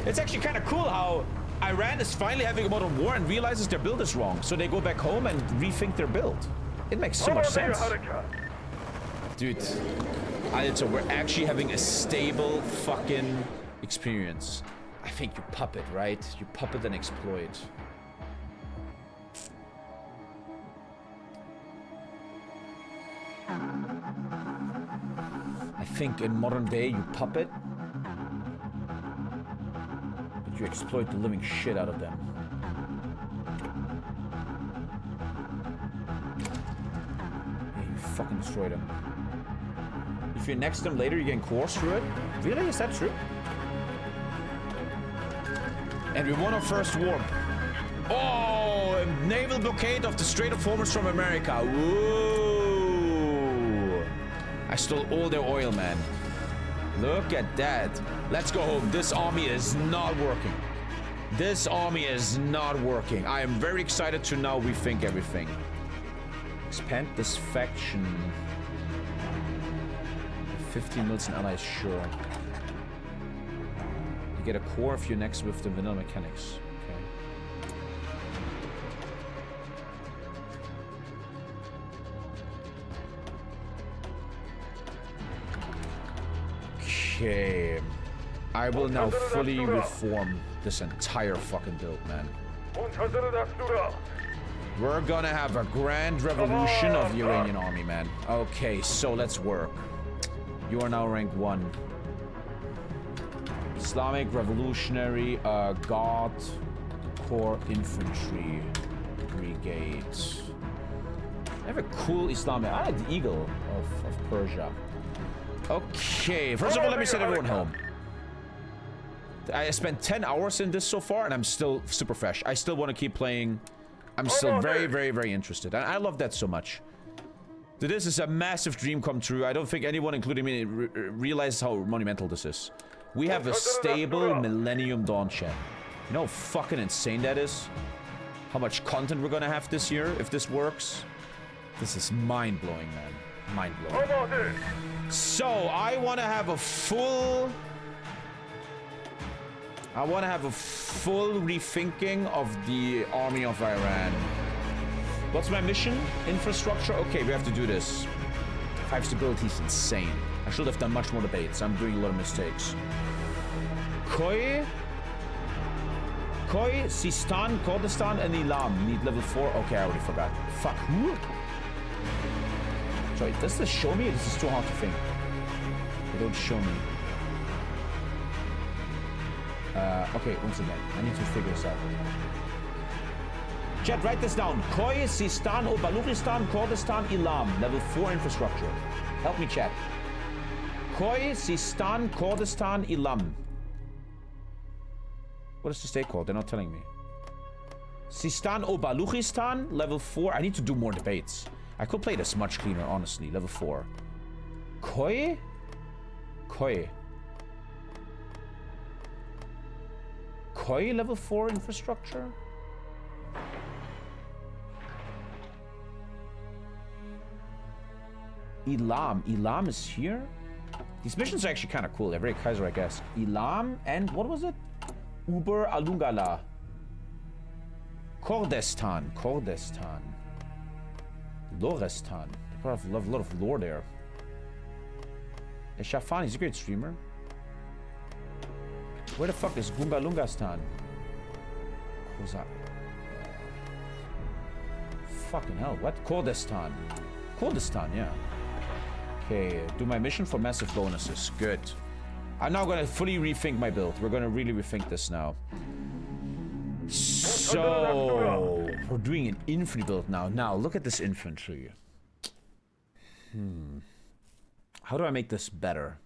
A: It's actually kind of cool how Iran is finally having a modern war and realizes their build is wrong. So they go back home and rethink their build. It makes so much sense. Dude, so we're actually having a stable fucking experience. I think you puppet, right? You puppet and exploit. I think in modern day you puppet, but you exploit the living shit out of them. Yeah, you fucking destroy them. If you next them later, you can course through it. Really? Is that true? And we won our first war. Oh, a naval blockade of the Strait of Hormuz from America. Whoa! I stole all their oil, man. Look at that. Let's go home. This army is not working. This army is not working. I am very excited to now rethink everything. Expand this faction. 15 militant allies, sure. You get a core if you're next with the vanilla mechanics. Okay. I will now fully reform this entire fucking build, man. We're gonna have a grand revolution of the Iranian army, man. Okay, so let's work. You are now rank 1. Islamic Revolutionary Guard Corps Infantry Brigade. I have a cool Islamic. I like the Eagle of Persia. Okay, first of all, let me send everyone home. I spent 10 hours in this so far, and I'm still super fresh. I still want to keep playing. I'm still very, very, very interested. And I love that so much. This is a massive dream come true. I don't think anyone, including me, realizes how monumental this is. We have a stable Millennium Dawn chat. You know how fucking insane that is? How much content we're gonna have this year if this works? This is mind-blowing, man. Mind-blowing. So, I want to have a full... rethinking of the army of Iran. What's my mission? Infrastructure? Okay, we have to do this. 5 stability is insane. I should have done much more debates. I'm doing a lot of mistakes. Koi, Sistan, Kurdistan, and Elam. You need level 4? Okay, I already forgot. Fuck. Who? Sorry, does this show me? This is too hard to think. They don't show me. Okay, once again, I need to figure this out. Chat, write this down. Koi, Sistan, Baluchistan, Kurdistan, Elam. Level 4 infrastructure. Help me, chat. Koi, Sistan, Kurdistan, Elam. What is the state called? They're not telling me. Sistan, Baluchistan, level 4. I need to do more debates. I could play this much cleaner, honestly. Level 4. Koi? Koi. Koi level 4 infrastructure? Elam. Elam is here? These missions are actually kind of cool. They're very Kaiser, I guess. Elam and what was it? Uber Alungala. Kurdistan. Kurdistan. Lorestan. They probably have a lot of lore there. Shafan, he's a great streamer. Where the fuck is Gunga Lungastan? Kozak. Fucking hell, what? Kurdistan. Kurdistan, yeah. Okay, do my mission for massive bonuses. Good. I'm now gonna fully rethink my build. We're gonna really rethink this now. So, we're doing an infantry build now. Now, look at this infantry. How do I make this better?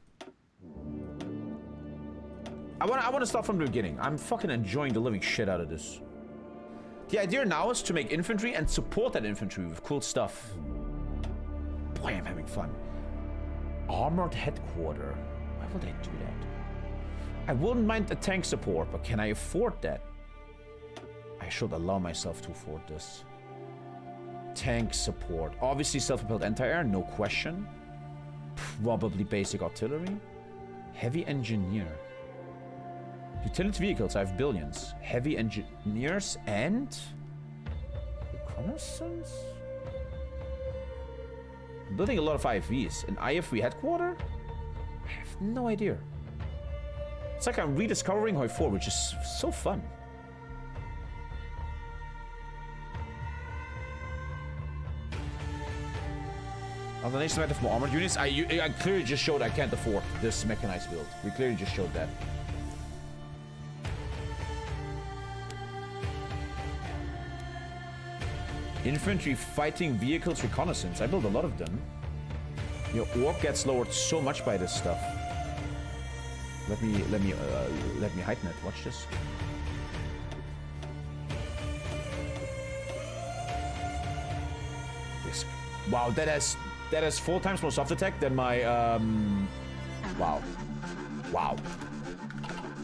A: I want to start from the beginning. I'm fucking enjoying the living shit out of this. The idea now is to make infantry and support that infantry with cool stuff. Boy, I'm having fun. Armored headquarter. Why would I do that? I wouldn't mind a tank support, but can I afford that? I should allow myself to afford this. Tank support. Obviously self-propelled anti-air, no question. Probably basic artillery. Heavy engineer. Utility vehicles, I have billions. Heavy engineers and... reconnaissance? I'm building a lot of IFVs. An IFV headquarter? I have no idea. It's like I'm rediscovering Hoi 4, which is so fun. The nation might have more armored units. I clearly just showed I can't afford this mechanized build. We clearly just showed that. Infantry fighting vehicles reconnaissance. I build a lot of them. Your orc gets lowered so much by this stuff. Let me heighten it. Watch this. Wow, that has 4 times more soft attack than my wow.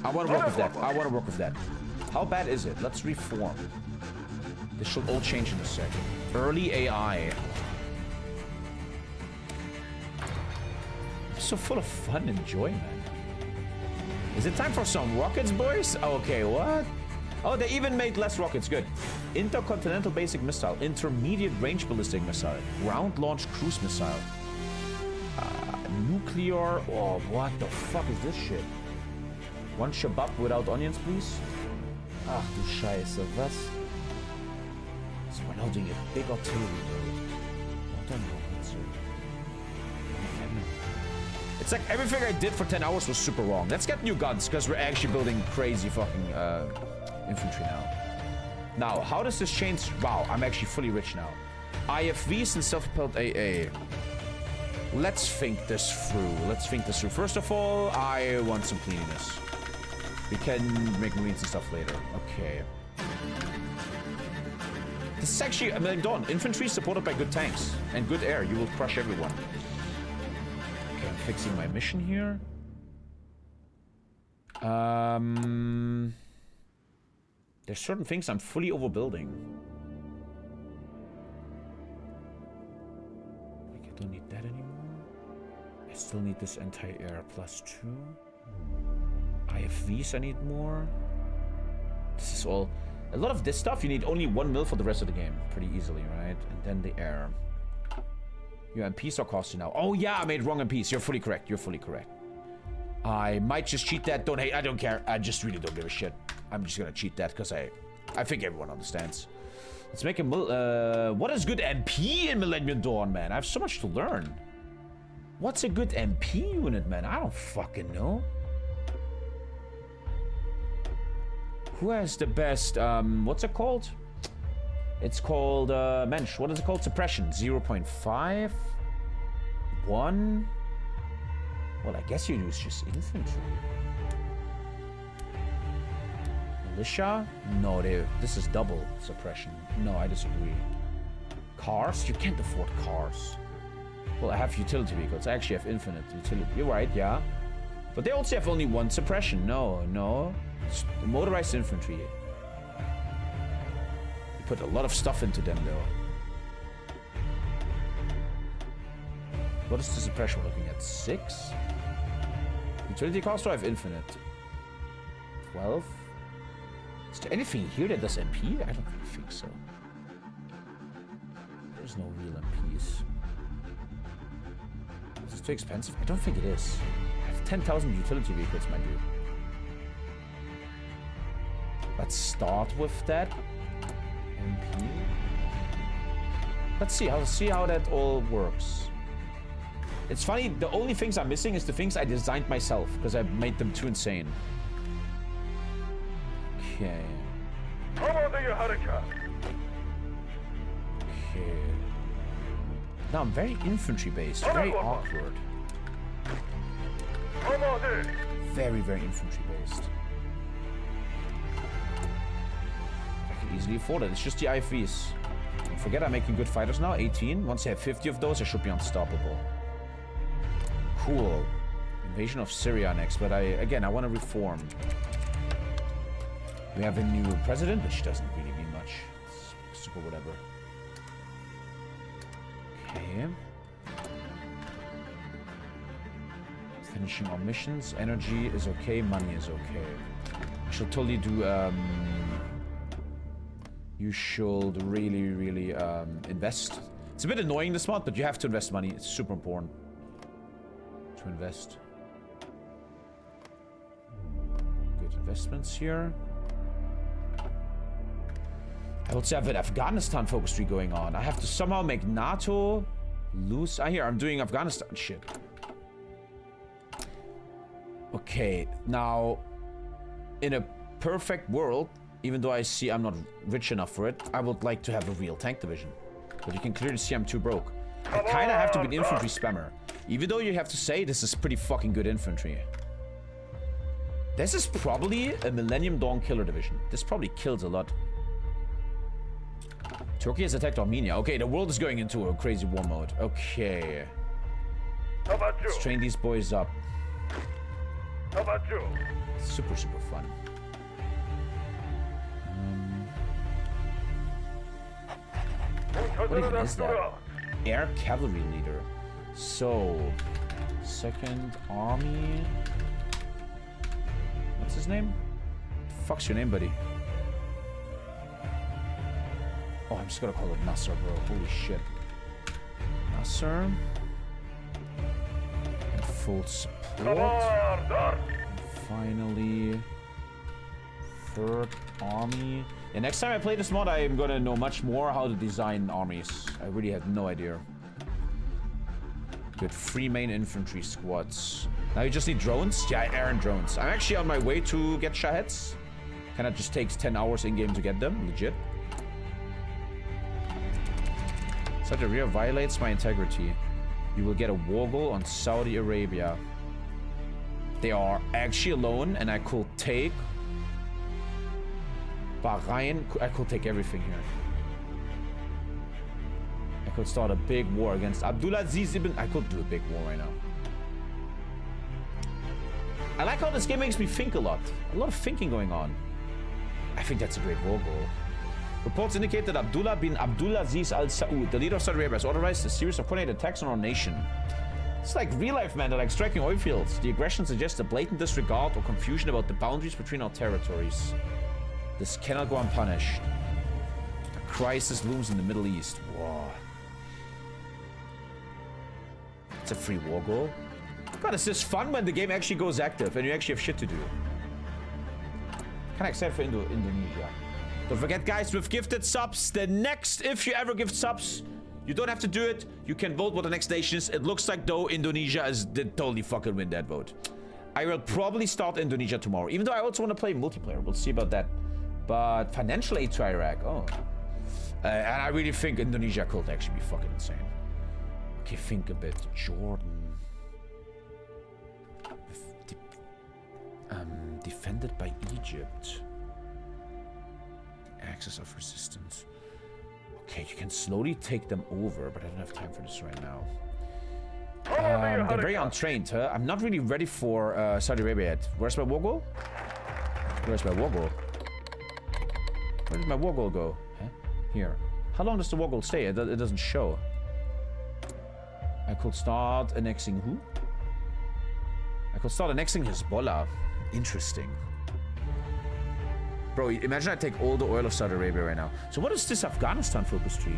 A: I want to work with that. How bad is it? Let's reform. This should all change in a second. Early AI. I'm so full of fun and joy, man. Is it time for some rockets, boys? Okay, what? Oh, they even made less rockets. Good. Intercontinental basic missile. Intermediate range ballistic missile. Ground launch cruise missile. Nuclear. Oh, what the fuck is this shit? One shabab without onions, please. Ach du Scheiße, was? We're now doing a big artillery build. Not on rockets. It's like everything I did for 10 hours was super wrong. Let's get new guns, because we're actually building crazy fucking infantry now. Now, how does this change? Wow, I'm actually fully rich now. IFVs and self-propelled AA. Let's think this through. First of all, I want some cleanliness. We can make marines and stuff later. Okay. This is actually a Millennium Dawn. Infantry supported by good tanks and good air. You will crush everyone. Okay, I'm fixing my mission here. There's certain things I'm fully overbuilding. Like, I don't need that anymore. I still need this anti-air +2. IFVs I need more. This is all... A lot of this stuff, you need only 1 mil for the rest of the game. Pretty easily, right? And then the air. Your MPs are costing now. Oh yeah, I made wrong MPs. You're fully correct. You're fully correct. I might just cheat that. Don't hate. I don't care. I just really don't give a shit. I'm just gonna cheat that because I think everyone understands. Let's make a what is good MP in Millennium Dawn, man? I have so much to learn. What's a good MP unit, man? I don't fucking know. Who has the best, what's it called? It's called, Mensch. What is it called? Suppression. 0.5? 1? Well, I guess you use just infantry. Militia? No, this is double suppression. No, I disagree. Cars? You can't afford cars. Well, I have utility vehicles. I actually have infinite utility. You're right, yeah. But they also have only 1 suppression. No. It's motorized infantry. You put a lot of stuff into them, though. What is the suppression we're looking at? 6? Utility cost, or I have infinite? 12? Is there anything here that does MP? I don't think so. There's no real MPs. Is this too expensive? I don't think it is. I have 10,000 utility vehicles, my dude. Let's start with that. MP. Let's see how that all works. It's funny, the only things I'm missing is the things I designed myself, because I made them too insane. Okay. Okay. Now I'm very infantry based, very awkward. Very, very infantry based. Easily afford it. It's just the IFVs. Don't forget, I'm making good fighters now. 18. Once I have 50 of those, I should be unstoppable. Cool. Invasion of Syria next, but I want to reform. We have a new president, which doesn't really mean much. It's super whatever. Okay. Finishing our missions. Energy is okay. Money is okay. I should totally do you should really invest. It's a bit annoying this month, but you have to invest money. It's super important to invest. Good investments here. I also have an Afghanistan focus tree going on. I have to somehow make NATO lose. I'm doing Afghanistan shit. Okay, now in a perfect world, even though I see I'm not rich enough for it, I would like to have a real tank division. But you can clearly see I'm too broke. I kind of have to be an infantry spammer. Even though you have to say this is pretty fucking good infantry. This is probably a Millennium Dawn killer division. This probably kills a lot. Turkey has attacked Armenia. Okay, the world is going into a crazy war mode. Okay. Let's train these boys up. Super fun. What even is that? Air cavalry leader. So, 2nd Army. What's his name? Fuck's your name, buddy? Oh, I'm just gonna call it Nasser, bro. Holy shit. Nasser. And full support. And finally, 3rd Army. And next time I play this mod, I'm gonna know much more how to design armies. I really had no idea. Good, 3 main infantry squads. Now you just need drones? Yeah, air and drones. I'm actually on my way to get Shaheds. Kinda just takes 10 hours in-game to get them, legit. Saudi Arabia violates my integrity. You will get a war goal on Saudi Arabia. They are actually alone, and I could take Bahrain. I could take everything here. I could start a big war against Abdulaziz ibn... I could do a big war right now. I like how this game makes me think a lot. A lot of thinking going on. I think that's a great war goal. Reports indicate that Abdullah bin Abdulaziz Al Saud, the leader of Saudi Arabia, has authorized a series of coordinated attacks on our nation. It's like real life, man. They're like striking oil fields. The aggression suggests a blatant disregard or confusion about the boundaries between our territories. This cannot go unpunished. A crisis looms in the Middle East. Whoa. It's a free war goal. God, it's just fun when the game actually goes active and you actually have shit to do. Kind of excited for Indonesia. Don't forget, guys, with gifted subs, if you ever gift subs, you don't have to do it. You can vote what the next nation is. It looks like, though, Indonesia did totally fucking win that vote. I will probably start Indonesia tomorrow, even though I also want to play multiplayer. We'll see about that. But financial aid to Iraq, oh. And I really think Indonesia could actually be fucking insane. Okay, think a bit. Jordan. Defended by Egypt. The axis of resistance. Okay, you can slowly take them over, but I don't have time for this right now. They're very untrained, huh? I'm not really ready for Saudi Arabia yet. Where's my war goal? Where's my war goal? Where did my war goal go? Huh? Here. How long does the war goal stay? It doesn't show. I could start annexing who? I could start annexing Hezbollah. Interesting. Bro, imagine I take all the oil of Saudi Arabia right now. So what is this Afghanistan focus tree?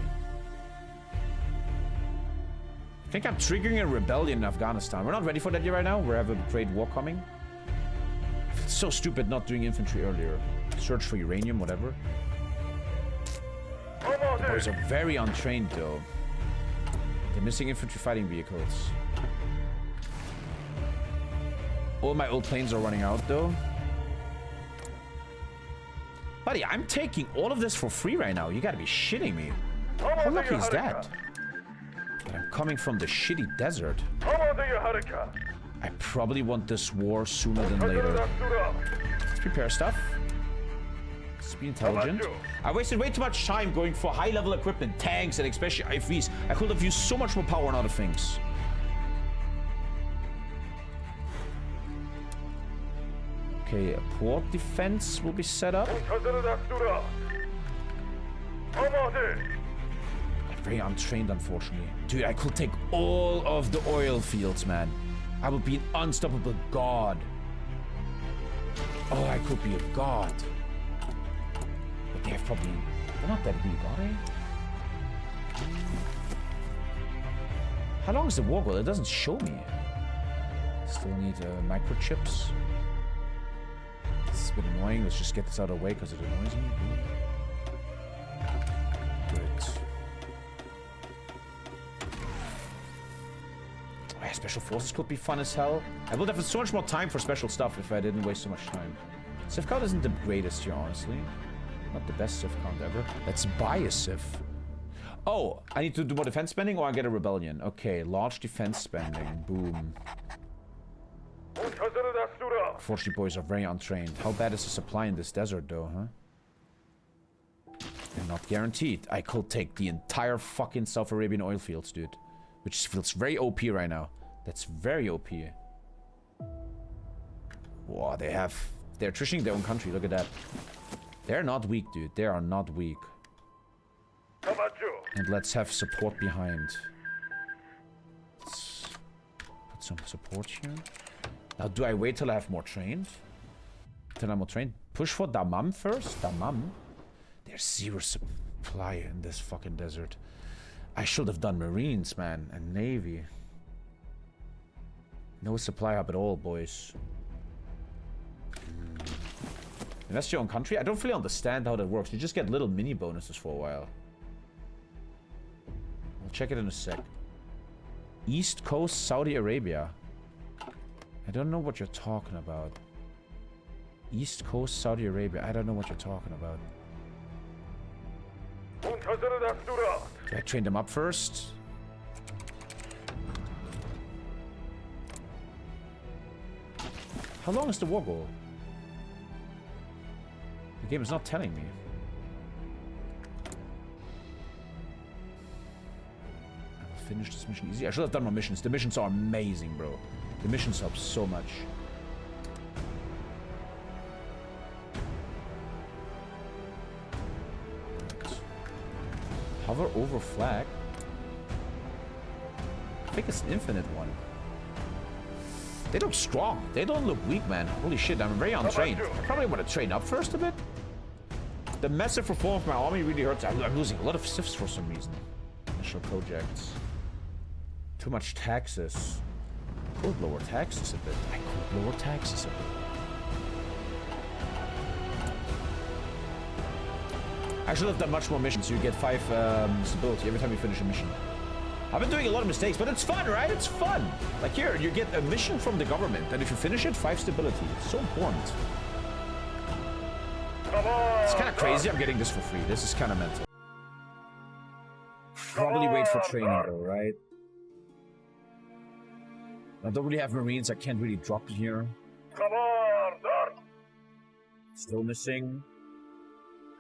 A: I think I'm triggering a rebellion in Afghanistan. We're not ready for that yet right now. We have a great war coming. It's so stupid not doing infantry earlier. Search for uranium, whatever. The boys are very untrained though. They're missing infantry fighting vehicles. All my old planes are running out though. Buddy, I'm taking all of this for free right now. You gotta be shitting me. How lucky is that? And I'm coming from the shitty desert. I probably want this war sooner than later. Let's prepare stuff. Let's be intelligent. I wasted way too much time going for high-level equipment, tanks, and especially IFVs. I could have used so much more power on other things. Okay, a port defense will be set up. I'm very untrained, unfortunately. Dude, I could take all of the oil fields, man. I would be an unstoppable god. Oh, I could be a god. But they have probably... They're not that big, are they? How long is the war goal? It doesn't show me. Still need microchips. It's a bit annoying. Let's just get this out of the way because it annoys me. Good. Oh, yeah, special forces could be fun as hell. I would have so much more time for special stuff if I didn't waste so much time. Civ count isn't the greatest here, honestly. Not the best civ count ever. Let's buy a civ. Oh, I need to do more defense spending or I get a rebellion. Okay, large defense spending. Boom. Unfortunately, boys are very untrained. How bad is the supply in this desert, though, huh? They're not guaranteed. I could take the entire fucking South Arabian oil fields, dude. Which feels very OP right now. That's very OP. Wow, they're trishing their own country. Look at that. They're not weak, dude. They are not weak. And let's have support behind. Let's put some support here. Now, do I wait till I have more trained? Till I'm more trained? Push for Dammam first? Dammam? There's zero supply in this fucking desert. I should have done Marines, man, and Navy. No supply hub at all, boys. Invest your own country? I don't really understand how that works. You just get little mini bonuses for a while. I'll check it in a sec. East Coast, Saudi Arabia. I don't know what you're talking about. East Coast, Saudi Arabia. I don't know what you're talking about. Do I train them up first? How long is the war goal? The game is not telling me. I will finish this mission easy. I should have done more missions. The missions are amazing, bro. The missions help so much. Hover over flag. I think it's an infinite one. They look strong. They don't look weak, man. Holy shit, I'm very untrained. I probably want to train up first a bit. The massive reform of my army really hurts. I'm losing a lot of civs for some reason. Initial projects. Too much taxes. Could lower taxes a bit. I could lower taxes a bit. I should have done much more missions so you get 5 stability every time you finish a mission. I've been doing a lot of mistakes, but it's fun, right? It's fun. Like here, you get a mission from the government, and if you finish it, 5 stability. It's so important. It's kind of crazy I'm getting this for free. This is kind of mental. Probably wait for training though, right? I don't really have Marines. I can't really drop it here. Still missing.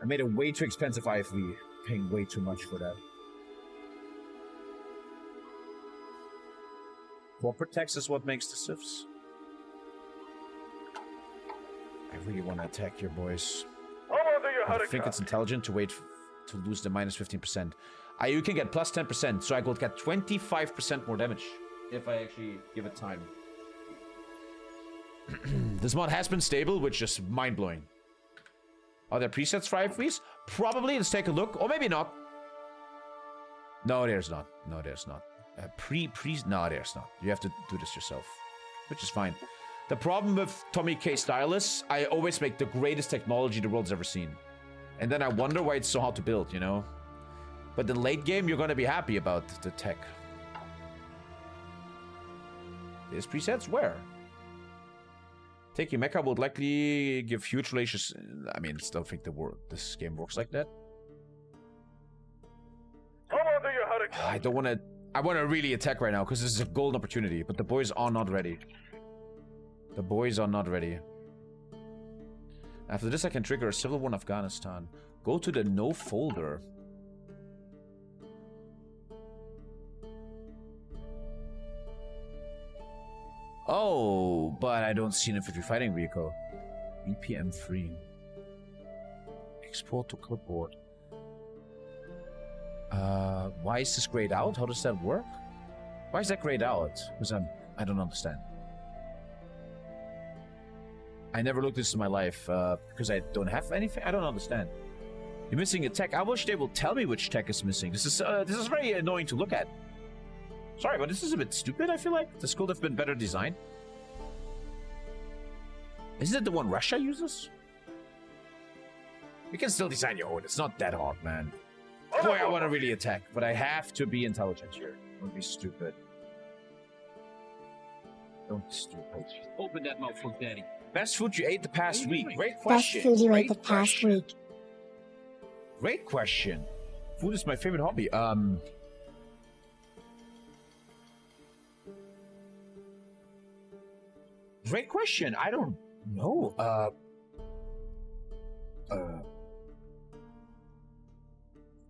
A: I made a way too expensive IFV. Paying way too much for that. Corporate tax is what makes the civs. I really want to attack your boys. I think it's intelligent to wait to lose the minus 15%. You can get plus 10%, so I could get 25% more damage if I actually give it time. This mod has been stable, which is mind-blowing. Are there presets for IFVs? Probably. Let's take a look. Or maybe not. No, there's not. No, there's not. No, there's not. You have to do this yourself, which is fine. The problem with TommyKay stylus, I always make the greatest technology the world's ever seen. And then I wonder why it's so hard to build, you know? But in late game, you're gonna be happy about the tech. There's presets? Where? Taking mecha would likely give huge relations. I mean, I still think this game works like that. I don't want to. I want to really attack right now because this is a golden opportunity, but the boys are not ready. The boys are not ready. After this, I can trigger a civil war in Afghanistan. Go to the no folder. Oh, but I don't see an infantry fighting vehicle. BPM 3. Export to clipboard. Why is this grayed out? How does that work? Why is that grayed out? Because I don't understand. I never looked this in my life because I don't have anything. I don't understand. You're missing a tech. I wish they will tell me which tech is missing. This is very annoying to look at. Sorry, but this is a bit stupid, I feel like. This could have been better designed. Isn't it the one Russia uses? You can still design your own. It's not that hard, man. Boy, I want to really attack, but I have to be intelligent here. Don't be stupid. Don't be stupid.
L: Open that mouth for daddy.
A: Best food you ate the past week. Great question.
B: Best food you ate the past week.
A: Great question. Food is my favorite hobby. Great question. I don't know.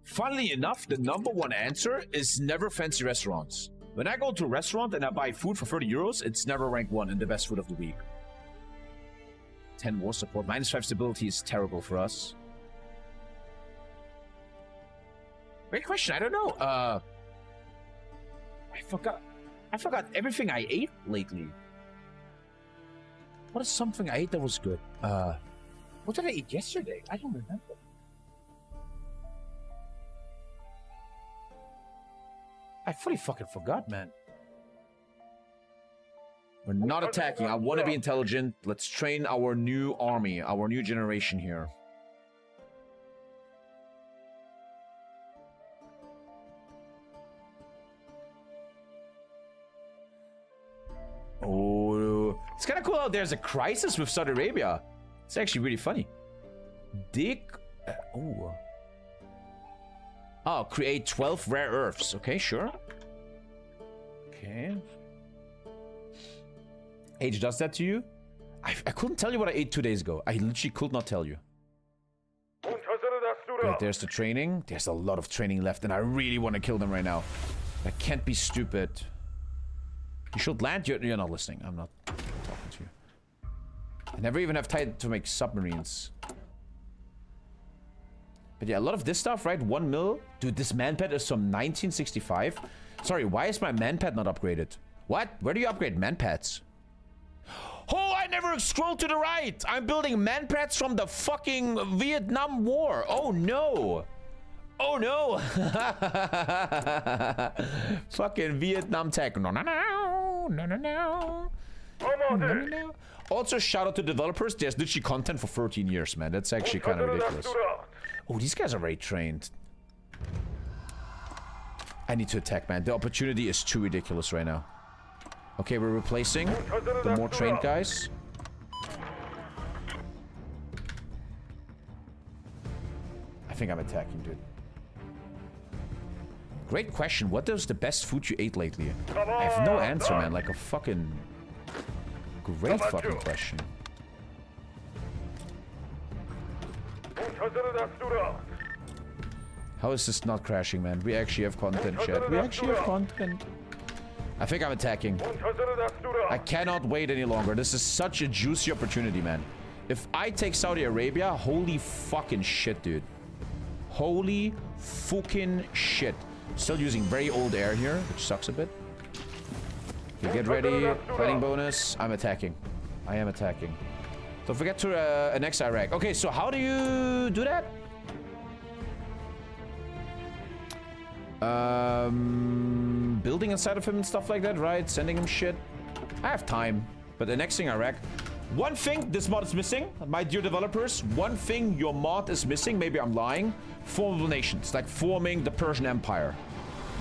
A: Funnily enough, the #1 answer is never fancy restaurants. When I go to a restaurant and I buy food for 30 euros, it's never rank 1 in the best food of the week. 10 war support. -5 stability is terrible for us. Great question. I don't know. I forgot everything I ate lately. What is something I ate that was good? What did I eat yesterday? I don't remember. I fully fucking forgot, man. We're not attacking. I want to be intelligent. Let's train our new army, our new generation here. Oh, it's kind of cool how there's a crisis with Saudi Arabia. It's actually really funny. Oh, create 12 rare earths. Okay, sure. Okay. Age does that to you? I couldn't tell you what I ate 2 days ago. I literally could not tell you. Wait, there's the training. There's a lot of training left, and I really want to kill them right now. I can't be stupid. You should land. You're not listening. I'm not talking to you. I never even have time to make submarines. But yeah, a lot of this stuff, right? 1 mil. Dude, this manpad is from 1965. Sorry, why is my manpad not upgraded? What? Where do you upgrade manpads? Oh, I never scrolled to the right. I'm building manpads from the fucking Vietnam War. Oh, no. Oh, no. Fucking Vietnam tech. No, no, no. No, no, no. No, no, no. Also, shout out to developers. There's literally content for 13 years, man. That's actually kind of ridiculous. Oh, these guys are very trained. I need to attack, man. The opportunity is too ridiculous right now. Okay, we're replacing the more trained guys. I think I'm attacking, dude. Great question. What is the best food you ate lately? I have no answer, man. Like a fucking... Great fucking question. How is this not crashing, man? We actually have content, chat. We actually have content. I think I'm attacking. I cannot wait any longer. This is such a juicy opportunity, man. If I take Saudi Arabia, holy fucking shit, dude. Holy fucking shit. Still using very old air here, which sucks a bit. Okay, get ready. Planning bonus. I'm attacking. I am attacking. Don't forget to annex Iraq. Okay, so how do you do that? Building inside of him and stuff like that, right? Sending him shit. I have time. But annexing Iraq. One thing this mod is missing, my dear developers. One thing your mod is missing, maybe I'm lying. Formable nations, like forming the Persian Empire.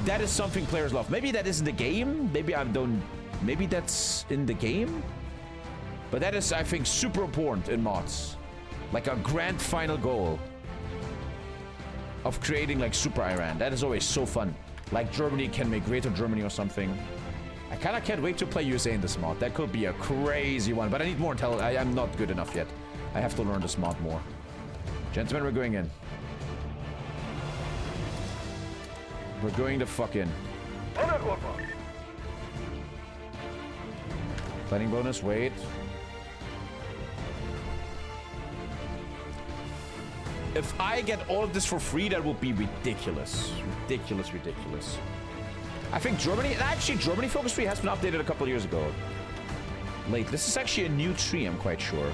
A: That is something players love. Maybe that is in the game. Maybe I don't... Maybe that's in the game. But that is, I think, super important in mods. Like a grand final goal of creating like Super Iran. That is always so fun. Like Germany can make Greater Germany or something. I kind of can't wait to play USA in this mod. That could be a crazy one. But I need more intelligence. I'm not good enough yet. I have to learn this mod more. Gentlemen, we're going in. We're going the fuck in. Planning bonus, wait. If I get all of this for free, that would be ridiculous. Ridiculous, ridiculous. I think Germany... Actually, Germany focus tree has been updated a couple years ago. Late. This is actually a new tree, I'm quite sure.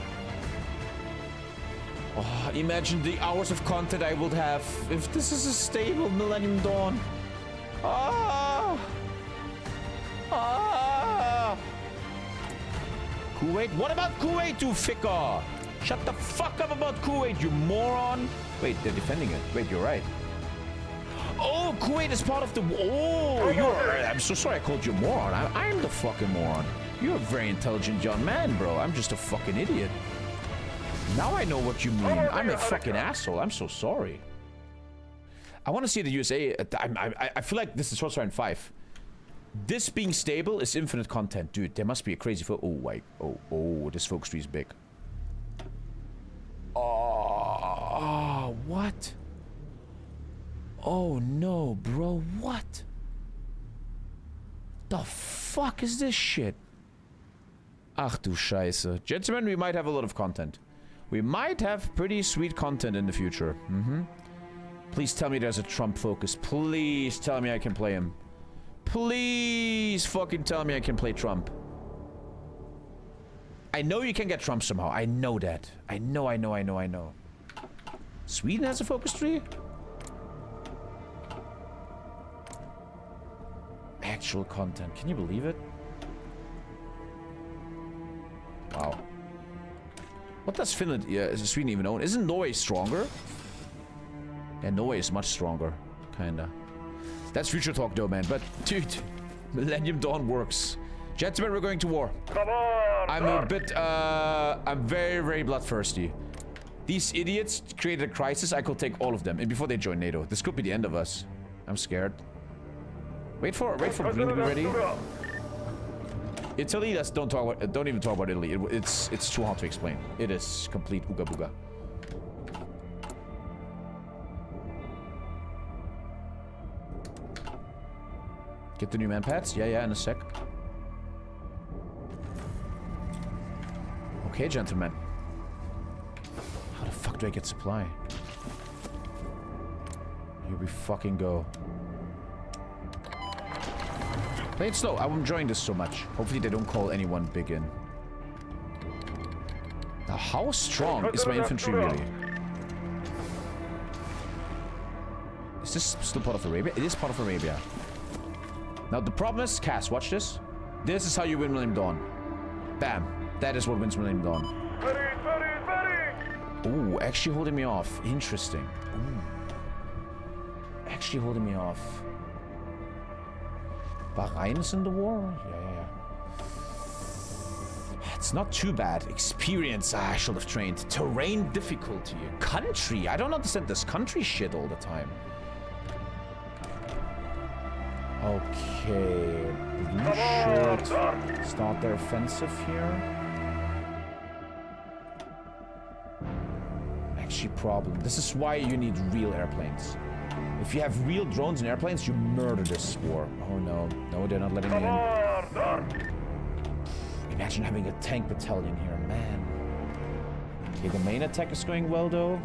A: Oh, imagine the hours of content I would have if this is a stable Millennium Dawn. Ah! Ah! Kuwait? What about Kuwait, you ficker? Shut the fuck up about Kuwait, you moron! Wait, they're defending it. Wait, you're right. Oh, Kuwait is part of the... Oh, you're... I'm so sorry I called you a moron. I'm the fucking moron. You're a very intelligent young man, bro. I'm just a fucking idiot. Now I know what you mean. I'm a fucking asshole. I'm so sorry. I want to see the USA... I feel like this is Source Ryan 5. This being stable is infinite content. Dude, there must be a crazy... Oh, wait. Oh, this focus tree is big. Oh, what? Oh no, bro, what? The fuck is this shit? Ach du Scheiße. Gentlemen, we might have a lot of content. We might have pretty sweet content in the future. Please tell me there's a Trump focus. Please tell me I can play him. Please fucking tell me I can play Trump. I know you can get Trump somehow. I know that. I know. Sweden has a focus tree? Actual content. Can you believe it? What does Finland, Sweden even own? Isn't Norway stronger? Yeah, Norway is much stronger, kinda. That's future talk though, man. But dude, Millennium Dawn works. Gentlemen, we're going to war.
L: Come on!
A: I'm a bit, I'm very, very bloodthirsty. These idiots created a crisis. I could take all of them, and before they join NATO, this could be the end of us. I'm scared. Wait for green to be ready. Italy, don't even talk about Italy. It's too hard to explain. It is complete ooga booga. Get the new man pads? Yeah, in a sec. Okay, gentlemen. How the fuck do I get supply? Here we fucking go. Play it slow. I'm enjoying this so much. Hopefully they don't call anyone big in. Now, how strong is my infantry really? Is this still part of Arabia? It is part of Arabia. Now, the problem is, Cass, watch this. This is how you win Millennium Dawn. Bam. That is what wins Millennium Dawn. Ooh, actually holding me off. Interesting. Ooh. Actually holding me off. Bahrain is in the war? Yeah. It's not too bad. Experience, I should have trained. Terrain difficulty. Country. I don't understand this country shit all the time. Okay. Blue shirt. Start their offensive here. Actually, problem. This is why you need real airplanes. If you have real drones and airplanes, you murder this war. Oh no. No, they're not letting me in. Imagine having a tank battalion here, man. Okay, the main attack is going well though.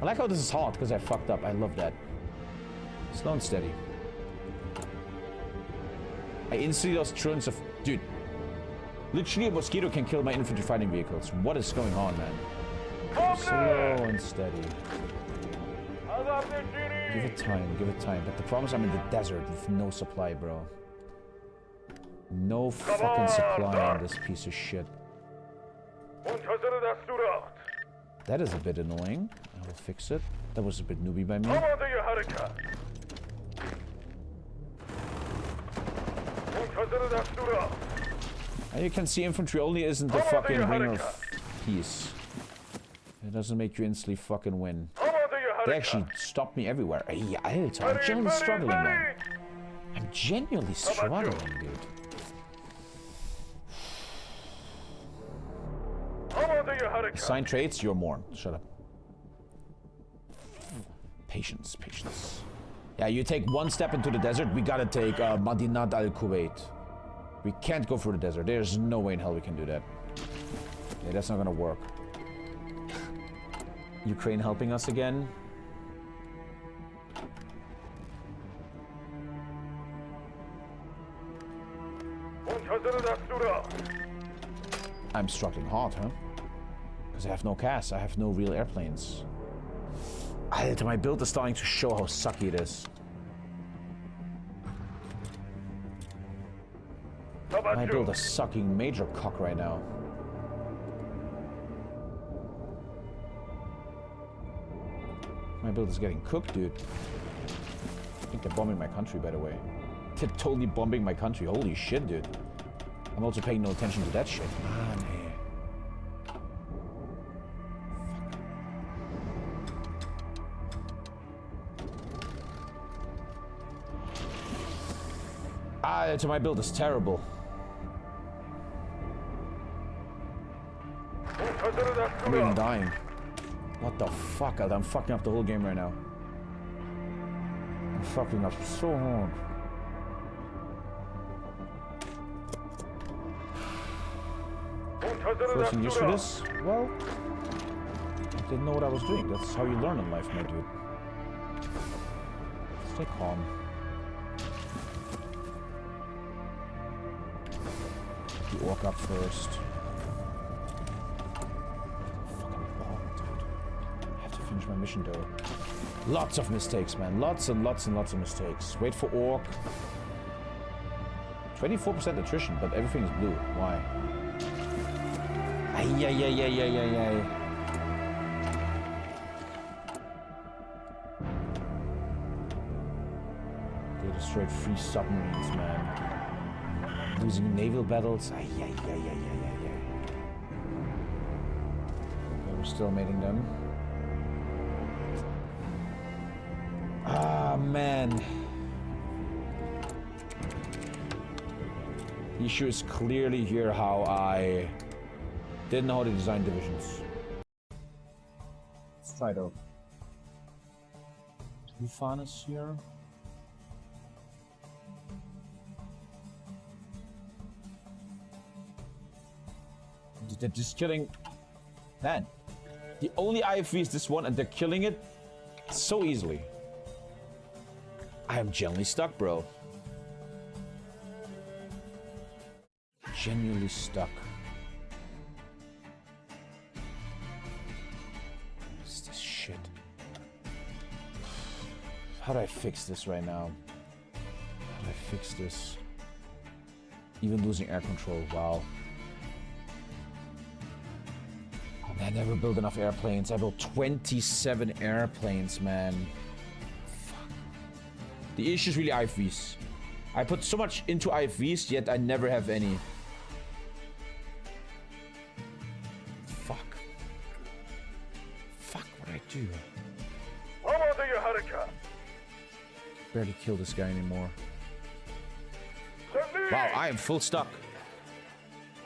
A: I like how this is hard because I fucked up. I love that. Slow and steady. I instantly lost trillions of... Dude. Literally a mosquito can kill my infantry fighting vehicles. What is going on, man? Slow and steady. Give it time, give it time. But the problem is I'm in the desert with no supply, bro. No fucking supply on this piece of shit. That is a bit annoying. I will fix it. That was a bit newbie by me. And you can see infantry only isn't the fucking bringer of peace. It doesn't make you instantly fucking win. They actually stopped me everywhere. Ey, Alter, I'm genuinely struggling, man. I'm genuinely struggling, dude. Assign traits, you're mourn. Shut up. Patience, patience. Yeah, you take one step into the desert, we gotta take Madinat al-Kuwait. We can't go through the desert. There's no way in hell we can do that. Yeah, that's not gonna work. Ukraine helping us again. I'm struggling hard, huh? Because I have no CAS, I have no real airplanes. My build is starting to show how sucky it is. My build is sucking major cock right now. My build is getting cooked, dude. I think they're bombing my country, by the way. They're totally bombing my country. Holy shit, dude. I'm also paying no attention to that shit. Man, hey. My build is terrible. I'm even dying. What the fuck? I'm fucking up the whole game right now. I'm fucking up so hard. First thing used for this? Well, I didn't know what I was doing. That's how you learn in life, my dude. Stay calm. Walk up first. Fucking bomb, dude. I have to finish my mission though. Lots of mistakes, man. Lots and lots and lots of mistakes. Wait for Orc. 24% attrition, but everything is blue. Why? Ay, ay, ay, ay, ay, ay, ay. They destroyed 3 submarines, man. Losing naval battles. Ay, ay, ay, ay, ay, ay, ay. Okay, we're still mating them. Ah, man. The issue is clearly here how I didn't know how to design divisions. Let's try to. Tufan is here. They're just killing. Man, the only IFV is this one, and they're killing it so easily. I am genuinely stuck, bro. Genuinely stuck. What's this shit? How do I fix this right now? How do I fix this? Even losing air control, wow. I never built enough airplanes. I built 27 airplanes, man. Fuck. The issue is really IFVs. I put so much into IFVs, yet I never have any. Fuck. Fuck, what did I do? Barely kill this guy anymore. Wow, I am full stuck.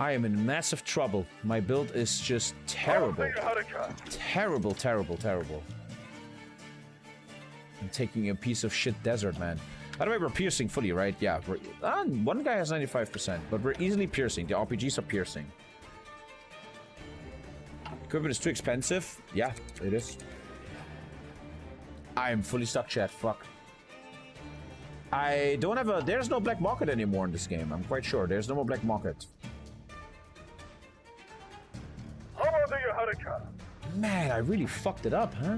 A: I am in massive trouble. My build is just terrible. Terrible, terrible, terrible. I'm taking a piece of shit desert, man. By the way, we're piercing fully, right? Yeah, one guy has 95%, but we're easily piercing. The RPGs are piercing. Equipment is too expensive. Yeah, it is. I am fully stuck, chat. Fuck. I don't have a... There's no black market anymore in this game. I'm quite sure. There's no more black market. Man, I really fucked it up, huh?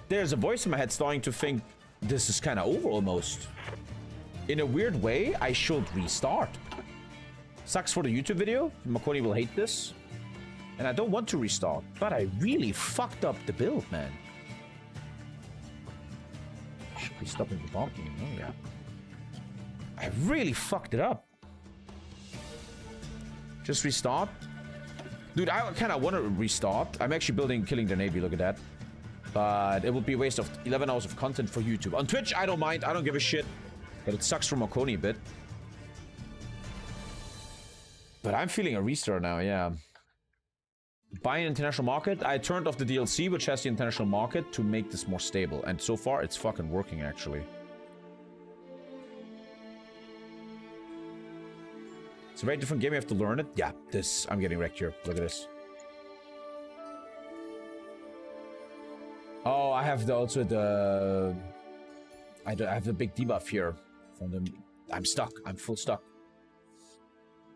A: There's a voice in my head starting to think this is kind of over almost. In a weird way, I should restart. Sucks for the YouTube video. Makoni will hate this. And I don't want to restart. But I really fucked up the build, man. I should be stopping the bombing. Oh, yeah. I really fucked it up. Just restart. Dude, I kind of want to restart. I'm actually killing their navy, look at that. But it would be a waste of 11 hours of content for YouTube. On Twitch, I don't mind. I don't give a shit. But it sucks for Makoni a bit. But I'm feeling a restart now, yeah. Buy an international market. I turned off the DLC, which has the international market, to make this more stable. And so far, it's fucking working, actually. It's a very different game. You have to learn it. Yeah, this... I'm getting wrecked here. Look at this. Oh, I have also the... I have the big debuff here. From the... I'm stuck. I'm full stuck.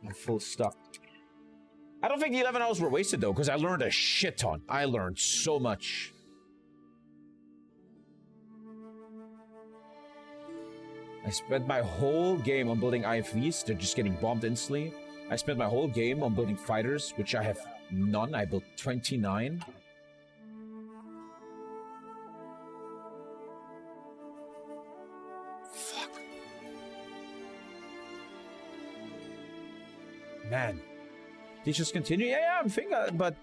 A: I'm full stuck. I don't think the 11 hours were wasted, though, because I learned a shit ton. I learned so much. I spent my whole game on building IFVs. They're just getting bombed instantly. I spent my whole game on building fighters, which I have none. I built 29. Fuck. Man. They just continue? Yeah, I'm thinking, but...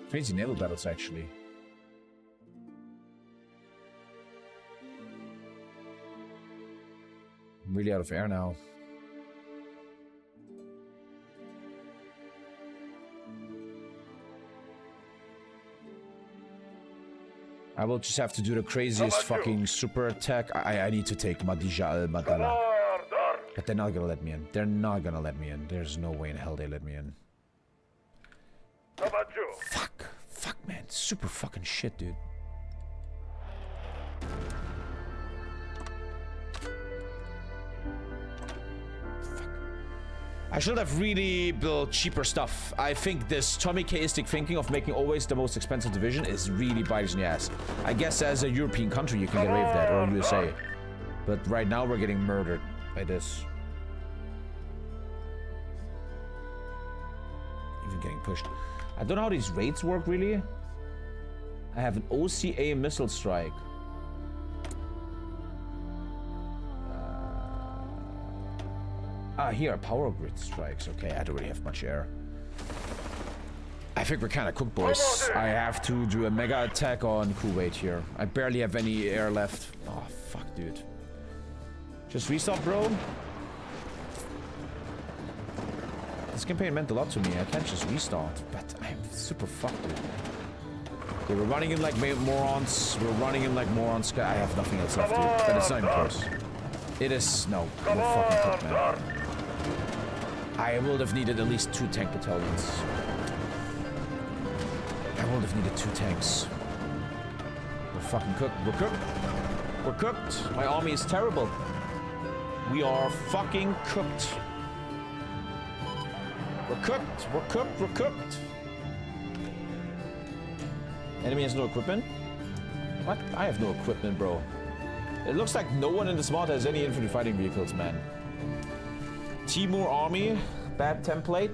A: Crazy naval battles, actually. I'm really out of air now. I will just have to do the craziest fucking super attack. I need to take Madija al-Madala. But they're not gonna let me in. They're not gonna let me in. There's no way in hell they let me in. Fuck. Fuck, man. Super fucking shit, dude. I should have really built cheaper stuff. I think this TommyKayistic thinking of making always the most expensive division is really biting in the ass. I guess as a European country you can get away with that, or USA. But right now we're getting murdered by this. Even getting pushed. I don't know how these raids work really. I have an OCA missile strike. Here, power grid strikes. Okay, I don't really have much air. I think we're kind of cooked, boys. I have to do a mega attack on Kuwait here. I barely have any air left. Oh, fuck, dude. Just restart, bro. This campaign meant a lot to me. I can't just restart, but I'm super fucked, dude. Okay, we're running in like morons. We're running in like morons. I have nothing else left, dude. But it's not even close. It is... No. We're fucking cooked, man. I would have needed at least 2 tank battalions. I would have needed 2 tanks. We're fucking cooked. We're cooked. We're cooked. My army is terrible. We are fucking cooked. We're cooked. We're cooked. We're cooked. Enemy has no equipment? What? I have no equipment, bro. It looks like no one in this mod has any infantry fighting vehicles, man. Timur army. Bad template.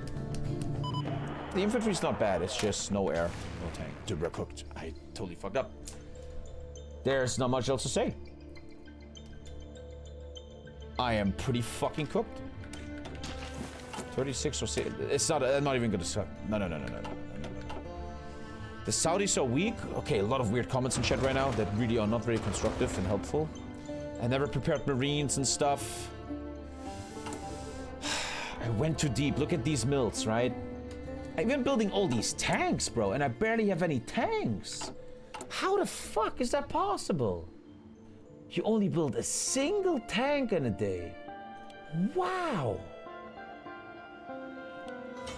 A: The infantry's not bad. It's just no air. No tank. Dude, we're cooked. I totally fucked up. There's not much else to say. I am pretty fucking cooked. 36 or 6. It's not. I'm not even gonna suck. No. The Saudis are weak. Okay, a lot of weird comments in chat right now that really are not very constructive and helpful. I never prepared Marines and stuff. I went too deep. Look at these mills, right? I've been building all these tanks, bro, and I barely have any tanks. How the fuck is that possible? You only build a single tank in a day. Wow.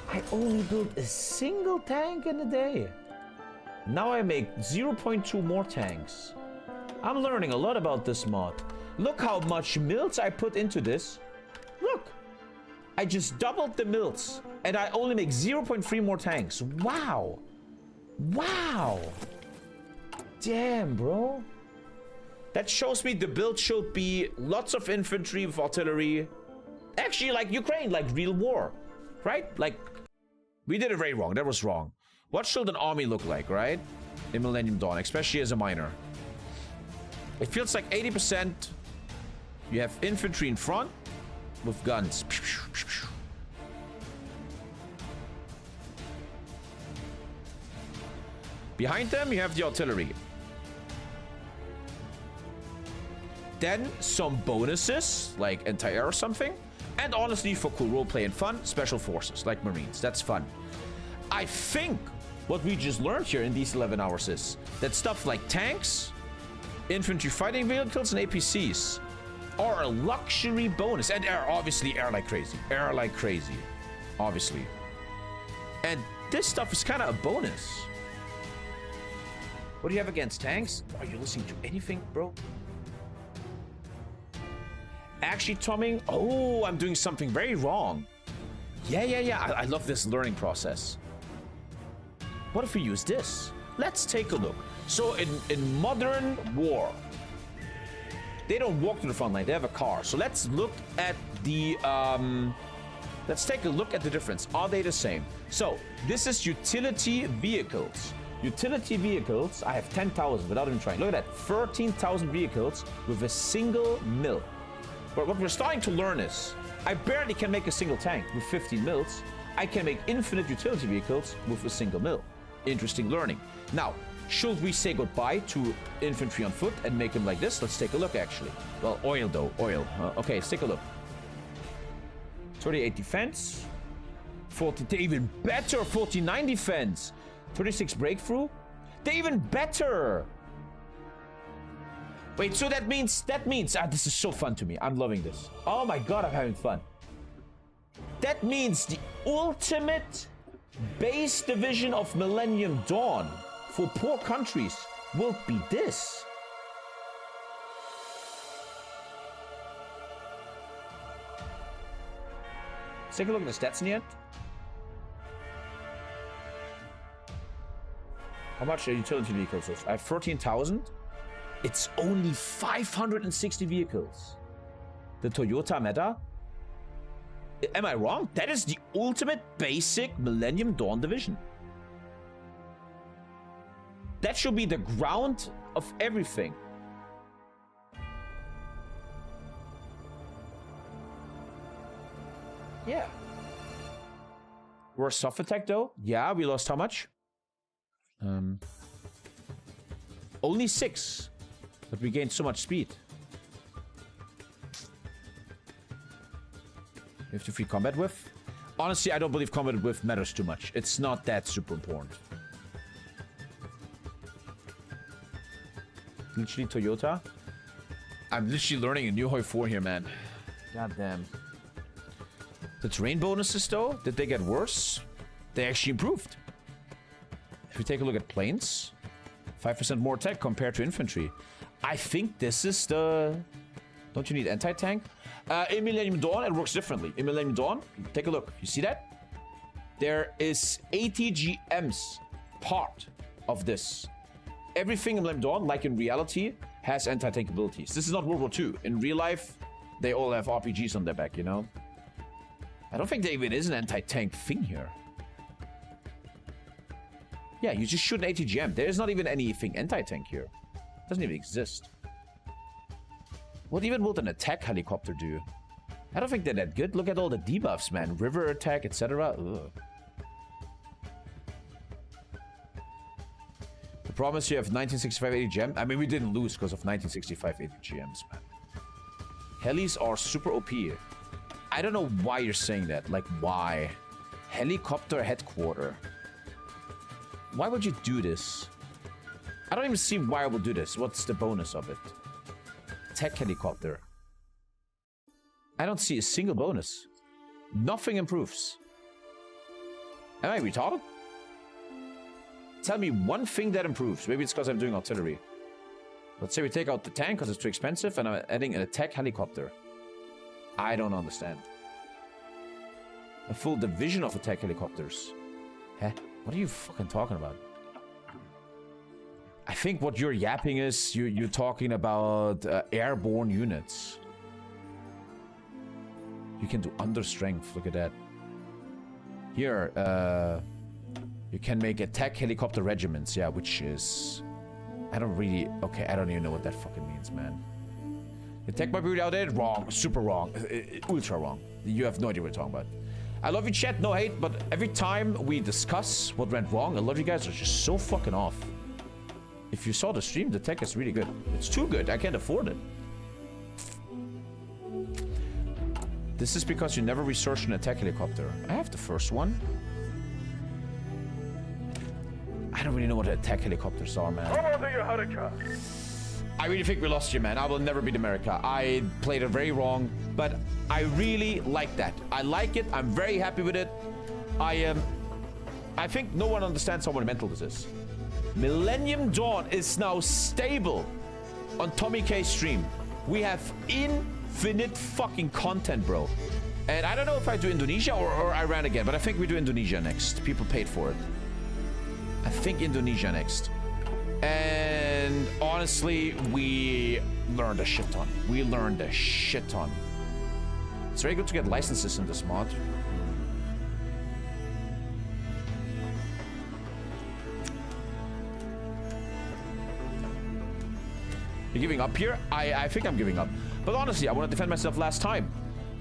A: I only built a single tank in a day. Now I make 0.2 more tanks. I'm learning a lot about this mod. Look how much mills I put into this. Look. I just doubled the mills. And I only make 0.3 more tanks. Wow. Wow. Damn, bro. That shows me the build should be lots of infantry with artillery. Actually, like Ukraine, like real war. Right? Like, we did it very wrong. That was wrong. What should an army look like, right? In Millennium Dawn, especially as a miner. It feels like 80%. You have infantry in front with guns. Behind them, you have the artillery. Then some bonuses, like anti-air or something. And honestly, for cool roleplay and fun, special forces, like Marines. That's fun. I think what we just learned here in these 11 hours is that stuff like tanks, infantry fighting vehicles, and APCs are a luxury bonus. And air, obviously, air like crazy. Air like crazy, obviously. And this stuff is kind of a bonus. What do you have against tanks? Are you listening to anything, bro? Actually, Tommy, oh, I'm doing something very wrong. Yeah. I love this learning process. What if we use this? Let's take a look. So in modern war, they don't walk to the front line, they have a car. So let's look at the, let's take a look at the difference. Are they the same? So this is utility vehicles. Utility vehicles, I have 10,000 without even trying. Look at that, 13,000 vehicles with a single mill. But what we're starting to learn is, I barely can make a single tank with 15 mills. I can make infinite utility vehicles with a single mill. Interesting learning. Now, should we say goodbye to infantry on foot and make them like this? Let's take a look, actually. Well, oil though, oil. Okay, let's take a look. 38 defense. 40, they're even better, 49 defense. 36 breakthrough. They're even better. Wait, so that means, this is so fun to me. I'm loving this. Oh my God, I'm having fun. That means the ultimate base division of Millennium Dawn for poor countries will be this. Let's take a look at the stats in the end. How much are utility vehicles? I have 13,000. It's only 560 vehicles. The Toyota Meta? Am I wrong? That is the ultimate basic Millennium Dawn division. That should be the ground of everything. Yeah. We're soft attack though. Yeah, we lost how much? Only 6. But we gained so much speed. We have to free combat with. Honestly, I don't believe combat with matters too much. It's not that super important. Literally Toyota. I'm literally learning a new Hoi 4 here, man. God damn. The terrain bonuses, though, did they get worse? They actually improved. If we take a look at planes, 5% more attack compared to infantry. I think this is the... Don't you need anti-tank? In Millennium Dawn, it works differently. In Millennium Dawn, take a look. You see that? There is ATGMs part of this. Everything in Millennium Dawn, like in reality, has anti-tank abilities. This is not World War II. In real life, they all have RPGs on their back, you know? I don't think there even is an anti-tank thing here. Yeah, you just shoot an ATGM. There is not even anything anti-tank here. It doesn't even exist. What even would an attack helicopter do? I don't think they're that good. Look at all the debuffs, man. River attack, etc. The problem is you have 1965 ATGM. I mean, we didn't lose because of 1965 ATGMs, man. Helis are super OP. I don't know why you're saying that. Like, why? Helicopter headquarter. Why would you do this? I don't even see why I would do this. What's the bonus of it? Tech helicopter. I don't see a single bonus. Nothing improves. Am I retarded? Tell me one thing that improves. Maybe it's because I'm doing artillery. Let's say we take out the tank because it's too expensive and I'm adding an attack helicopter. I don't understand. A full division of attack helicopters. Huh? What are you fucking talking about? I think what you're yapping is you're talking about airborne units. You can do under strength. Look at that. Here, you can make attack helicopter regiments. Yeah, which is... I don't really... Okay, I don't even know what that fucking means, man. Attack might be really outdated. Wrong. Super wrong. Ultra wrong. You have no idea what you're talking about. I love you, chat. No hate. But every time we discuss what went wrong, a lot of you guys are just so fucking off. If you saw the stream, the tech is really good. It's too good. I can't afford it. This is because you never researched an attack helicopter. I have the first one. I don't really know what attack helicopters are, man. I really think we lost you, man. I will never beat America. I played it very wrong, but I really like that. I like it. I'm very happy with it. I think no one understands how monumental this is. Millennium Dawn is now stable on TommyKay stream. We have infinite fucking content, bro. And I don't know if I do Indonesia or Iran again, but I think we do Indonesia next. People paid for it. I think Indonesia next. And honestly, we learned a shit ton. We learned a shit ton. It's very good to get licenses in this mod. You're giving up here? I think I'm giving up. But honestly, I want to defend myself last time.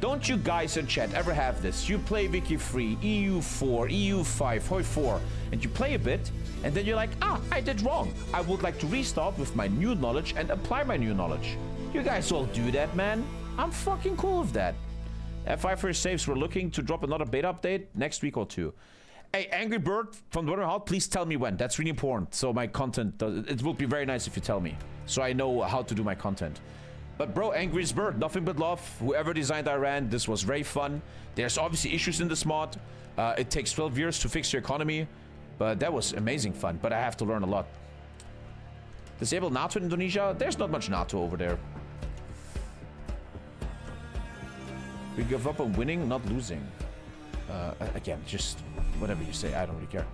A: Don't you guys in chat ever have this? You play Wiki 3, EU4, EU5, Hoi 4, and you play a bit, and then you're like, ah, I did wrong. I would like to restart with my new knowledge and apply my new knowledge. You guys all do that, man. I'm fucking cool with that. F5 for saves, we're looking to drop another beta update next week or two. Hey, Angry Bird from the How, please tell me when. That's really important. So my content, it would be very nice if you tell me. So I know how to do my content. But bro, Angry Bird, nothing but love. Whoever designed Iran, this was very fun. There's obviously issues in this mod. It takes 12 years to fix your economy. But that was amazing fun. But I have to learn a lot. Disable NATO in Indonesia? There's not much NATO over there. We give up on winning, not losing. Again, just whatever you say. I don't really care.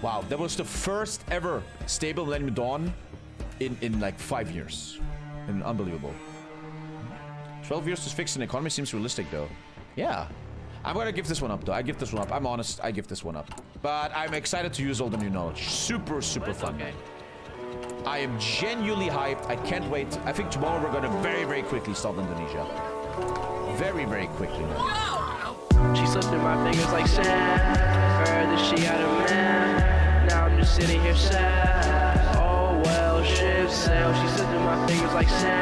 A: Wow, that was the first ever stable Millennium Dawn in like 5 years. And unbelievable. 12 years to fix an economy seems realistic though. Yeah. I'm gonna give this one up though. I give this one up. I'm honest, I give this one up. But I'm excited to use all the new knowledge. Super, super fun. Okay. I am genuinely hyped. I can't wait. I think tomorrow we're gonna very, very quickly stop Indonesia. Very, very quickly.
P: She slipped in my fingers like sand. Heard that she had a man. Now I'm just sitting here sad. Oh well, ship sail. She slipped in my fingers like sand.